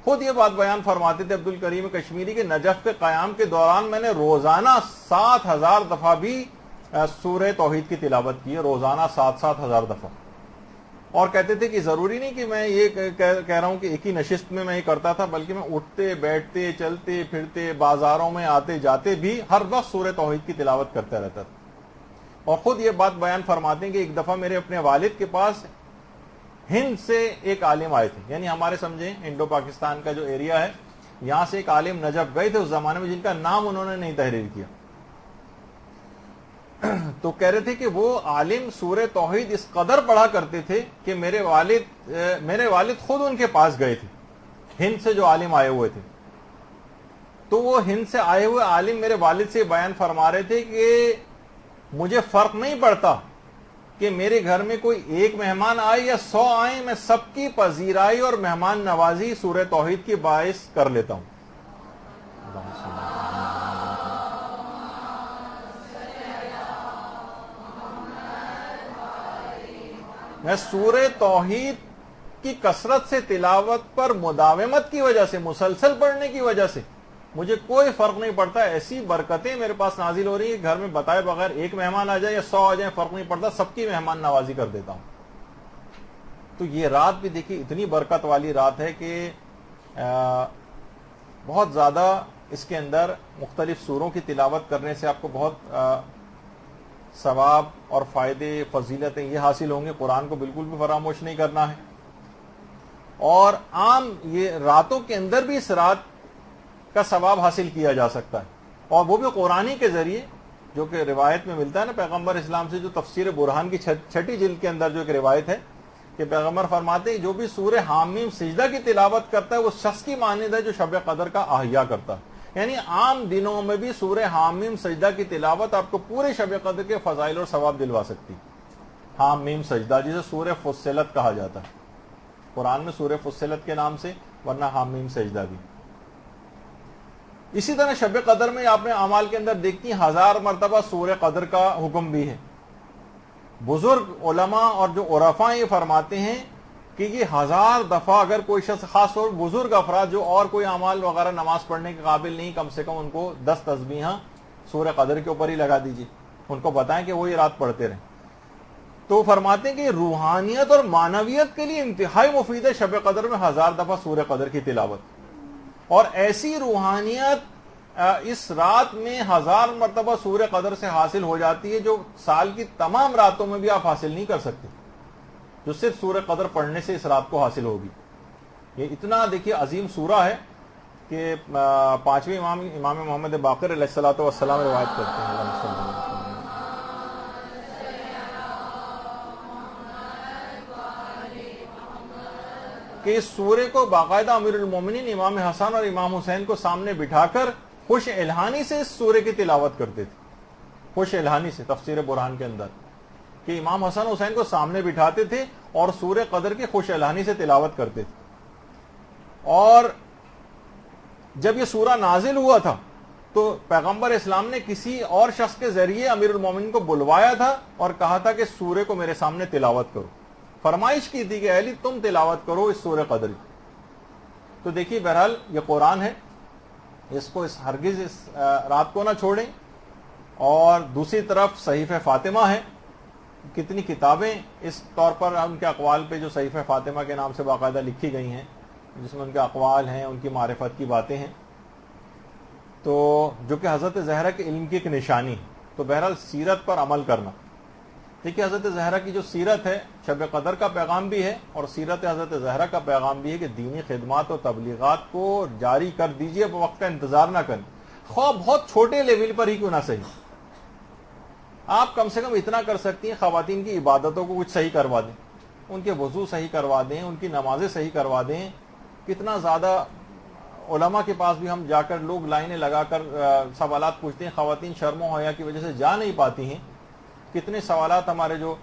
خود یہ بات بیان فرماتے تھے عبد الکریم کشمیری کے نجف کے قیام کے دوران میں نے روزانہ 7,000 دفعہ بھی سورہ توحید کی تلاوت کی ہے، روزانہ 7,000 دفعہ۔ اور کہتے تھے کہ ضروری نہیں کہ میں یہ کہہ رہا ہوں کہ ایک ہی نشست میں یہ کرتا تھا، بلکہ میں اٹھتے بیٹھتے چلتے پھرتے بازاروں میں آتے جاتے بھی ہر وقت سورہ توحید کی تلاوت کرتا رہتا تھا۔ اور خود یہ بات بیان فرماتے ہیں کہ ایک دفعہ میرے اپنے والد کے پاس ہند سے ایک عالم آئے تھے، یعنی ہمارے سمجھیں انڈو پاکستان کا جو ایریا ہے، یہاں سے ایک عالم نجف گئے تھے اس زمانے میں، جن کا نام انہوں نے نہیں تحریر کیا۔ تو کہہ رہے تھے کہ وہ عالم سورہ توحید اس قدر پڑھا کرتے تھے کہ میرے والد خود ان کے پاس گئے تھے، ہند سے جو عالم آئے ہوئے تھے۔ تو وہ ہند سے آئے ہوئے عالم میرے والد سے بیان فرما رہے تھے کہ مجھے فرق نہیں پڑتا کہ میرے گھر میں کوئی ایک مہمان آئے یا 100 آئیں، میں سب کی پذیرائی اور مہمان نوازی سورہ توحید کی باعث کر لیتا ہوں۔ میں سورہ توحید کی کثرت سے تلاوت پر مداومت کی وجہ سے، مسلسل پڑھنے کی وجہ سے مجھے کوئی فرق نہیں پڑتا، ایسی برکتیں میرے پاس نازل ہو رہی ہیں کہ گھر میں بتائے بغیر ایک مہمان آ جائے یا 100 آ جائیں فرق نہیں پڑتا، سب کی مہمان نوازی کر دیتا ہوں۔ تو یہ رات بھی دیکھیے اتنی برکت والی رات ہے کہ بہت زیادہ اس کے اندر مختلف سوروں کی تلاوت کرنے سے آپ کو بہت ثواب اور فائدے فضیلتیں یہ حاصل ہوں گے۔ قرآن کو بالکل بھی فراموش نہیں کرنا ہے، اور عام یہ راتوں کے اندر بھی اس رات کا ثواب حاصل کیا جا سکتا ہے، اور وہ بھی قرآنی کے ذریعے، جو کہ روایت میں ملتا ہے نا پیغمبر اسلام سے، جو تفسیر برہان کی 6ٹھی جلد کے اندر جو ایک روایت ہے کہ پیغمبر فرماتے ہیں جو بھی سورہ حامیم سجدہ کی تلاوت کرتا ہے وہ شخص کی مانند ہے جو شب قدر کا احیا کرتا ہے۔ یعنی عام دنوں میں بھی سورہ حامیم سجدہ کی تلاوت آپ کو پورے شب قدر کے فضائل اور ثواب دلوا سکتی۔ حامیم سجدہ جسے سورہ فصلت کہا جاتا ہے، قرآن میں سورہ فصلت کے نام سے، ورنہ حامیم سجدہ بھی۔ اسی طرح شب قدر میں آپ نے اعمال کے اندر دیکھتی 1000 مرتبہ سورہ قدر کا حکم بھی ہے۔ بزرگ علماء اور جو عرفاء یہ فرماتے ہیں کہ یہ 1000 دفعہ اگر کوئی شخص، خاص طور بزرگ افراد جو اور کوئی اعمال وغیرہ نماز پڑھنے کے قابل نہیں، کم سے کم ان کو 10 تسبیحاں سورہ قدر کے اوپر ہی لگا دیجیے، ان کو بتائیں کہ وہ یہ رات پڑھتے رہیں۔ تو فرماتے ہیں کہ روحانیت اور معنویت کے لیے انتہائی مفید ہے شب قدر میں 1000 دفعہ سورہ قدر کی تلاوت، اور ایسی روحانیت اس رات میں 1000 مرتبہ سورہ قدر سے حاصل ہو جاتی ہے جو سال کی تمام راتوں میں بھی آپ حاصل نہیں کر سکتے، جو صرف سورہ قدر پڑھنے سے اس رات کو حاصل ہوگی۔ یہ اتنا دیکھیے عظیم سورہ ہے کہ 5ویں امام محمد باقر علیہ الصلوۃ والسلام روایت کرتے ہیں کہ اس سورے کو باقاعدہ امیر المومنین امام حسن اور امام حسین کو سامنے بٹھا کر خوش الہانی سے اس سورے کی تلاوت کرتے تھے، خوش الہانی سے، تفسیر برہان کے اندر کہ امام حسن حسین کو سامنے بٹھاتے تھے اور سورہ قدر کی خوش الہانی سے تلاوت کرتے تھے۔ اور جب یہ سورہ نازل ہوا تھا تو پیغمبر اسلام نے کسی اور شخص کے ذریعے امیر المومنین کو بلوایا تھا اور کہا تھا کہ سورے کو میرے سامنے تلاوت کرو، فرمائش کی تھی کہ اے علی تم تلاوت کرو اس سورہ قدر کی۔ تو دیکھیے بہرحال یہ قرآن ہے، اس کو ہرگز اس رات کو نہ چھوڑیں۔ اور دوسری طرف صحیفہ فاطمہ ہے، کتنی کتابیں اس طور پر ان کے اقوال پہ جو صحیفہ فاطمہ کے نام سے باقاعدہ لکھی گئی ہیں، جس میں ان کے اقوال ہیں، ان کی معرفت کی باتیں ہیں، تو جو کہ حضرت زہرا کے علم کی ایک نشانی ہے۔ تو بہرحال سیرت پر عمل کرنا، دیکھیے حضرت زہرا کی جو سیرت ہے شب قدر کا پیغام بھی ہے، اور سیرت حضرت زہرا کا پیغام بھی ہے کہ دینی خدمات اور تبلیغات کو جاری کر دیجئے، وقت کا انتظار نہ کریں، خواہ بہت چھوٹے لیول پر ہی کیوں نہ صحیح۔ آپ کم سے کم اتنا کر سکتی ہیں، خواتین کی عبادتوں کو کچھ صحیح کروا دیں، ان کے وضو صحیح کروا دیں، ان کی نمازیں صحیح کروا دیں۔ کتنا زیادہ علماء کے پاس بھی ہم جا کر لوگ لائنیں لگا کر سوالات پوچھتے ہیں، خواتین شرم و حیا کی وجہ سے جا نہیں پاتی ہیں۔ کتنے سوالات ہمارے جو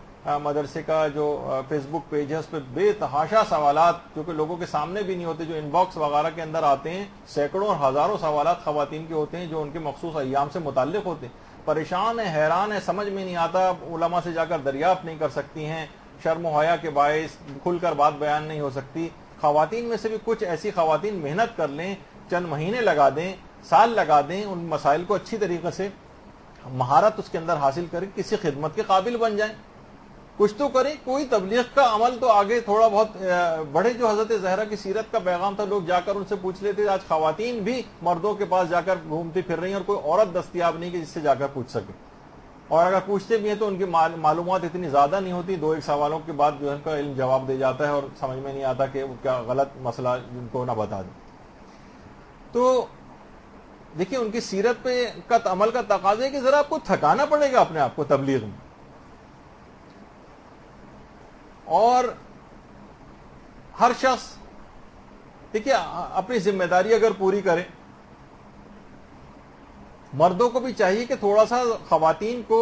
مدرسے کا جو فیس بک پیج ہے اس پہ بے تحاشا سوالات جو کہ لوگوں کے سامنے بھی نہیں ہوتے، جو ان باکس وغیرہ کے اندر آتے ہیں، سینکڑوں اور ہزاروں سوالات خواتین کے ہوتے ہیں جو ان کے مخصوص ایام سے متعلق ہوتے ہیں۔ پریشان ہیں، حیران ہیں، سمجھ میں نہیں آتا، علماء سے جا کر دریافت نہیں کر سکتی ہیں، شرم و حیا کے باعث کھل کر بات بیان نہیں ہو سکتی۔ خواتین میں سے بھی کچھ ایسی خواتین محنت کر لیں، چند مہینے لگا دیں، سال لگا دیں، ان مسائل کو اچھی طریقے سے مہارت اس کے اندر حاصل کریں، کسی خدمت کے قابل بن جائیں، کچھ تو کریں، کوئی تبلیغ کا عمل تو آگے تھوڑا بہت بڑھے۔ جو حضرت زہرا کی سیرت کا پیغام تھا، لوگ جا کر ان سے پوچھ لیتے، آج خواتین بھی مردوں کے پاس جا کر گھومتی پھر رہی ہیں اور کوئی عورت دستیاب نہیں کہ جس سے جا کر پوچھ سکے، اور اگر پوچھتے بھی ہیں تو ان کی معلومات اتنی زیادہ نہیں ہوتی، 2-1 سوالوں کے بعد جو ہے کا علم جواب دے جاتا ہے اور سمجھ میں نہیں آتا کہ وہ کیا غلط مسئلہ جن کو نہ بتا دیں۔ تو دیکھیے ان کی سیرت پہ کا عمل کا تقاضا ہے کہ ذرا آپ کو تھکانا پڑے گا اپنے آپ کو تبلیغ میں، اور ہر شخص دیکھیے اپنی ذمہ داری اگر پوری کرے، مردوں کو بھی چاہیے کہ تھوڑا سا خواتین کو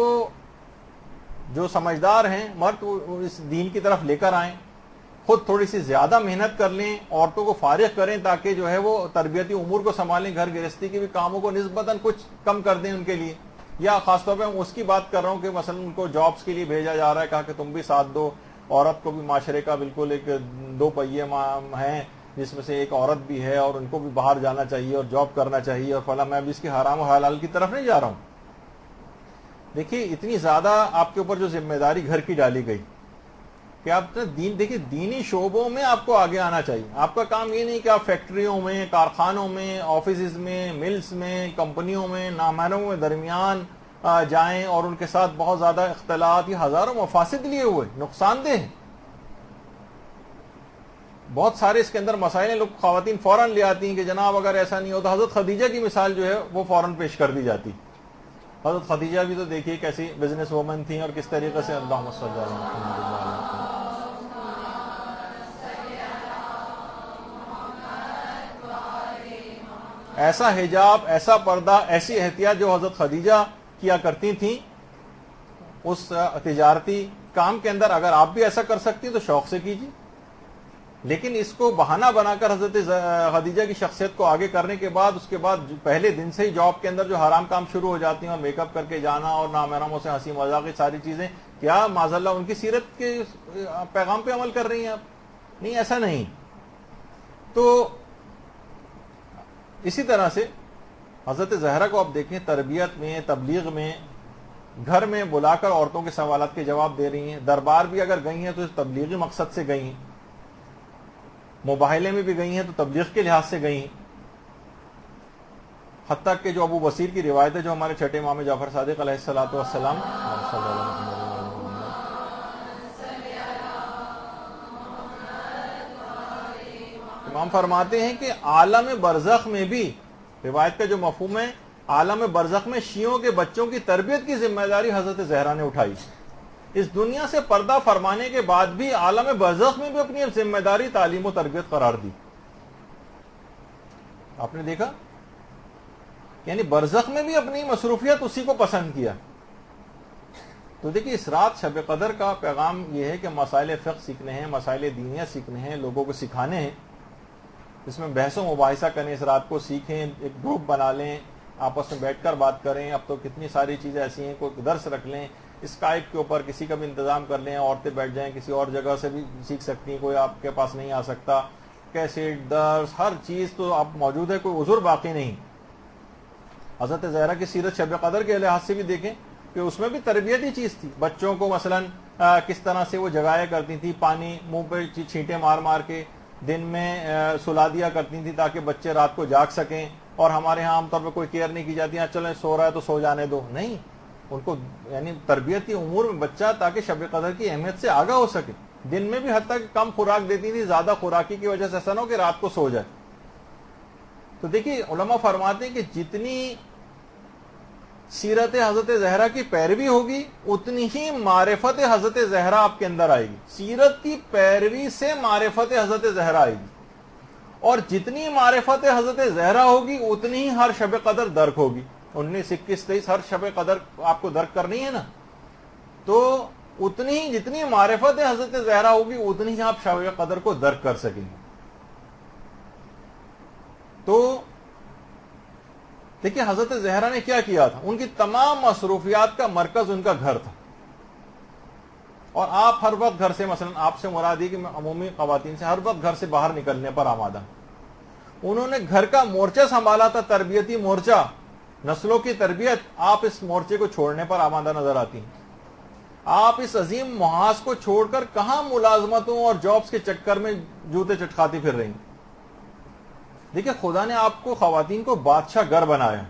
جو سمجھدار ہیں مرد اس دین کی طرف لے کر آئیں، خود تھوڑی سی زیادہ محنت کر لیں، عورتوں کو فارغ کریں تاکہ جو ہے وہ تربیتی امور کو سنبھالیں، گھر گرہستی کے بھی کاموں کو نسبتاً کچھ کم کر دیں ان کے لیے۔ یا خاص طور پہ اس کی بات کر رہا ہوں کہ مثلا ان کو جابس کے لیے بھیجا جا رہا ہے، کہا کہ تم بھی ساتھ دو، عورت کو بھی معاشرے کا بالکل ایک 2 پہیے ہیں، جس میں سے ایک عورت بھی ہے اور ان کو بھی باہر جانا چاہیے اور جاب کرنا چاہیے اور فلاں، میں بھی اس کی حرام و حلال کی طرف نہیں جا رہا ہوں. دیکھیے اتنی زیادہ آپ کے اوپر جو ذمہ داری گھر کی ڈالی گئی کہ آپ دیکھیے دینی شعبوں میں آپ کو آگے آنا چاہیے. آپ کا کام یہ نہیں کہ آپ فیکٹریوں میں، کارخانوں میں، آفیسز میں، ملز میں، کمپنیوں میں نامحرموں کے درمیان جائیں اور ان کے ساتھ بہت زیادہ اختلاط، یہ ہزاروں مفاسد لیے ہوئے نقصان دہ ہیں. بہت سارے اس کے اندر مسائل ہیں. لوگ خواتین فوراً لے آتی ہیں کہ جناب اگر ایسا نہیں ہوتا. حضرت خدیجہ کی مثال جو ہے وہ فوراً پیش کر دی جاتی. حضرت خدیجہ بھی تو دیکھیے کیسی بزنس وومن تھیں اور کس طریقے سے اللہم صلی علی محمد. ایسا حجاب، ایسا پردہ، ایسی احتیاط جو حضرت خدیجہ کیا کرتی تھیں اس تجارتی کام کے اندر، اگر آپ بھی ایسا کر سکتی ہیں تو شوق سے کیجیے. لیکن اس کو بہانہ بنا کر حضرت خدیجہ کی شخصیت کو آگے کرنے کے بعد اس کے بعد پہلے دن سے ہی جاب کے اندر جو حرام کام شروع ہو جاتی ہیں اور میک اپ کر کے جانا اور نامحرموں سے ہنسی مذاق کی ساری چیزیں، کیا معاذ اللہ ان کی سیرت کے پیغام پہ عمل کر رہی ہیں آپ؟ نہیں، ایسا نہیں. تو اسی طرح سے حضرت زہرا کو آپ دیکھیں تربیت میں، تبلیغ میں، گھر میں بلا کر عورتوں کے سوالات کے جواب دے رہی ہیں. دربار بھی اگر گئی ہیں تو تبلیغی مقصد سے گئی ہیں. مباہلے میں بھی گئی ہیں تو تبلیغ کے لحاظ سے گئی ہیں. حتیٰ کہ جو ابو بصیر کی روایت ہے جو ہمارے چھٹے امام جعفر صادق علیہ الصلوۃ والسلام، امام فرماتے ہیں کہ عالم برزخ میں بھی، روایت کا جو مفہوم ہے، عالم برزخ میں شیعوں کے بچوں کی تربیت کی ذمہ داری حضرت زہرا نے اٹھائی. اس دنیا سے پردہ فرمانے کے بعد بھی عالم برزخ میں بھی اپنی ذمہ داری تعلیم و تربیت قرار دی. آپ نے دیکھا، یعنی برزخ میں بھی اپنی مصروفیت اسی کو پسند کیا. تو دیکھیے اس رات شب قدر کا پیغام یہ ہے کہ مسائل فقہ سیکھنے ہیں، مسائل دینیہ سیکھنے ہیں، لوگوں کو سکھانے ہیں. اس میں بحث و مباحثہ کریں، اس رات کو سیکھیں، ایک گروپ بنا لیں، آپس میں بیٹھ کر بات کریں. اب تو کتنی ساری چیزیں ایسی ہیں، کوئی درس رکھ لیں اسکائپ کے اوپر، کسی کا بھی انتظام کر لیں، عورتیں بیٹھ جائیں، کسی اور جگہ سے بھی سیکھ سکتی ہیں، کوئی آپ کے پاس نہیں آ سکتا. کیسٹ، درس، ہر چیز تو آپ موجود ہے، کوئی عذر باقی نہیں. حضرت زہرا کی سیرت شب قدر کے لحاظ سے بھی دیکھیں کہ اس میں بھی تربیتی چیز تھی. بچوں کو مثلا کس طرح سے وہ جگایا کرتی تھی، پانی منہ پہ چھینٹے مار مار کے دن میں سلا دیا کرتی تھی تاکہ بچے رات کو جاگ سکیں. اور ہمارے ہاں عام طور پہ کوئی کیئر نہیں کی جاتی، چلیں سو رہا ہے تو سو جانے دو. نہیں، ان کو یعنی تربیتی امور میں بچہ تاکہ شب قدر کی اہمیت سے آگاہ ہو سکے. دن میں بھی حتیٰ کہ کم خوراک دیتی تھی، زیادہ خوراکی کی وجہ سے ایسا نہ ہو کہ رات کو سو جائے. تو دیکھیے علماء فرماتے ہیں کہ جتنی سیرت حضرت زہرا کی پیروی ہوگی اتنی ہی معرفت حضرت زہرا آپ کے اندر آئے گی. سیرت کی پیروی سے معرفت حضرت زہرا آئے گی، اور جتنی معرفت حضرت زہرا ہوگی اتنی ہی ہر شب قدر درک ہوگی. 19، 21، 23 ہر شب قدر آپ کو درک کرنی ہے نا، تو اتنی ہی جتنی معرفت حضرت زہرا ہوگی اتنی ہی آپ شب قدر کو درک کر سکیں گے. تو دیکھیے حضرت زہرا نے کیا کیا تھا، ان کی تمام مصروفیات کا مرکز ان کا گھر تھا. اور آپ ہر وقت گھر سے، مثلا آپ سے مراد ہے کہ میں عمومی خواتین سے ہر وقت گھر سے باہر نکلنے پر آمادہ. انہوں نے گھر کا مورچہ سنبھالا تھا، تربیتی مورچہ، نسلوں کی تربیت. آپ اس مورچے کو چھوڑنے پر آمادہ نظر آتی ہیں. آپ اس عظیم محاذ کو چھوڑ کر کہاں ملازمتوں اور جابز کے چکر میں جوتے چٹکاتی پھر رہی ہیں. دیکھیں خدا نے آپ کو، خواتین کو بادشاہ گر بنایا،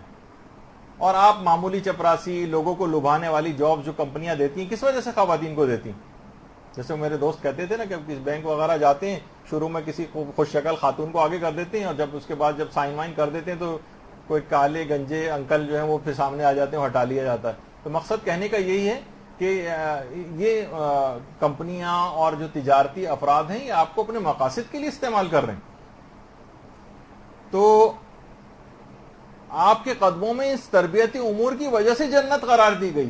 اور آپ معمولی چپراسی، لوگوں کو لبھانے والی جاب جو کمپنیاں دیتی ہیں، کس وجہ سے خواتین کو دیتی ہیں؟ جیسے میرے دوست کہتے تھے نا کہ کسی بینک وغیرہ جاتے ہیں، شروع میں کسی خوش شکل خاتون کو آگے کر دیتے ہیں، اور جب اس کے بعد جب سائن وائن کر دیتے ہیں تو کوئی کالے گنجے انکل جو ہیں وہ پھر سامنے آ جاتے ہیں، ہٹا لیا جاتا ہے. تو مقصد کہنے کا یہی ہے کہ یہ کمپنیاں اور جو تجارتی افراد ہیں یہ آپ کو اپنے مقاصد کے لیے استعمال کر رہے ہیں. تو آپ کے قدموں میں اس تربیتی امور کی وجہ سے جنت قرار دی گئی،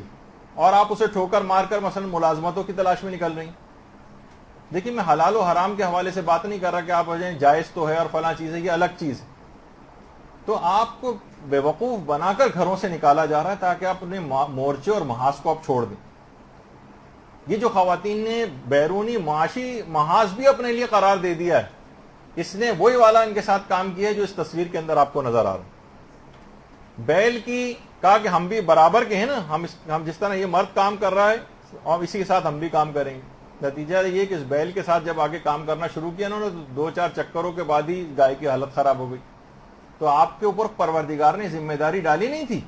اور آپ اسے ٹھوکر مار کر مثلا ملازمتوں کی تلاش میں نکل رہی ہیں. دیکھیں میں حلال و حرام کے حوالے سے بات نہیں کر رہا کہ آپ وجہ جائز تو ہے اور فلاں چیز ہے، یہ الگ چیز ہے. تو آپ کو بے وقوف بنا کر گھروں سے نکالا جا رہا ہے تاکہ آپ اپنے مورچے اور محاذ کو آپ چھوڑ دیں. یہ جو خواتین نے بیرونی معاشی محاذ بھی اپنے لیے قرار دے دیا ہے، اس نے وہی والا ان کے ساتھ کام کیا جو اس تصویر کے اندر آپ کو نظر آ رہا ہے. بیل کی کہا کہ ہم بھی برابر کے ہیں نا, ہم جس طرح یہ مرد کام کر رہا ہے اور اسی کے ساتھ ہم بھی کام کریں گے. نتیجہ یہ کہ اس بیل کے ساتھ جب آگے کام کرنا شروع کیا انہوں نے تو 2-4 چکروں کے بعد ہی گائے کی حالت خراب ہو گئی. تو آپ کے اوپر پروردگار نے ذمہ داری ڈالی نہیں تھی,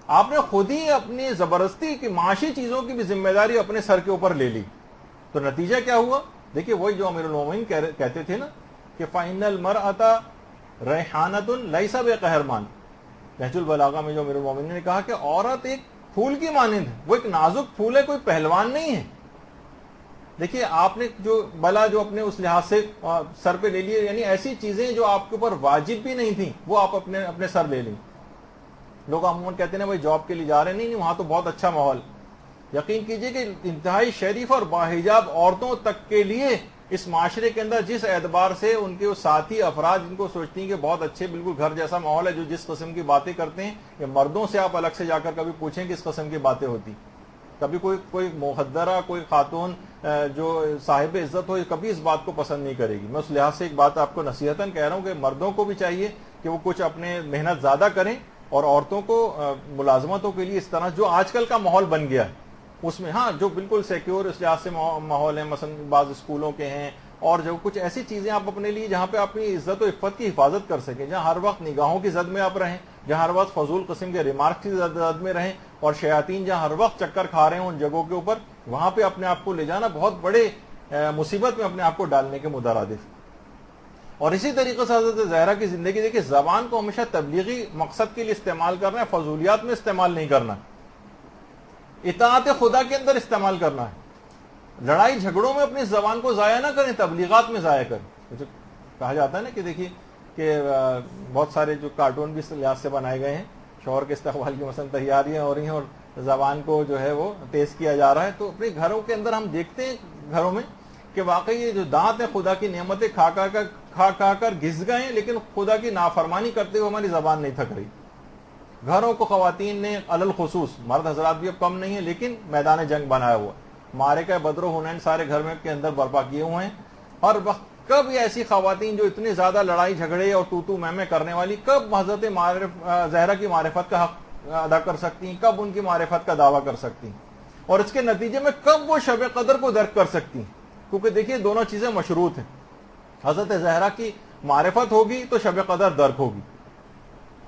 آپ نے خود ہی اپنی زبردستی کی معاشی چیزوں کی بھی ذمہ داری اپنے سر کے اوپر لے لی. تو نتیجہ کیا ہوا؟ دیکھیے وہی جو امیر المومنین کہتے تھے نا کہ فَإِنَّ الْمَرْأَةَ رَيْحَانَةٌ لَيْسَ بِقَهْرْمَانٍ. نہج البلاغہ میں جو امیر المومنین نے کہا کہ عورت ایک پھول کی مانند ہے, وہ ایک نازک پھول ہے, کوئی پہلوان نہیں ہے. دیکھیے آپ نے جو بلا جو اپنے اس لحاظ سے سر پہ لے لیے, یعنی ایسی چیزیں جو آپ کے اوپر واجب بھی نہیں تھیں وہ آپ اپنے سر لے لیں. لوگ عموماً کہتے ہیں نا بھائی جاب کے لیے جا رہے ہیں, نہیں وہاں تو بہت اچھا ماحول. یقین کیجئے کہ انتہائی شریف اور باحجاب عورتوں تک کے لیے اس معاشرے کے اندر جس اعتبار سے ان کے ساتھی افراد جن کو سوچتی ہیں کہ بہت اچھے بالکل گھر جیسا ماحول ہے, جو جس قسم کی باتیں کرتے ہیں, یہ مردوں سے آپ الگ سے جا کر کبھی پوچھیں کہ اس قسم کی باتیں ہوتی. کبھی کوئی محدرہ کوئی خاتون جو صاحب عزت ہو کبھی اس بات کو پسند نہیں کرے گی. میں اس لحاظ سے ایک بات آپ کو نصیحتاً کہہ رہا ہوں کہ مردوں کو بھی چاہیے کہ وہ کچھ اپنے محنت زیادہ کریں, اور عورتوں کو ملازمتوں کے لیے اس طرح جو آج کل کا ماحول بن گیا ہے اس میں ہاں جو بالکل سیکیور اس لحاظ سے ماحول ہے, مثلا بعض اسکولوں کے ہیں, اور جو کچھ ایسی چیزیں آپ اپنے لیے جہاں پہ اپنی عزت و عفت کی حفاظت کر سکیں, جہاں ہر وقت نگاہوں کی زد میں آپ رہیں, جہاں ہر وقت فضول قسم کے ریمارکس کی زد میں رہیں, اور شیاطین جہاں ہر وقت چکر کھا رہے ہیں ان جگہوں کے اوپر, وہاں پہ اپنے آپ کو لے جانا بہت بڑے مصیبت میں اپنے آپ کو ڈالنے کے مترادف. اور اسی طریقے سے حضرت زہرا کی زندگی دیکھیے, زبان کو ہمیشہ تبلیغی مقصد کے لیے استعمال کرنا ہے, فضولیات میں استعمال نہیں کرنا, اطاعت خدا کے اندر استعمال کرنا ہے. لڑائی جھگڑوں میں اپنی زبان کو ضائع نہ کریں, تبلیغات میں ضائع کریں. کہا جاتا ہے نا کہ دیکھیے کہ بہت سارے جو کارٹون بھی اس لحاظ سے بنائے گئے ہیں, شوہر کے استقبال کی مثلا تیاریاں ہو رہی ہیں اور زبان کو جو ہے وہ تیز کیا جا رہا ہے, تو اپنے گھروں کے اندر ہم دیکھتے ہیں گھروں میں کہ واقعی یہ جو دانت ہیں خدا کی نعمتیں کھا کر گھس گئے ہیں, لیکن خدا کی نافرمانی کرتے ہوئے ہماری زبان نہیں تھک رہی. گھروں کو خواتین نے علل خصوص, مرد حضرات بھی اب کم نہیں ہیں, لیکن میدان جنگ بنایا ہوا, مارے کا بدر و حنین سارے گھر میں کے اندر برپا کیے ہوئے ہیں. ہر وقت کب ایسی خواتین جو اتنی زیادہ لڑائی جھگڑے اور تو میں کرنے والی, کب حضرت زہرا کی معرفت کا حق ادا کر سکتی ہیں, کب ان کی معرفت کا دعویٰ کر سکتی ہیں, اور اس کے نتیجے میں کب وہ شب قدر کو درک کر سکتی ہیں. کیونکہ دیکھیے دونوں چیزیں مشروط ہیں. حضرت زہرا کی معرفت ہوگی تو شب قدر درک ہوگی,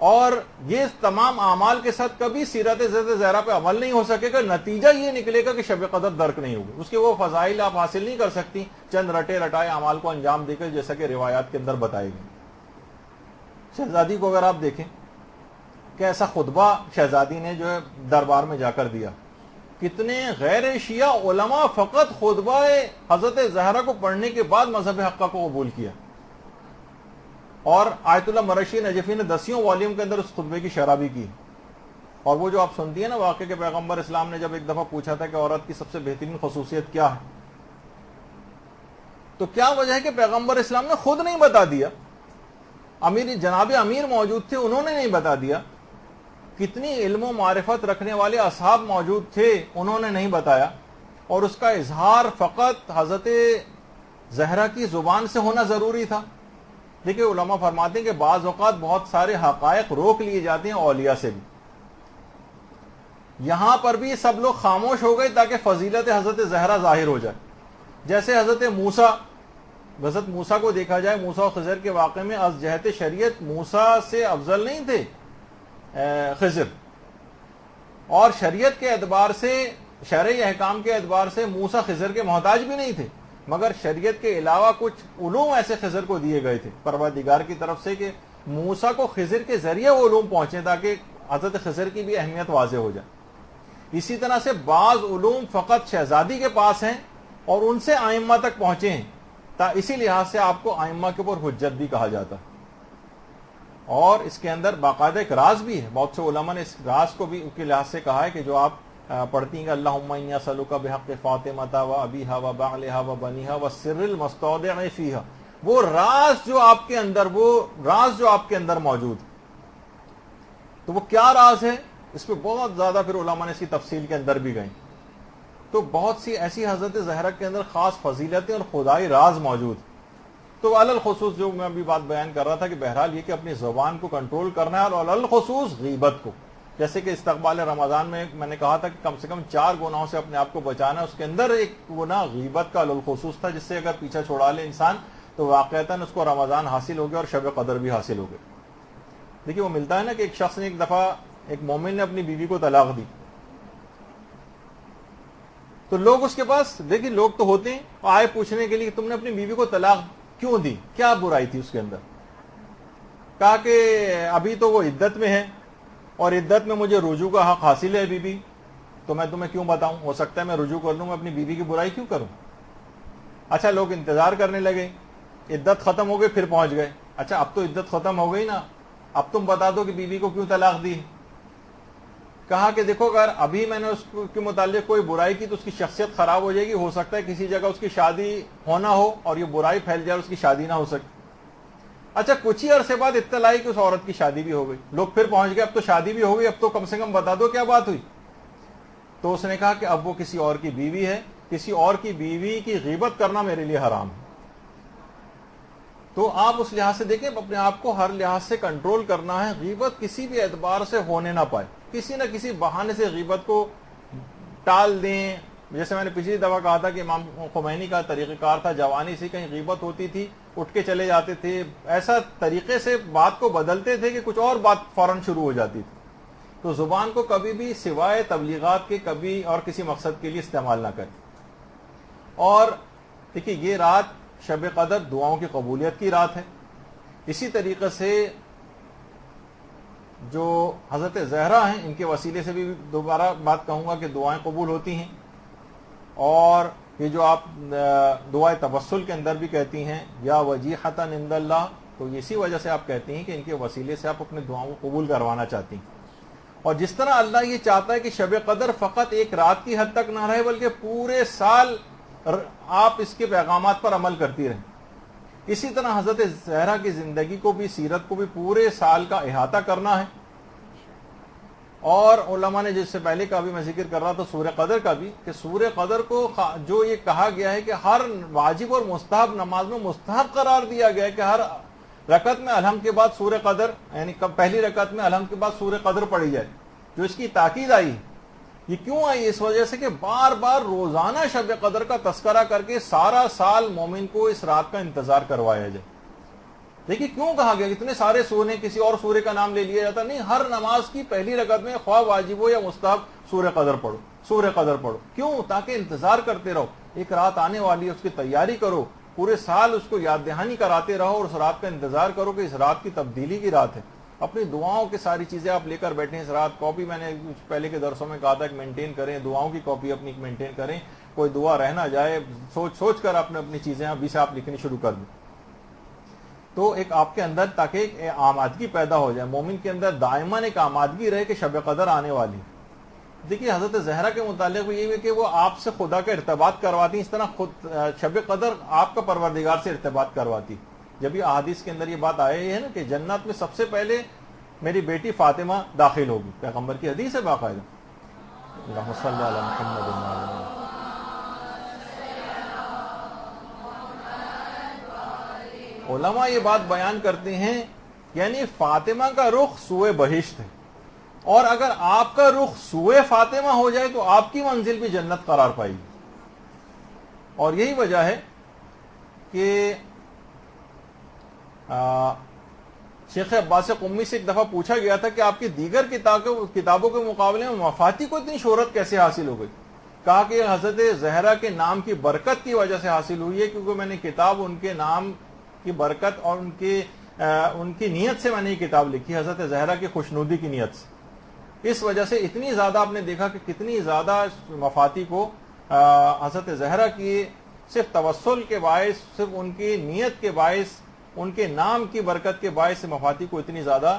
اور یہ تمام اعمال کے ساتھ کبھی سیرت حضرت زہرا پہ عمل نہیں ہو سکے گا. نتیجہ یہ نکلے گا کہ شب قدر درک نہیں ہوگی, اس کے وہ فضائل آپ حاصل نہیں کر سکتی چند رٹے رٹائے اعمال کو انجام دے کر, جیسا کہ روایات کے اندر بتائے گئے. شہزادی کو اگر آپ دیکھیں کہ ایسا خطبہ شہزادی نے جو ہے دربار میں جا کر دیا, کتنے غیر شیعہ علماء فقط خطبہ حضرت زہرا کو پڑھنے کے بعد مذہب حقہ کو قبول کیا, اور آیت اللہ مرشی نجفی نے 10 والیوم کے اندر اس خطبے کی شرح بھی کی. اور وہ جو آپ سنتی ہیں نا واقعہ کہ پیغمبر اسلام نے جب ایک دفعہ پوچھا تھا کہ عورت کی سب سے بہترین خصوصیت کیا ہے, تو کیا وجہ ہے کہ پیغمبر اسلام نے خود نہیں بتا دیا, جناب امیر موجود تھے انہوں نے نہیں بتا دیا, کتنی علم و معرفت رکھنے والے اصحاب موجود تھے انہوں نے نہیں بتایا, اور اس کا اظہار فقط حضرت زہرا کی زبان سے ہونا ضروری تھا. دیکھیں علماء فرماتے ہیں کہ بعض اوقات بہت سارے حقائق روک لیے جاتے ہیں اولیاء سے بھی. یہاں پر بھی سب لوگ خاموش ہو گئے تاکہ فضیلت حضرت زہرا ظاہر ہو جائے. جیسے حضرت موسیٰ کو دیکھا جائے, موسیٰ و خضر کے واقعے میں از جہت شریعت موسیٰ سے افضل نہیں تھے خضر, اور شریعت کے اعتبار سے شرعی احکام کے اعتبار سے موسیٰ خضر کے محتاج بھی نہیں تھے, مگر شریعت کے علاوہ کچھ علوم ایسے خضر کو دیے گئے تھے پروردگار کی طرف سے کہ موسیٰ کو خضر کے ذریعے وہ علوم پہنچے تاکہ حضرت خضر کی بھی اہمیت واضح ہو جائے. اسی طرح سے بعض علوم فقط شہزادی کے پاس ہیں اور ان سے ائمہ تک پہنچے ہیں, اسی لحاظ سے آپ کو ائمہ کے اوپر حجت بھی کہا جاتا ہے. اور اس کے اندر باقاعدہ ایک راز بھی ہے, بہت سے علماء نے اس راز کو بھی کے لحاظ سے کہا ہے کہ جو آپ پڑھتی ہیں اللہم انی اسألک بحق فاطمہ و ابیہا و بعلہا و بنیہا و السر المستودع فیہا, وہ راز جو آپ کے اندر موجود. تو وہ کیا راز ہے, اس پہ بہت زیادہ پھر علماء نے اس کی تفصیل کے اندر بھی گئیں. تو بہت سی ایسی حضرت زہرا کے اندر خاص فضیلتیں اور خدائی راز موجود. تو علالخصوص جو میں ابھی بات بیان کر رہا تھا کہ بہرحال یہ کہ اپنی زبان کو کنٹرول کرنا ہے، اور علالخصوص غیبت کو، جیسے کہ استقبال رمضان میں نے کہا تھا کہ کم سے کم 4 گناہوں سے اپنے آپ کو بچانا ہے، اس کے اندر ایک گناہ غیبت کا علالخصوص تھا، جس سے اگر پیچھا چھوڑا لے انسان تو واقعتاً اس کو رمضان حاصل ہو گیا اور شب قدر بھی حاصل ہو گیا۔ دیکھیے وہ ملتا ہے نا کہ ایک شخص نے ایک دفعہ، ایک مومن نے اپنی بیوی کو طلاق دی، تو لوگ اس کے پاس، دیکھیے لوگ تو ہوتے ہیں، آئے پوچھنے کے لیے کہ تم نے اپنی بیوی کو طلاق کیوں دی، کیا برائی تھی اس کے اندر؟ کہا کہ ابھی تو وہ عدت میں ہے اور عدت میں مجھے رجوع کا حق حاصل ہے بیوی، تو میں تمہیں کیوں بتاؤں، ہو سکتا ہے میں رجوع کر لوں، میں اپنی بیوی کی برائی کیوں کروں؟ اچھا لوگ انتظار کرنے لگے، عدت ختم ہو گئی، پھر پہنچ گئے، اچھا اب تو عدت ختم ہو گئی نا، اب تم بتا دو کہ بیوی کو کیوں طلاق دی۔ کہا کہ دیکھو اگر ابھی میں نے اس کے متعلق کوئی برائی کی تو اس کی شخصیت خراب ہو جائے گی، ہو سکتا ہے کسی جگہ اس کی شادی ہونا ہو اور یہ برائی پھیل جائے اور اس کی شادی نہ ہو سکے۔ اچھا کچھ ہی عرصے بعد اطلاع آئی کہ اس عورت کی شادی بھی ہو گئی، لوگ پھر پہنچ گئے، اب تو شادی بھی ہو گئی، اب تو کم سے کم بتا دو کیا بات ہوئی۔ تو اس نے کہا کہ اب وہ کسی اور کی بیوی ہے، کسی اور کی بیوی کی غیبت کرنا میرے لیے حرام ہے۔ تو آپ اس لحاظ سے دیکھیں، اپنے آپ کو ہر لحاظ سے کنٹرول کرنا ہے، غیبت کسی بھی اعتبار سے ہونے نہ پائے، کسی نہ کسی بہانے سے غیبت کو ٹال دیں۔ جیسے میں نے پچھلی دفعہ کہا تھا کہ امام خمینی کا طریقہ کار تھا، جوانی سے کہیں غیبت ہوتی تھی اٹھ کے چلے جاتے تھے، ایسا طریقے سے بات کو بدلتے تھے کہ کچھ اور بات فوراً شروع ہو جاتی تھی۔ تو زبان کو کبھی بھی سوائے تبلیغات کے کبھی اور کسی مقصد کے لیے استعمال نہ کریں۔ اور دیکھیے یہ رات شب قدر دعاؤں کی قبولیت کی رات ہے، اسی طریقے سے جو حضرت زہرا ہیں ان کے وسیلے سے بھی دوبارہ بات کہوں گا کہ دعائیں قبول ہوتی ہیں، اور یہ جو آپ دعائے تبسل کے اندر بھی کہتی ہیں یا وجیحۃ عند اللہ، تو اسی وجہ سے آپ کہتی ہیں کہ ان کے وسیلے سے آپ اپنے دعاؤں کو قبول کروانا چاہتی ہیں۔ اور جس طرح اللہ یہ چاہتا ہے کہ شب قدر فقط ایک رات کی حد تک نہ رہے بلکہ پورے سال آپ اس کے پیغامات پر عمل کرتی رہیں، اسی طرح حضرت زہرا کی زندگی کو بھی، سیرت کو بھی پورے سال کا احاطہ کرنا ہے۔ اور علماء نے جس سے پہلے کا بھی میں ذکر کر رہا تھا سورہ قدر کا بھی، کہ سورہ قدر کو جو یہ کہا گیا ہے کہ ہر واجب اور مستحب نماز میں مستحب قرار دیا گیا ہے کہ ہر رکعت میں الحمد کے بعد سورہ قدر، یعنی پہلی رکعت میں الحمد کے بعد سورہ قدر پڑھی جائے، جو اس کی تاکید آئی۔ یہ کیوں آئی؟ اس وجہ سے کہ بار بار روزانہ شب قدر کا تذکرہ کر کے سارا سال مومن کو اس رات کا انتظار کروایا جائے۔ دیکھیے کیوں کہا گیا، اتنے سارے سورے، کسی اور سورے کا نام لے لیا جاتا نہیں، ہر نماز کی پہلی رکعت میں خواہ واجب ہو یا مستحب سورہ قدر پڑھو، سورہ قدر پڑھو۔ کیوں؟ تاکہ انتظار کرتے رہو، ایک رات آنے والی ہے، اس کی تیاری کرو، پورے سال اس کو یاد دہانی کراتے رہو اور اس رات کا انتظار کرو کہ اس رات کی تبدیلی کی رات ہے۔ اپنی دعاؤں کی ساری چیزیں آپ لے کر بیٹھیں اس رات، کاپی میں نے پہلے کے درسوں میں کہا تھا کہ مینٹین کریں، دعاؤں کی کاپی اپنی مینٹین کریں، کوئی دعا رہ نہ جائے، سوچ کر اپنی چیزیں ابھی سے آپ لکھنی شروع کر دیں، تو ایک آپ کے اندر تاکہ ایک آمادگی پیدا ہو جائے، مومن کے اندر دائماً ایک آمادگی رہے کہ شب قدر آنے والی۔ دیکھیے حضرت زہرا کے متعلق بھی یہ ہے کہ وہ آپ سے خدا کا ارتباط کرواتی، اس طرح خود شب قدر آپ کا پروردگار سے ارتباط کرواتی۔ جب یہ احادیث کے اندر یہ بات آئی ہے نا کہ جنت میں سب سے پہلے میری بیٹی فاطمہ داخل ہوگی، پیغمبر کی حدیث ہے باقاعدہ، اللہم صلی علی محمد۔ علماء یہ بات بیان کرتے ہیں یعنی فاطمہ کا رخ سوئے بہشت ہے، اور اگر آپ کا رخ سوئے فاطمہ ہو جائے تو آپ کی منزل بھی جنت قرار پائے گی۔ اور یہی وجہ ہے کہ شیخ عباس قمی سے ایک دفعہ پوچھا گیا تھا کہ آپ کی دیگر کتابوں کے مقابلے میں مفاتی کو اتنی شہرت کیسے حاصل ہو گئی؟ کہا کہ حضرت زہرا کے نام کی برکت کی وجہ سے حاصل ہوئی ہے، کیونکہ میں نے کتاب ان کے نام کی برکت اور ان کی نیت سے میں نے یہ کتاب لکھی، حضرت زہرا کی خوشنودی کی نیت سے۔ اس وجہ سے اتنی زیادہ آپ نے دیکھا کہ کتنی زیادہ مفاتی کو حضرت زہرا کی صرف توسل کے باعث، صرف ان کی نیت کے باعث، ان کے نام کی برکت کے باعث مفاتی کو اتنی زیادہ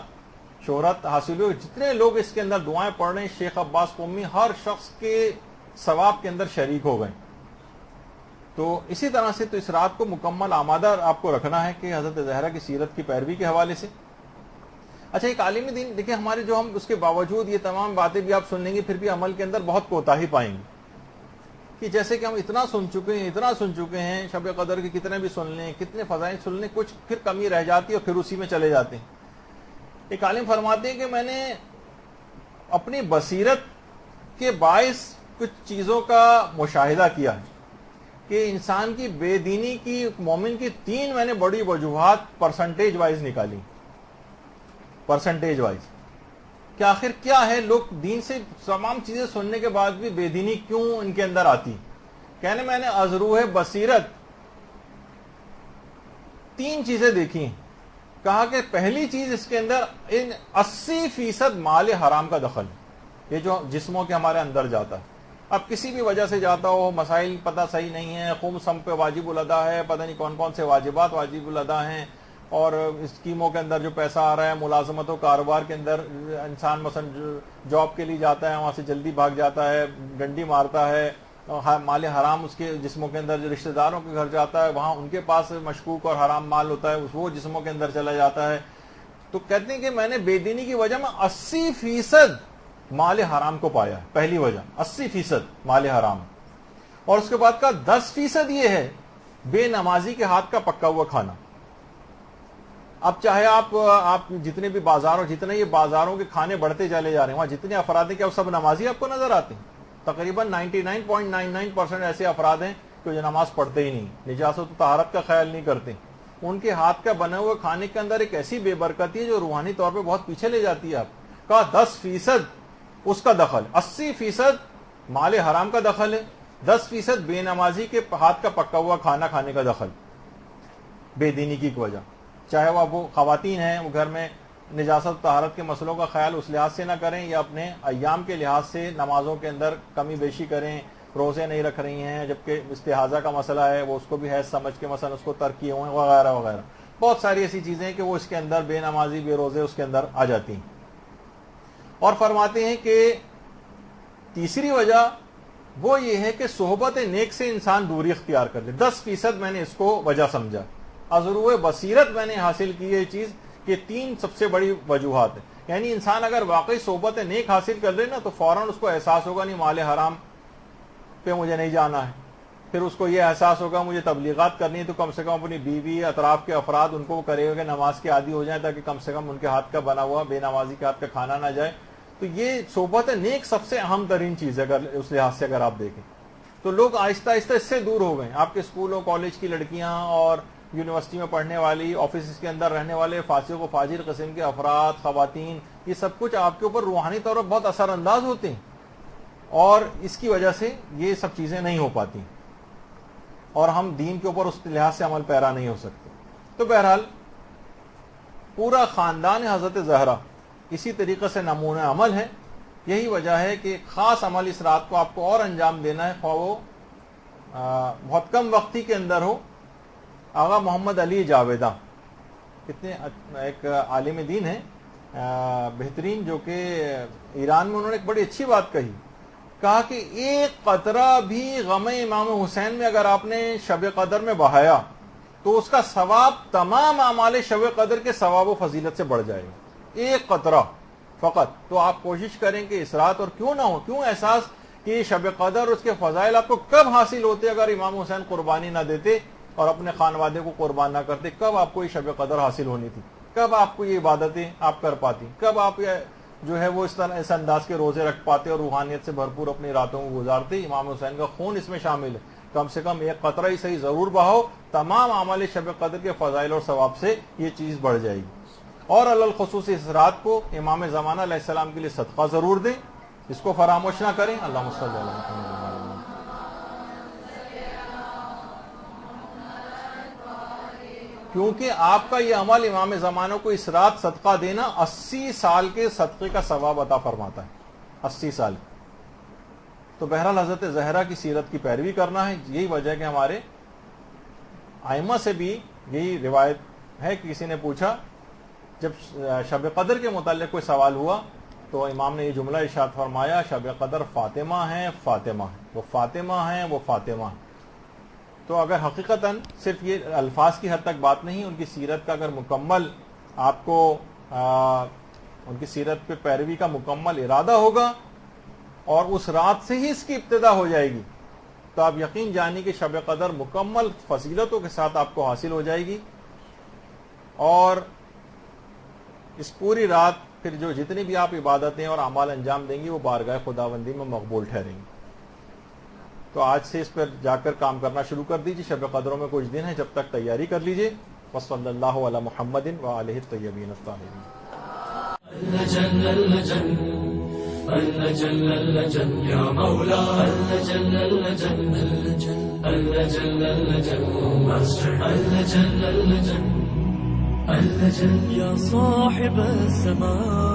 شہرت حاصل ہوئی۔ جتنے لوگ اس کے اندر دعائیں پڑھ رہے ہیں، شیخ عباس قمی ہر شخص کے ثواب کے اندر شریک ہو گئے۔ تو اسی طرح سے تو اس رات کو مکمل آمادہ آپ کو رکھنا ہے کہ حضرت زہرا کی سیرت کی پیروی کے حوالے سے۔ اچھا ایک عالم دین دیکھیں ہمارے جو ہم اس کے باوجود یہ تمام باتیں بھی آپ سن لیں گے، پھر بھی عمل کے اندر بہت کوتاہی پائیں گے۔ کہ جیسے کہ ہم اتنا سن چکے ہیں شب قدر کے کتنے بھی سن لیں، کتنے فضائل سن لیں، کچھ پھر کمی رہ جاتی ہے اور پھر اسی میں چلے جاتے ہیں۔ ایک عالم فرماتے ہیں کہ میں نے اپنی بصیرت کے باعث کچھ چیزوں کا مشاہدہ کیا ہے کہ انسان کی بے دینی کی، مومن کی 3 میں نے بڑی وجوہات پرسنٹیج وائز نکالی، پرسنٹیج وائز کہ آخر کیا ہے لوگ دین سے تمام چیزیں سننے کے بعد بھی بے دینی کیوں ان کے اندر آتی۔ کہنے میں نے از روح بصیرت 3 چیزیں دیکھی ہیں۔ کہا کہ پہلی چیز اس کے اندر 80% مال حرام کا دخل ہے، یہ جو جسموں کے ہمارے اندر جاتا ہے۔ اب کسی بھی وجہ سے جاتا ہو، مسائل پتہ صحیح نہیں ہے، خمس ہم پہ واجب الادا ہے، پتہ نہیں کون کون سے واجبات واجب الادا ہیں، اور اسکیموں کے اندر جو پیسہ آ رہا ہے، ملازمت و کاروبار کے اندر انسان مثلا جاب کے لیے جاتا ہے، وہاں سے جلدی بھاگ جاتا ہے، ڈنڈی مارتا ہے، مال حرام اس کے جسموں کے اندر، جو رشتہ داروں کے گھر جاتا ہے وہاں ان کے پاس مشکوک اور حرام مال ہوتا ہے، وہ جسموں کے اندر چلا جاتا ہے۔ تو کہتے ہیں کہ میں نے بے دینی کی وجہ میں 80% مال حرام کو پایا ہے۔ پہلی وجہ 80% مال حرام، اور اس کے بعد کا 10% یہ ہے بے نمازی کے ہاتھ کا پکا ہوا کھانا۔ اب چاہے آپ جتنے بھی بازاروں، جتنے یہ بازاروں کے کھانے بڑھتے چلے جا رہے ہیں، وہاں جتنے افراد ہیں کیا وہ سب نمازی آپ کو نظر آتے ہیں؟ تقریباً 99.99% ایسے افراد ہیں کہ جو نماز پڑھتے ہی نہیں، نجاست و طہارت کا خیال نہیں کرتے۔ ان کے ہاتھ کا بنا ہوا کھانے کے اندر ایک ایسی بے برکتی ہے جو روحانی طور پہ بہت پیچھے لے جاتی ہے آپ کا۔ 10% اس کا دخل، 80% مال حرام کا دخل ہے، 10% بے نمازی کے ہاتھ کا پکا ہوا کھانا کھانے کا دخل، بے دینی کی وجہ۔ چاہے وہ خواتین ہیں، وہ گھر میں نجاست طہارت کے مسئلوں کا خیال اس لحاظ سے نہ کریں، یا اپنے ایام کے لحاظ سے نمازوں کے اندر کمی بیشی کریں، روزے نہیں رکھ رہی ہیں، جبکہ استحاضہ کا مسئلہ ہے، وہ اس کو بھی حیض سمجھ کے مثلا اس کو ترک کیے ہوئے وغیرہ وغیرہ۔ بہت ساری ایسی چیزیں ہیں کہ وہ اس کے اندر بے نمازی، بے روزے اس کے اندر آ جاتی ہیں۔ اور فرماتے ہیں کہ تیسری وجہ وہ یہ ہے کہ صحبت نیک سے انسان دوری اختیار کر لے۔ 10% میں نے اس کو وجہ سمجھا، ازروح بصیرت میں نے حاصل کی یہ چیز کہ 3 سب سے بڑی وجوہات ہیں۔ یعنی انسان اگر واقعی صحبت نیک حاصل کر لے نا تو فوراً اس کو احساس ہوگا نہیں مال حرام پہ مجھے نہیں جانا ہے، پھر اس کو یہ احساس ہوگا مجھے تبلیغات کرنی ہے تو کم سے کم اپنی بیوی، اطراف کے افراد ان کو کرے گا کہ نماز کے عادی ہو جائیں، تاکہ کم سے کم ان کے ہاتھ کا بنا ہوا بے نمازی کے ہاتھ کا کھانا نہ جائے۔ تو یہ صحبت نیک سب سے اہم ترین چیز ہے اگر اس لحاظ سے اگر آپ دیکھیں تو لوگ آہستہ آہستہ اس سے دور ہو گئے۔ آپ کے اسکولوں کالج کی لڑکیاں اور یونیورسٹی میں پڑھنے والی، آفیسز کے اندر رہنے والے فاسق و فاجر قسم کے افراد، خواتین، یہ سب کچھ آپ کے اوپر روحانی طور پر بہت اثر انداز ہوتے ہیں، اور اس کی وجہ سے یہ سب چیزیں نہیں ہو پاتی، اور ہم دین کے اوپر اس لحاظ سے عمل پیرا نہیں ہو سکتے۔ تو بہرحال پورا خاندان حضرت زہرا اسی طریقے سے نمونہ عمل ہے۔ یہی وجہ ہے کہ خاص عمل اس رات کو آپ کو اور انجام دینا ہے، خواہ وہ بہت کم وقتی کے اندر ہو۔ آغا محمد علی جاویدہ کتنے ایک عالم دین ہیں بہترین، جو کہ ایران میں انہوں نے ایک بڑی اچھی بات کہا کہ ایک قطرہ بھی غم امام حسین میں اگر آپ نے شب قدر میں بہایا تو اس کا ثواب تمام اعمال شب قدر کے ثواب و فضیلت سے بڑھ جائے گا، ایک قطرہ فقط۔ تو آپ کوشش کریں کہ اس رات، اور کیوں نہ ہو، کیوں احساس کہ شب قدر اور اس کے فضائل آپ کو کب حاصل ہوتے اگر امام حسین قربانی نہ دیتے اور اپنے خانوادے کو قربان نہ کرتے، کب آپ کو یہ شب قدر حاصل ہونی تھی، کب آپ کو یہ عبادتیں آپ کر پاتی، کب آپ جو ہے وہ اس انداز کے روزے رکھ پاتے اور روحانیت سے بھرپور اپنی راتوں کو گزارتے۔ امام حسین کا خون اس میں شامل ہے، کم سے کم ایک قطرہ ہی صحیح ضرور بہاؤ، تمام اعمال شب قدر کے فضائل اور ثواب سے یہ چیز بڑھ جائے گی۔ اور الخصوص اس رات کو امام زمانہ علیہ السلام کے لیے صدقہ ضرور دیں، اس کو فراموش نہ کریں۔ اللہم صلی علی محمد۔ کیونکہ آپ کا یہ عمل امام زمانہ کو اس رات صدقہ دینا 80 سال کے صدقے کا ثواب عطا فرماتا ہے، 80 سال۔ تو بہرحال حضرت زہرا کی سیرت کی پیروی کرنا ہے۔ یہی وجہ ہے کہ ہمارے ائمہ سے بھی یہی روایت ہے کہ کسی نے پوچھا، جب شب قدر کے متعلق کوئی سوال ہوا تو امام نے یہ جملہ ارشاد فرمایا، شب قدر فاطمہ ہیں، فاطمہ ہیں، وہ فاطمہ ہیں، وہ فاطمہ ہیں۔ تو اگر حقیقتاً صرف یہ الفاظ کی حد تک بات نہیں، ان کی سیرت کا اگر مکمل آپ کو ان کی سیرت پہ پیروی کا مکمل ارادہ ہوگا اور اس رات سے ہی اس کی ابتدا ہو جائے گی، تو آپ یقین جانیں کہ شب قدر مکمل فضیلتوں کے ساتھ آپ کو حاصل ہو جائے گی، اور اس پوری رات پھر جو جتنی بھی آپ عبادتیں اور اعمال انجام دیں گی وہ بارگاہ خداوندی میں مقبول ٹھہریں گی۔ تو آج سے اس پر جا کر کام کرنا شروع کر دیجیے۔ شب قدروں میں کچھ دن ہیں، جب تک تیاری کر لیجیے۔ وصلی اللہ علی محمد وآلہ الطیبین الطاہرین۔ اللجن اللجن اللجن اللجن یا مولا اللجن اللجن اللجن اللجن اللجن اللجن اللجن يا صاحب السماء